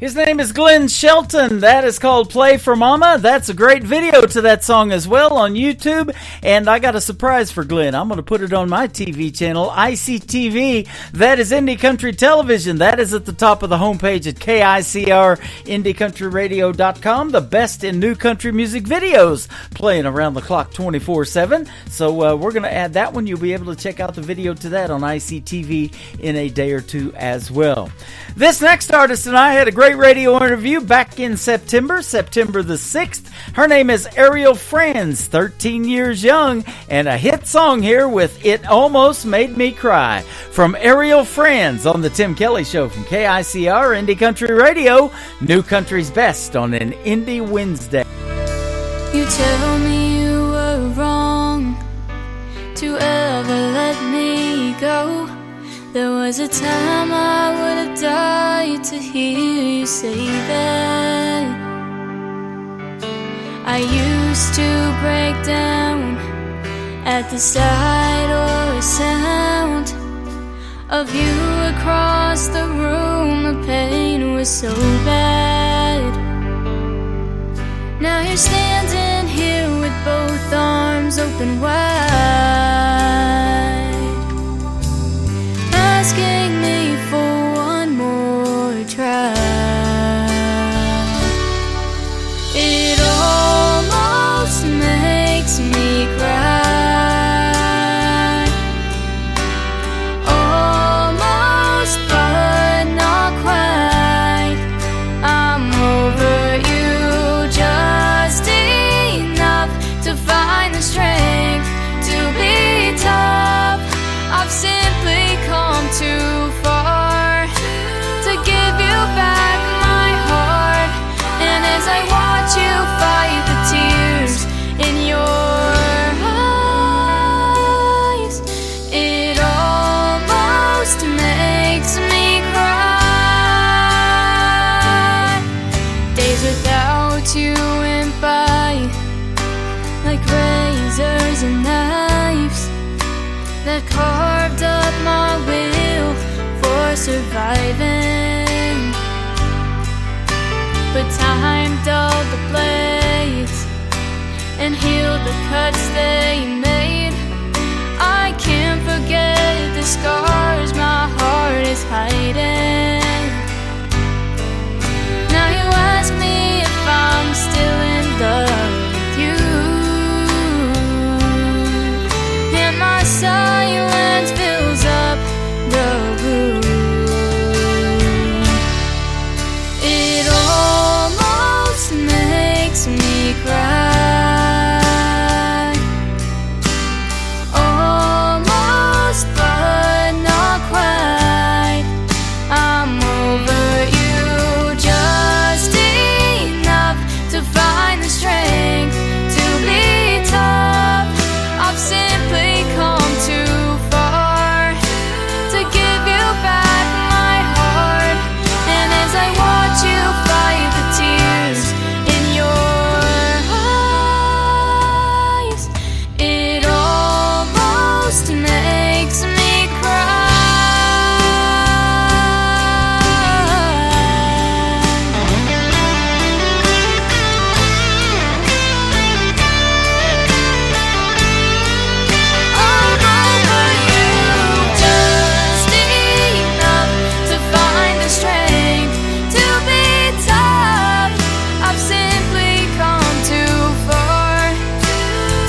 His name is Glenn Shelton. That is called Play for Mama. That's a great video to that song as well on YouTube. And I got a surprise for Glenn. I'm going to put it on my TV channel, ICTV. That is Indie Country Television. That is at the top of the homepage at KICR-IndieCountryRadio.com. The best in new country music videos playing around the clock 24/7. So we're going to add that one. You'll be able to check out the video to that on ICTV in a day or two as well. This next artist and I had a great great radio interview back in September the 6th. Her name is Ariel Franz, 13 years young, and a hit song here with It Almost Made Me Cry. From Ariel Franz on the Tim Kelly Show from KICR Indie Country Radio, New Country's Best on an Indie Wednesday. You tell me you were wrong to ever let me go. There was a time I would have died to hear you say that. I used to break down at the sight or a sound of you across the room. The pain was so bad. Now you're standing here with both arms open wide, asking me for one more try. It almost makes me cry, almost but not quite. I'm over you just enough to find the strength to be tough. I've simply come too far to give you back my heart. And as I watch you fight the tears in your eyes, it almost makes me cry. Days without you went by like razors and knives that carved up my will for surviving. But time dulled the blades and healed the cuts they made. I can't forget the scars my heart is hiding. Now you ask me if I'm still in love with you, and my silence fills up the room. It almost makes me cry, almost but not quite. I'm over you just enough to find the strength to be tough. I've simply come too far to give you back my heart. And as I watch you fight the tears in your eyes, it almost makes me cry. I'm over you just enough to find the strength to be tough. I've simply come too far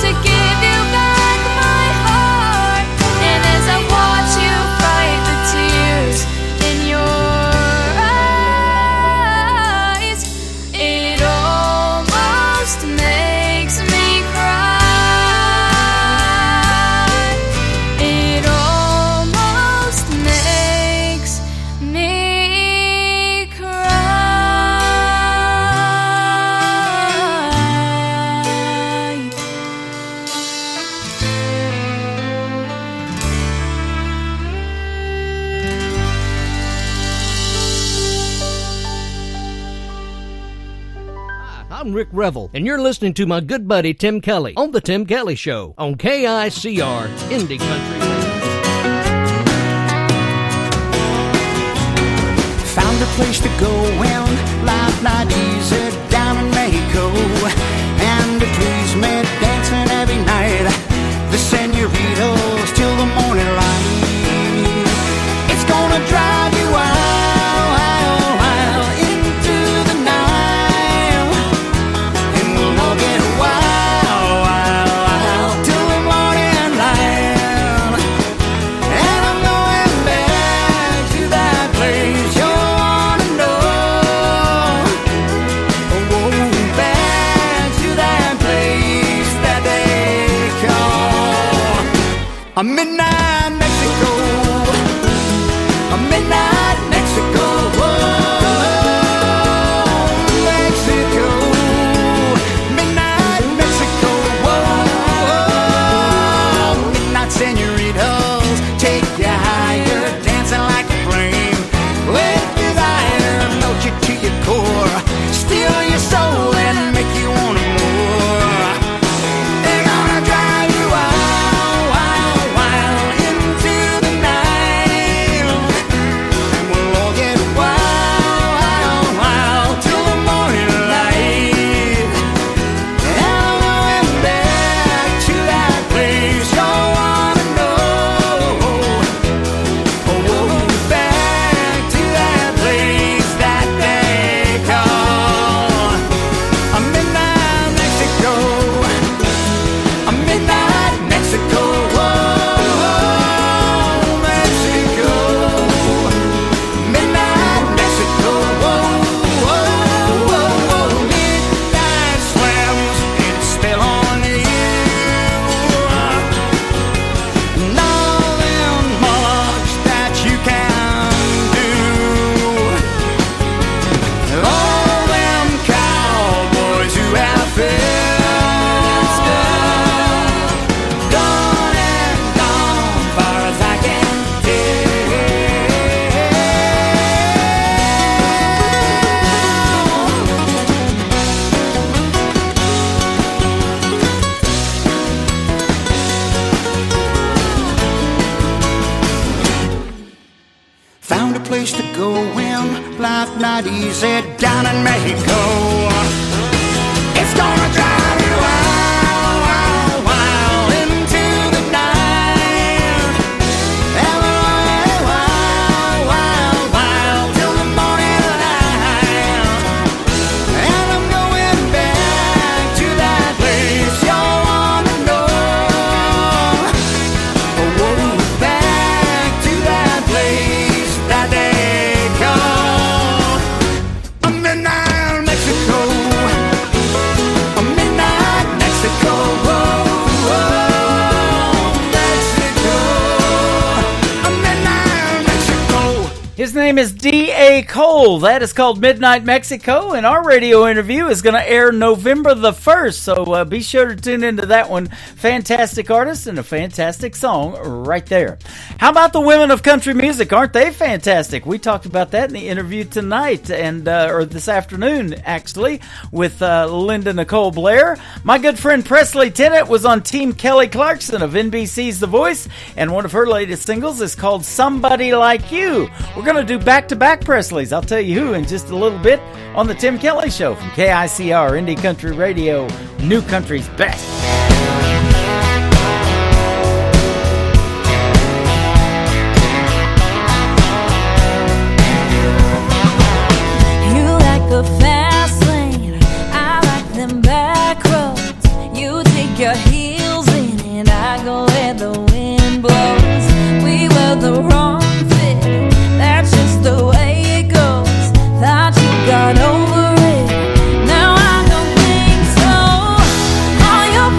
to give you back my heart. And as I watch you fight the tears in your eyes, it almost makes me cry. It almost makes me cry. I'm Rick Revel, and you're listening to my good buddy Tim Kelly on The Tim Kelly Show on KICR Indie Country Radio. Found a place to go when life not easy down in Mexico, and to please me dancing every night, the senoritas till the morning light. It's gonna drive you wild into the night, and we'll all get wild till the morning light. And I'm going back to that place you wanna know. A midnight Mexico, a midnight Mexico, Mexico, midnight Mexico, midnight senoritas, take you higher, dancing like a flame, with desire, melt you to your core, steal your soul and make you want more. They're gonna drive you wild, wild, wild into the night, and we'll all get wild, wild, wild till the morning light. And I'm going back to that place you wanna know. Oh, we'll go back to that place that they call a midnight Mexico, a midnight Mexico, Mexico, midnight Mexico, midnight slams its spell on you, and all them marks that you can do, all them cowboys who have failed, gone and gone far as I can Found a place to go when life not easy down in Mexico. It's gonna drive you wild, wild, wild into the night, and wild, wild, wild, wild till the morning light. And I'm going back to that place you wanna know. Oh, back to that place that they call a midnight Mexico, a midnight Mexico, Mexico, a midnight Mexico. His name is D.A. Cole. That is called Midnight Mexico, and our radio interview is going to air November the 1st, so be sure to tune into that one. Fantastic artist and a fantastic song right there. How about the women of country music? Aren't they fantastic? We talked about that in the interview tonight, and or this afternoon, actually, with Linda Nicole Blair. My good friend Presley Tennant was on Team Kelly Clarkson of NBC's The Voice, and one of her latest singles is called Somebody Like You. We're going to do back-to-back Presleys. I'll tell you who in just a little bit on the Tim Kelly Show from KICR, Indie Country Radio, New Country's Best. You like the fast lane, I like them back roads. You take your heels in and I go where the wind blows. We were the wrong fit, that's just the way it goes. Thought you got over it, now I don't think so. All your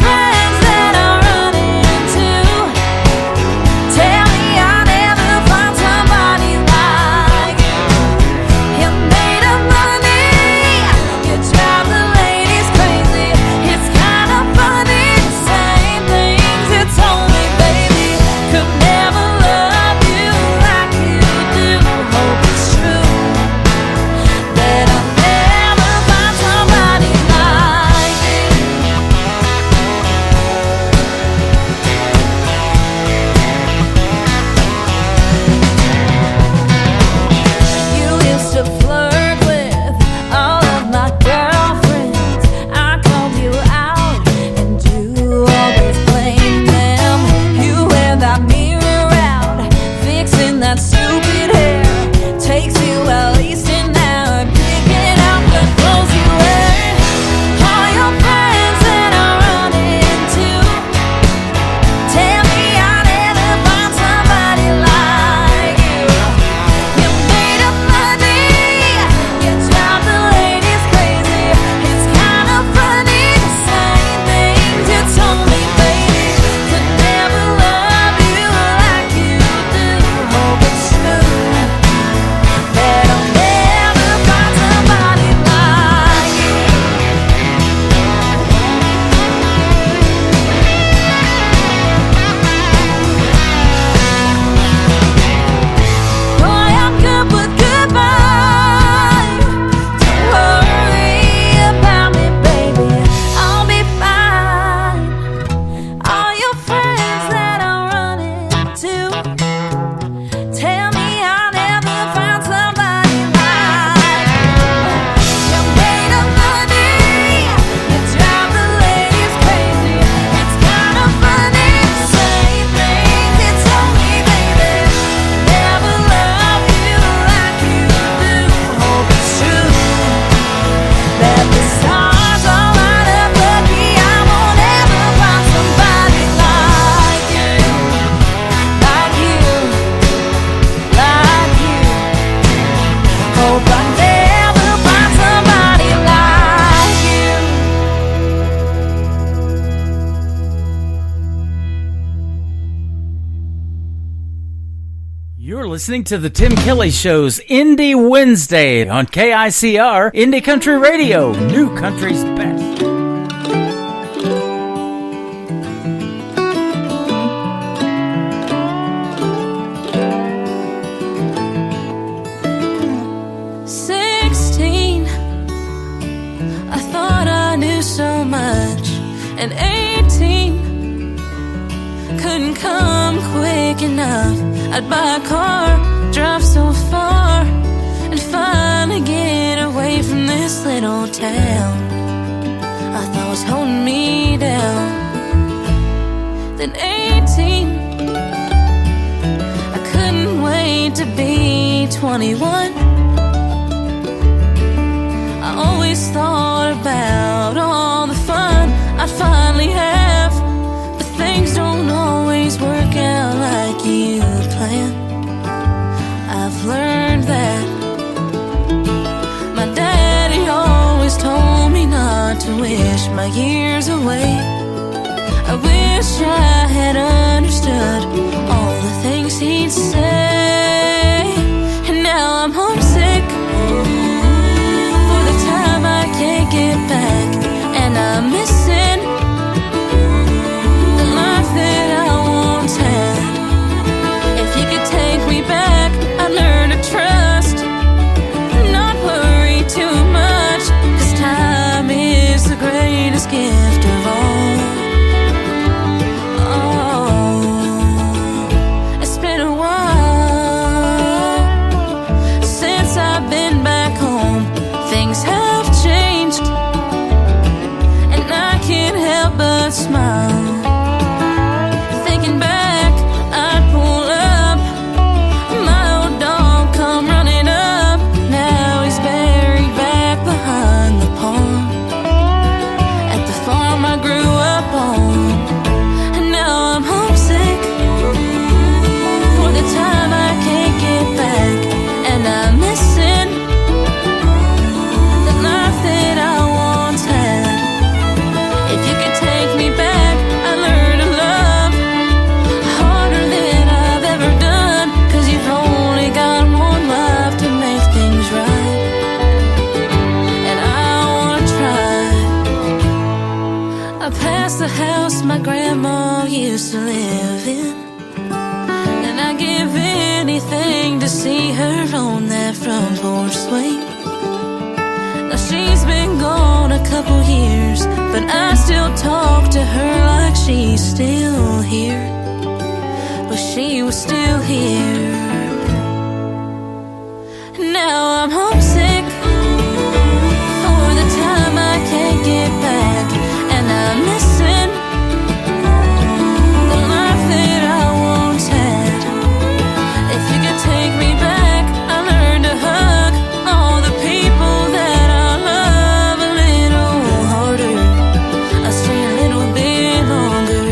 listening to the Tim Kelly Show's Indie Wednesday on KICR, Indie Country Radio, New Country's Best. So much, and 18 couldn't come quick enough. I'd buy a car, drive so far, and finally get away from this little town I thought was holding me down. Then 18, I couldn't wait to be 21. I always thought about all the fun I'd finally have, but things don't always work out like you plan. I've learned that. My daddy always told me not to wish my years away. I wish I had understood all the things he'd say. And now I'm homesick for the time I can't get back, and I'm missing the life that I once had. If you could take me back, I'd learn to trust, not worry too much, 'cause time is the greatest gift of all. Oh, it's been a while since I've been back home. Things have changed, and I can't help but smile. Thinking back, I'd pull up, my old dog come running up. Now he's buried back behind the pond at the farm I grew up on. And now I'm homesick for the time I can't get back, and I'm missing the life that I once had. If you could take me back, I'd learn to love harder than I've ever done, 'cause you've only got one life to make things right, and I wanna try. I passed the house my grandma used to live in, and I'd give anything to see her on that front porch swing. Now she's been gone a couple years, but I still talk to her like she's still here. But she was still here. Now I'm homesick for the time I can't get back, and I'm missing the life that I once had. If you could take me back, I learned to hug all the people that I love a little harder. I stay a little bit longer.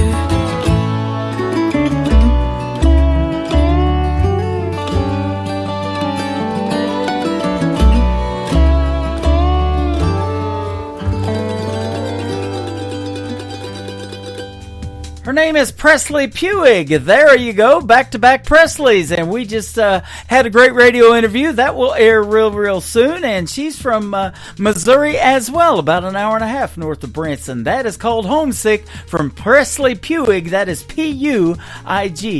Her name is Presley Puig. There you go, back-to-back Presleys. And we just had a great radio interview. That will air real soon. And she's from Missouri as well, about an hour and a half north of Branson. That is called Homesick from Presley Puig. That is Puig.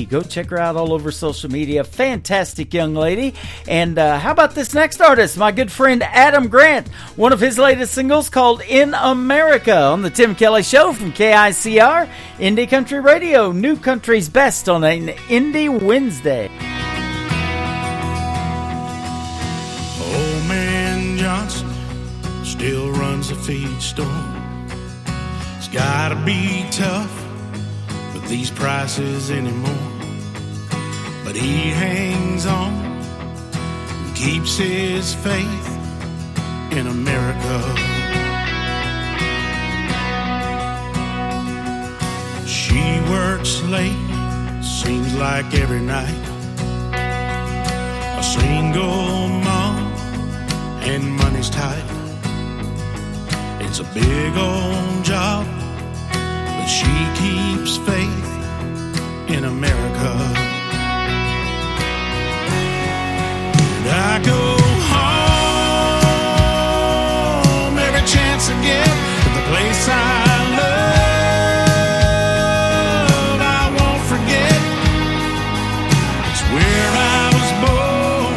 Go check her out all over social media. Fantastic young lady. And how about this next artist? My good friend Adam Grant. One of his latest singles called In America on the Tim Kelly Show from KICR, Indie Country Radio, New Country's Best on an Indie Wednesday. Old man Johnson still runs the feed store. It's gotta be tough with these prices anymore, but he hangs on and keeps his faith in America. She works late, seems like every night. A single mom and money's tight. It's a big old job, but she keeps faith in America. get to the place I love, I won't forget. It's where I was born,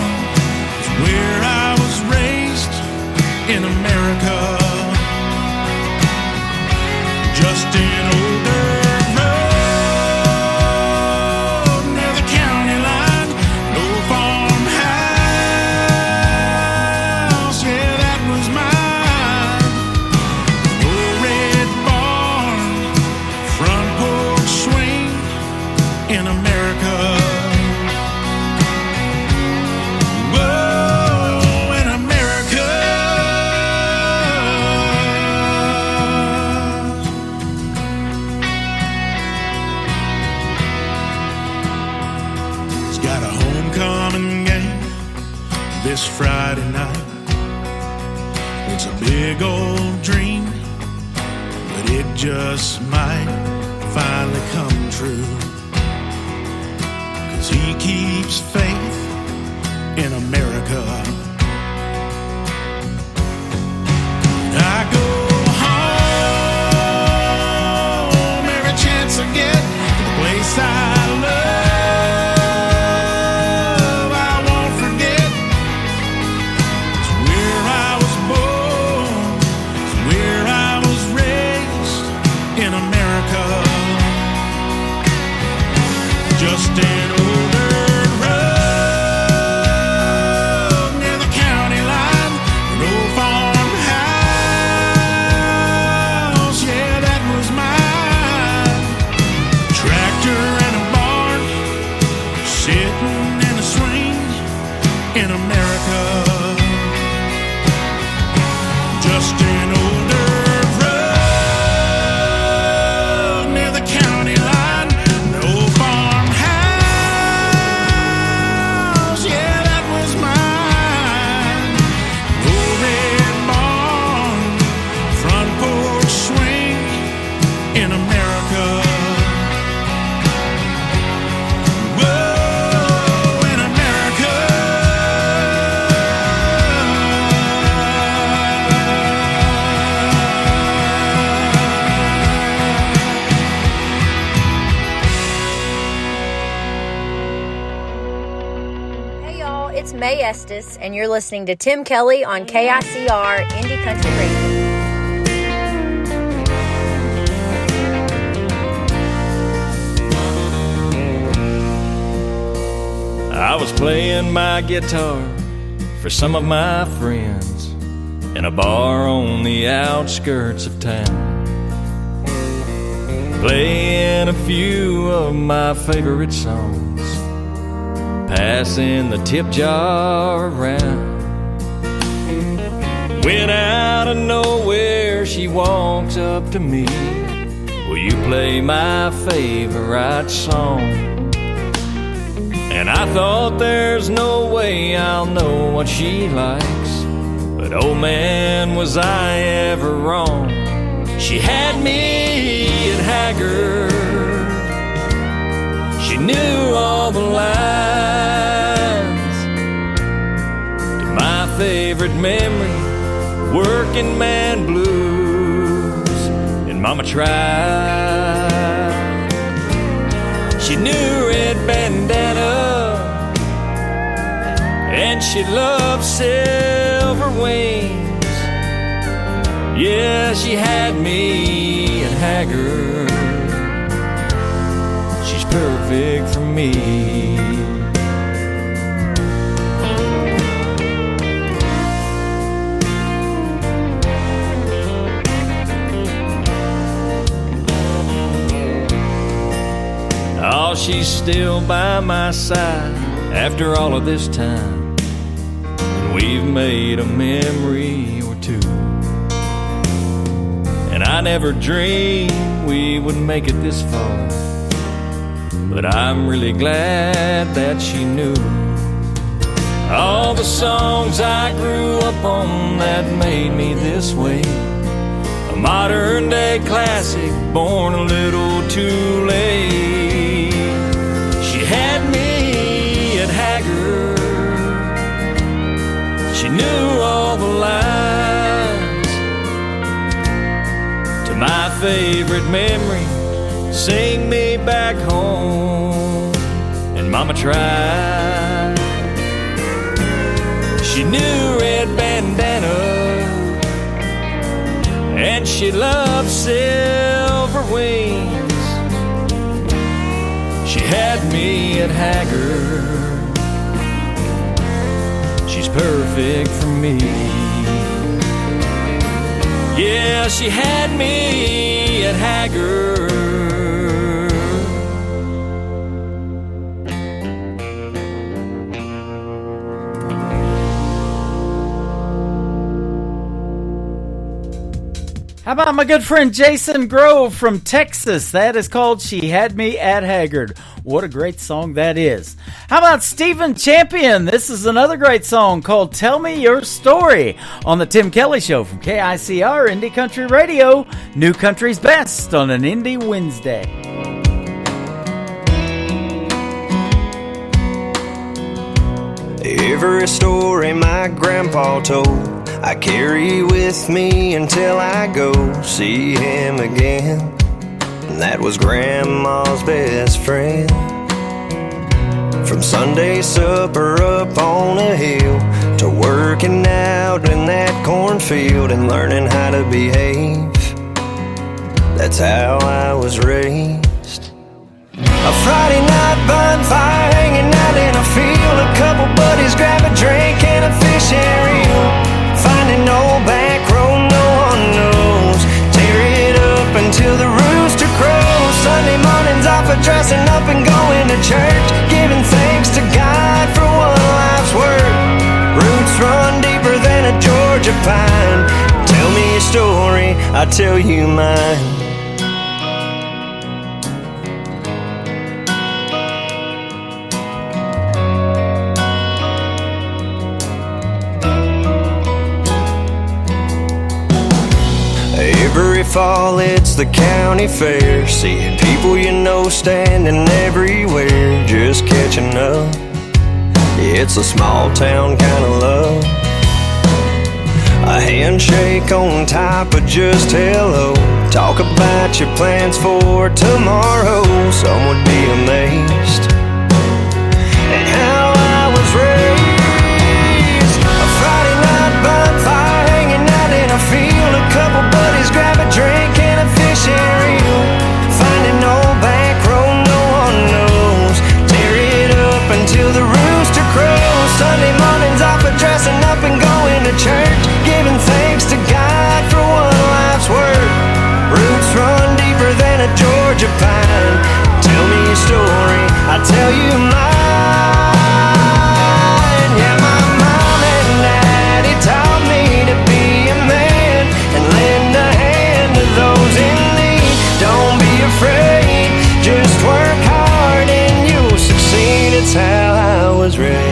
it's where I was raised, in America. Just an older road near the county line, no farmhouse, yeah, that was mine. No red barn, front porch swing, in America. Whoa, in America. It's got a homecoming game this Friday night. It's a big old dream, but it just might finally come true. 'Cause he keeps faith in America. I go home every chance I get to the place I love, I won't forget. It's where I was born, it's where I was raised, in America. Just an older road near the county line, an old farmhouse, yeah, that was mine. Tractor and a barn, sitting in a swing, in America. Just an older road near the county line, an old farmhouse, yeah, that was mine. No red barn, front porch swing, in America. Whoa, in America. Hey y'all, it's May Estes, and you're listening to Tim Kelly on KICR Indie Country Radio. I was playing my guitar for some of my friends in a bar on the outskirts of town, playing a few of my favorite songs, passing the tip jar around. When out of nowhere she walks up to me, "Will you play my favorite song?" And I thought there's no way I'll know what she likes, but oh man, was I ever wrong. She had me at Haggard, she knew all the lines to my favorite memory, Working Man Blues, and Mama tried. She knew Red Bandana, and she loved Silver Wings. Yeah, she had me at Haggard, she's perfect for me. Oh, she's still by my side after all of this time, and we've made a memory or two. And I never dreamed we would make it this far, but I'm really glad that she knew all the songs I grew up on that made me this way. A modern day classic, born a little too late. She had me at Haggard, she knew all the lines my favorite memory. Sing me back home. And Mama tried. She knew red bandana, and she loved silver wings. She had me at Haggard. She's perfect for me. Yeah, she had me at Haggard. How about my good friend Jason Grove from Texas? That is called She Had Me at Haggard. What a great song that is. How about Stephen Champion? This is another great song called Tell Me Your Story on the Tim Kelly Show from KICR Indie Country Radio. New Country's Best on an Indie Wednesday. Every story my grandpa told, I carry with me until I go see him again. And that was Grandma's best friend. From Sunday supper up on a hill to working out in that cornfield and learning how to behave. That's how I was raised. A Friday night bonfire hanging out in a field. A couple buddies grab a drink and a fishing reel. Finding old back road no one knows. Tear it up until the rooster crows. Sunday mornings off of dressing up and going to church, giving thanks to God for one life's work. Roots run deeper than a Georgia pine. Tell me your story, I'll tell you mine. Every fall it's the county fair, seeing people you know standing everywhere, just catching up. It's a small town kind of love. A handshake on top of just hello. Talk about your plans for tomorrow. Some would be amazed at how I was raised. A Friday night bonfire hanging out in a field. A couple buddies grab a drink and a fishing reel. Finding old back road no one knows. Tear it up until the rooster crows. Sunday mornings off of dressing up and going to church, giving thanks to God for one life's work. Roots run deeper than a Georgia pine. Tell me your story, I'll tell you mine. Yeah, my mom and daddy taught me to be a man and lend a hand to those in need. Don't be afraid, just work hard and you'll succeed. It's how I was raised.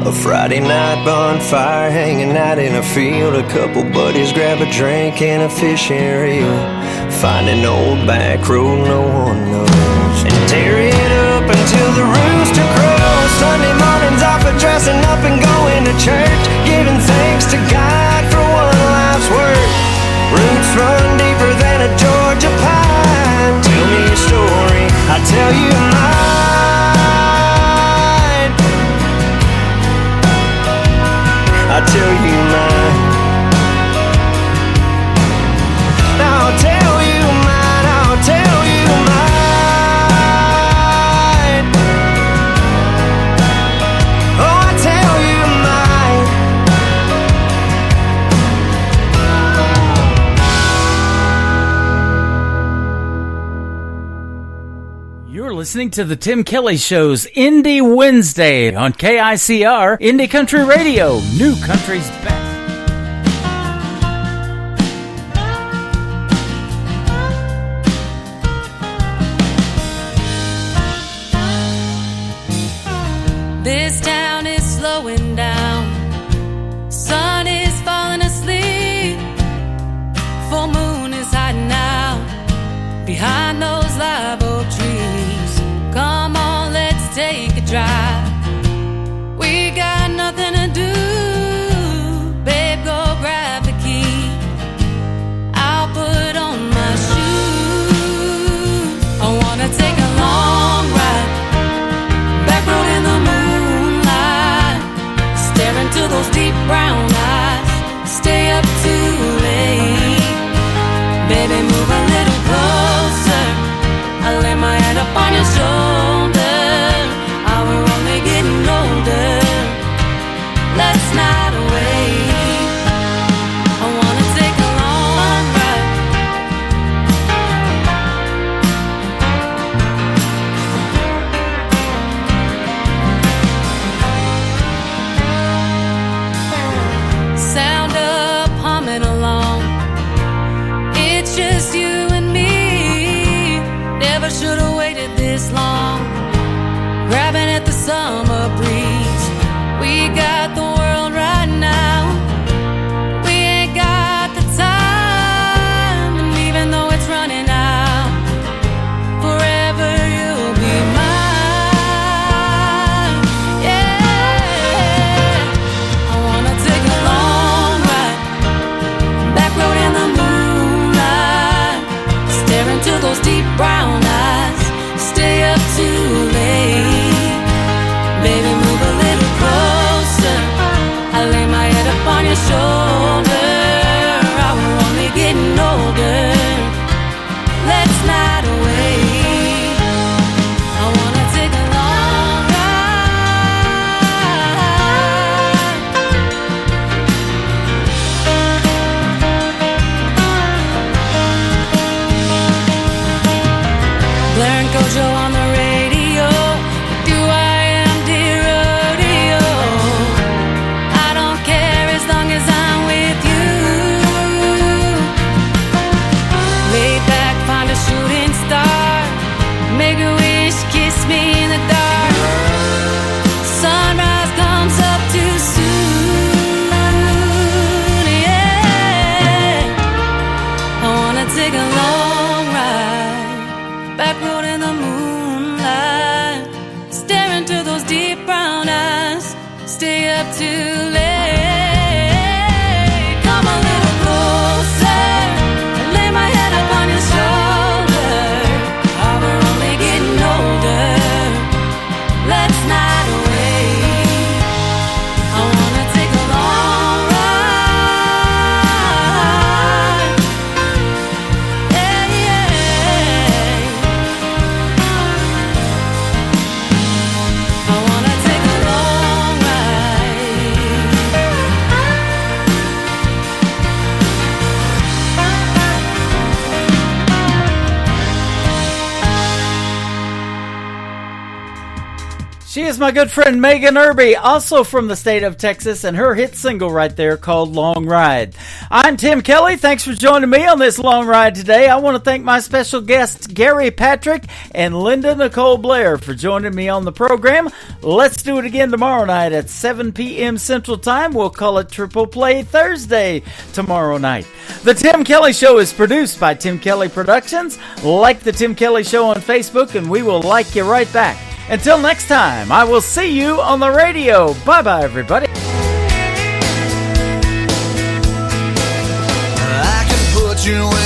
A Friday night bonfire hanging out in a field. A couple buddies grab a drink and a fishing reel. Find an old back road no one knows, and tear it up until the rooster crows. Sunday mornings off of dressing up and going to church, giving thanks to God for one life's work. Roots run deeper than a Georgia pine. Tell me your story, I'll tell you mine. I'll tell you mine. I'll tell you mine. I'll tell you mine. Oh, I'll tell you mine. You're listening to the Tim Kelly Show's Indie Wednesday on KICR Indie Country Radio, New Country's Best. This town is slowing down. Sun is falling asleep. Full moon is hiding out behind those live oak trees. Come on, let's take a drive. We got nothing to do. She is my good friend Megan Irby, also from the state of Texas, and her hit single right there called Long Ride. I'm Tim Kelly. Thanks for joining me on this long ride today. I want to thank my special guests Gary Patrick and Linda Nicole Blair for joining me on the program. Let's do it again tomorrow night at 7 p.m. Central Time. We'll call it Triple Play Thursday tomorrow night. The Tim Kelly Show is produced by Tim Kelly Productions. Like the Tim Kelly Show on Facebook, and we will like you right back. Until next time, I will see you on the radio. Bye-bye, everybody. I can put you in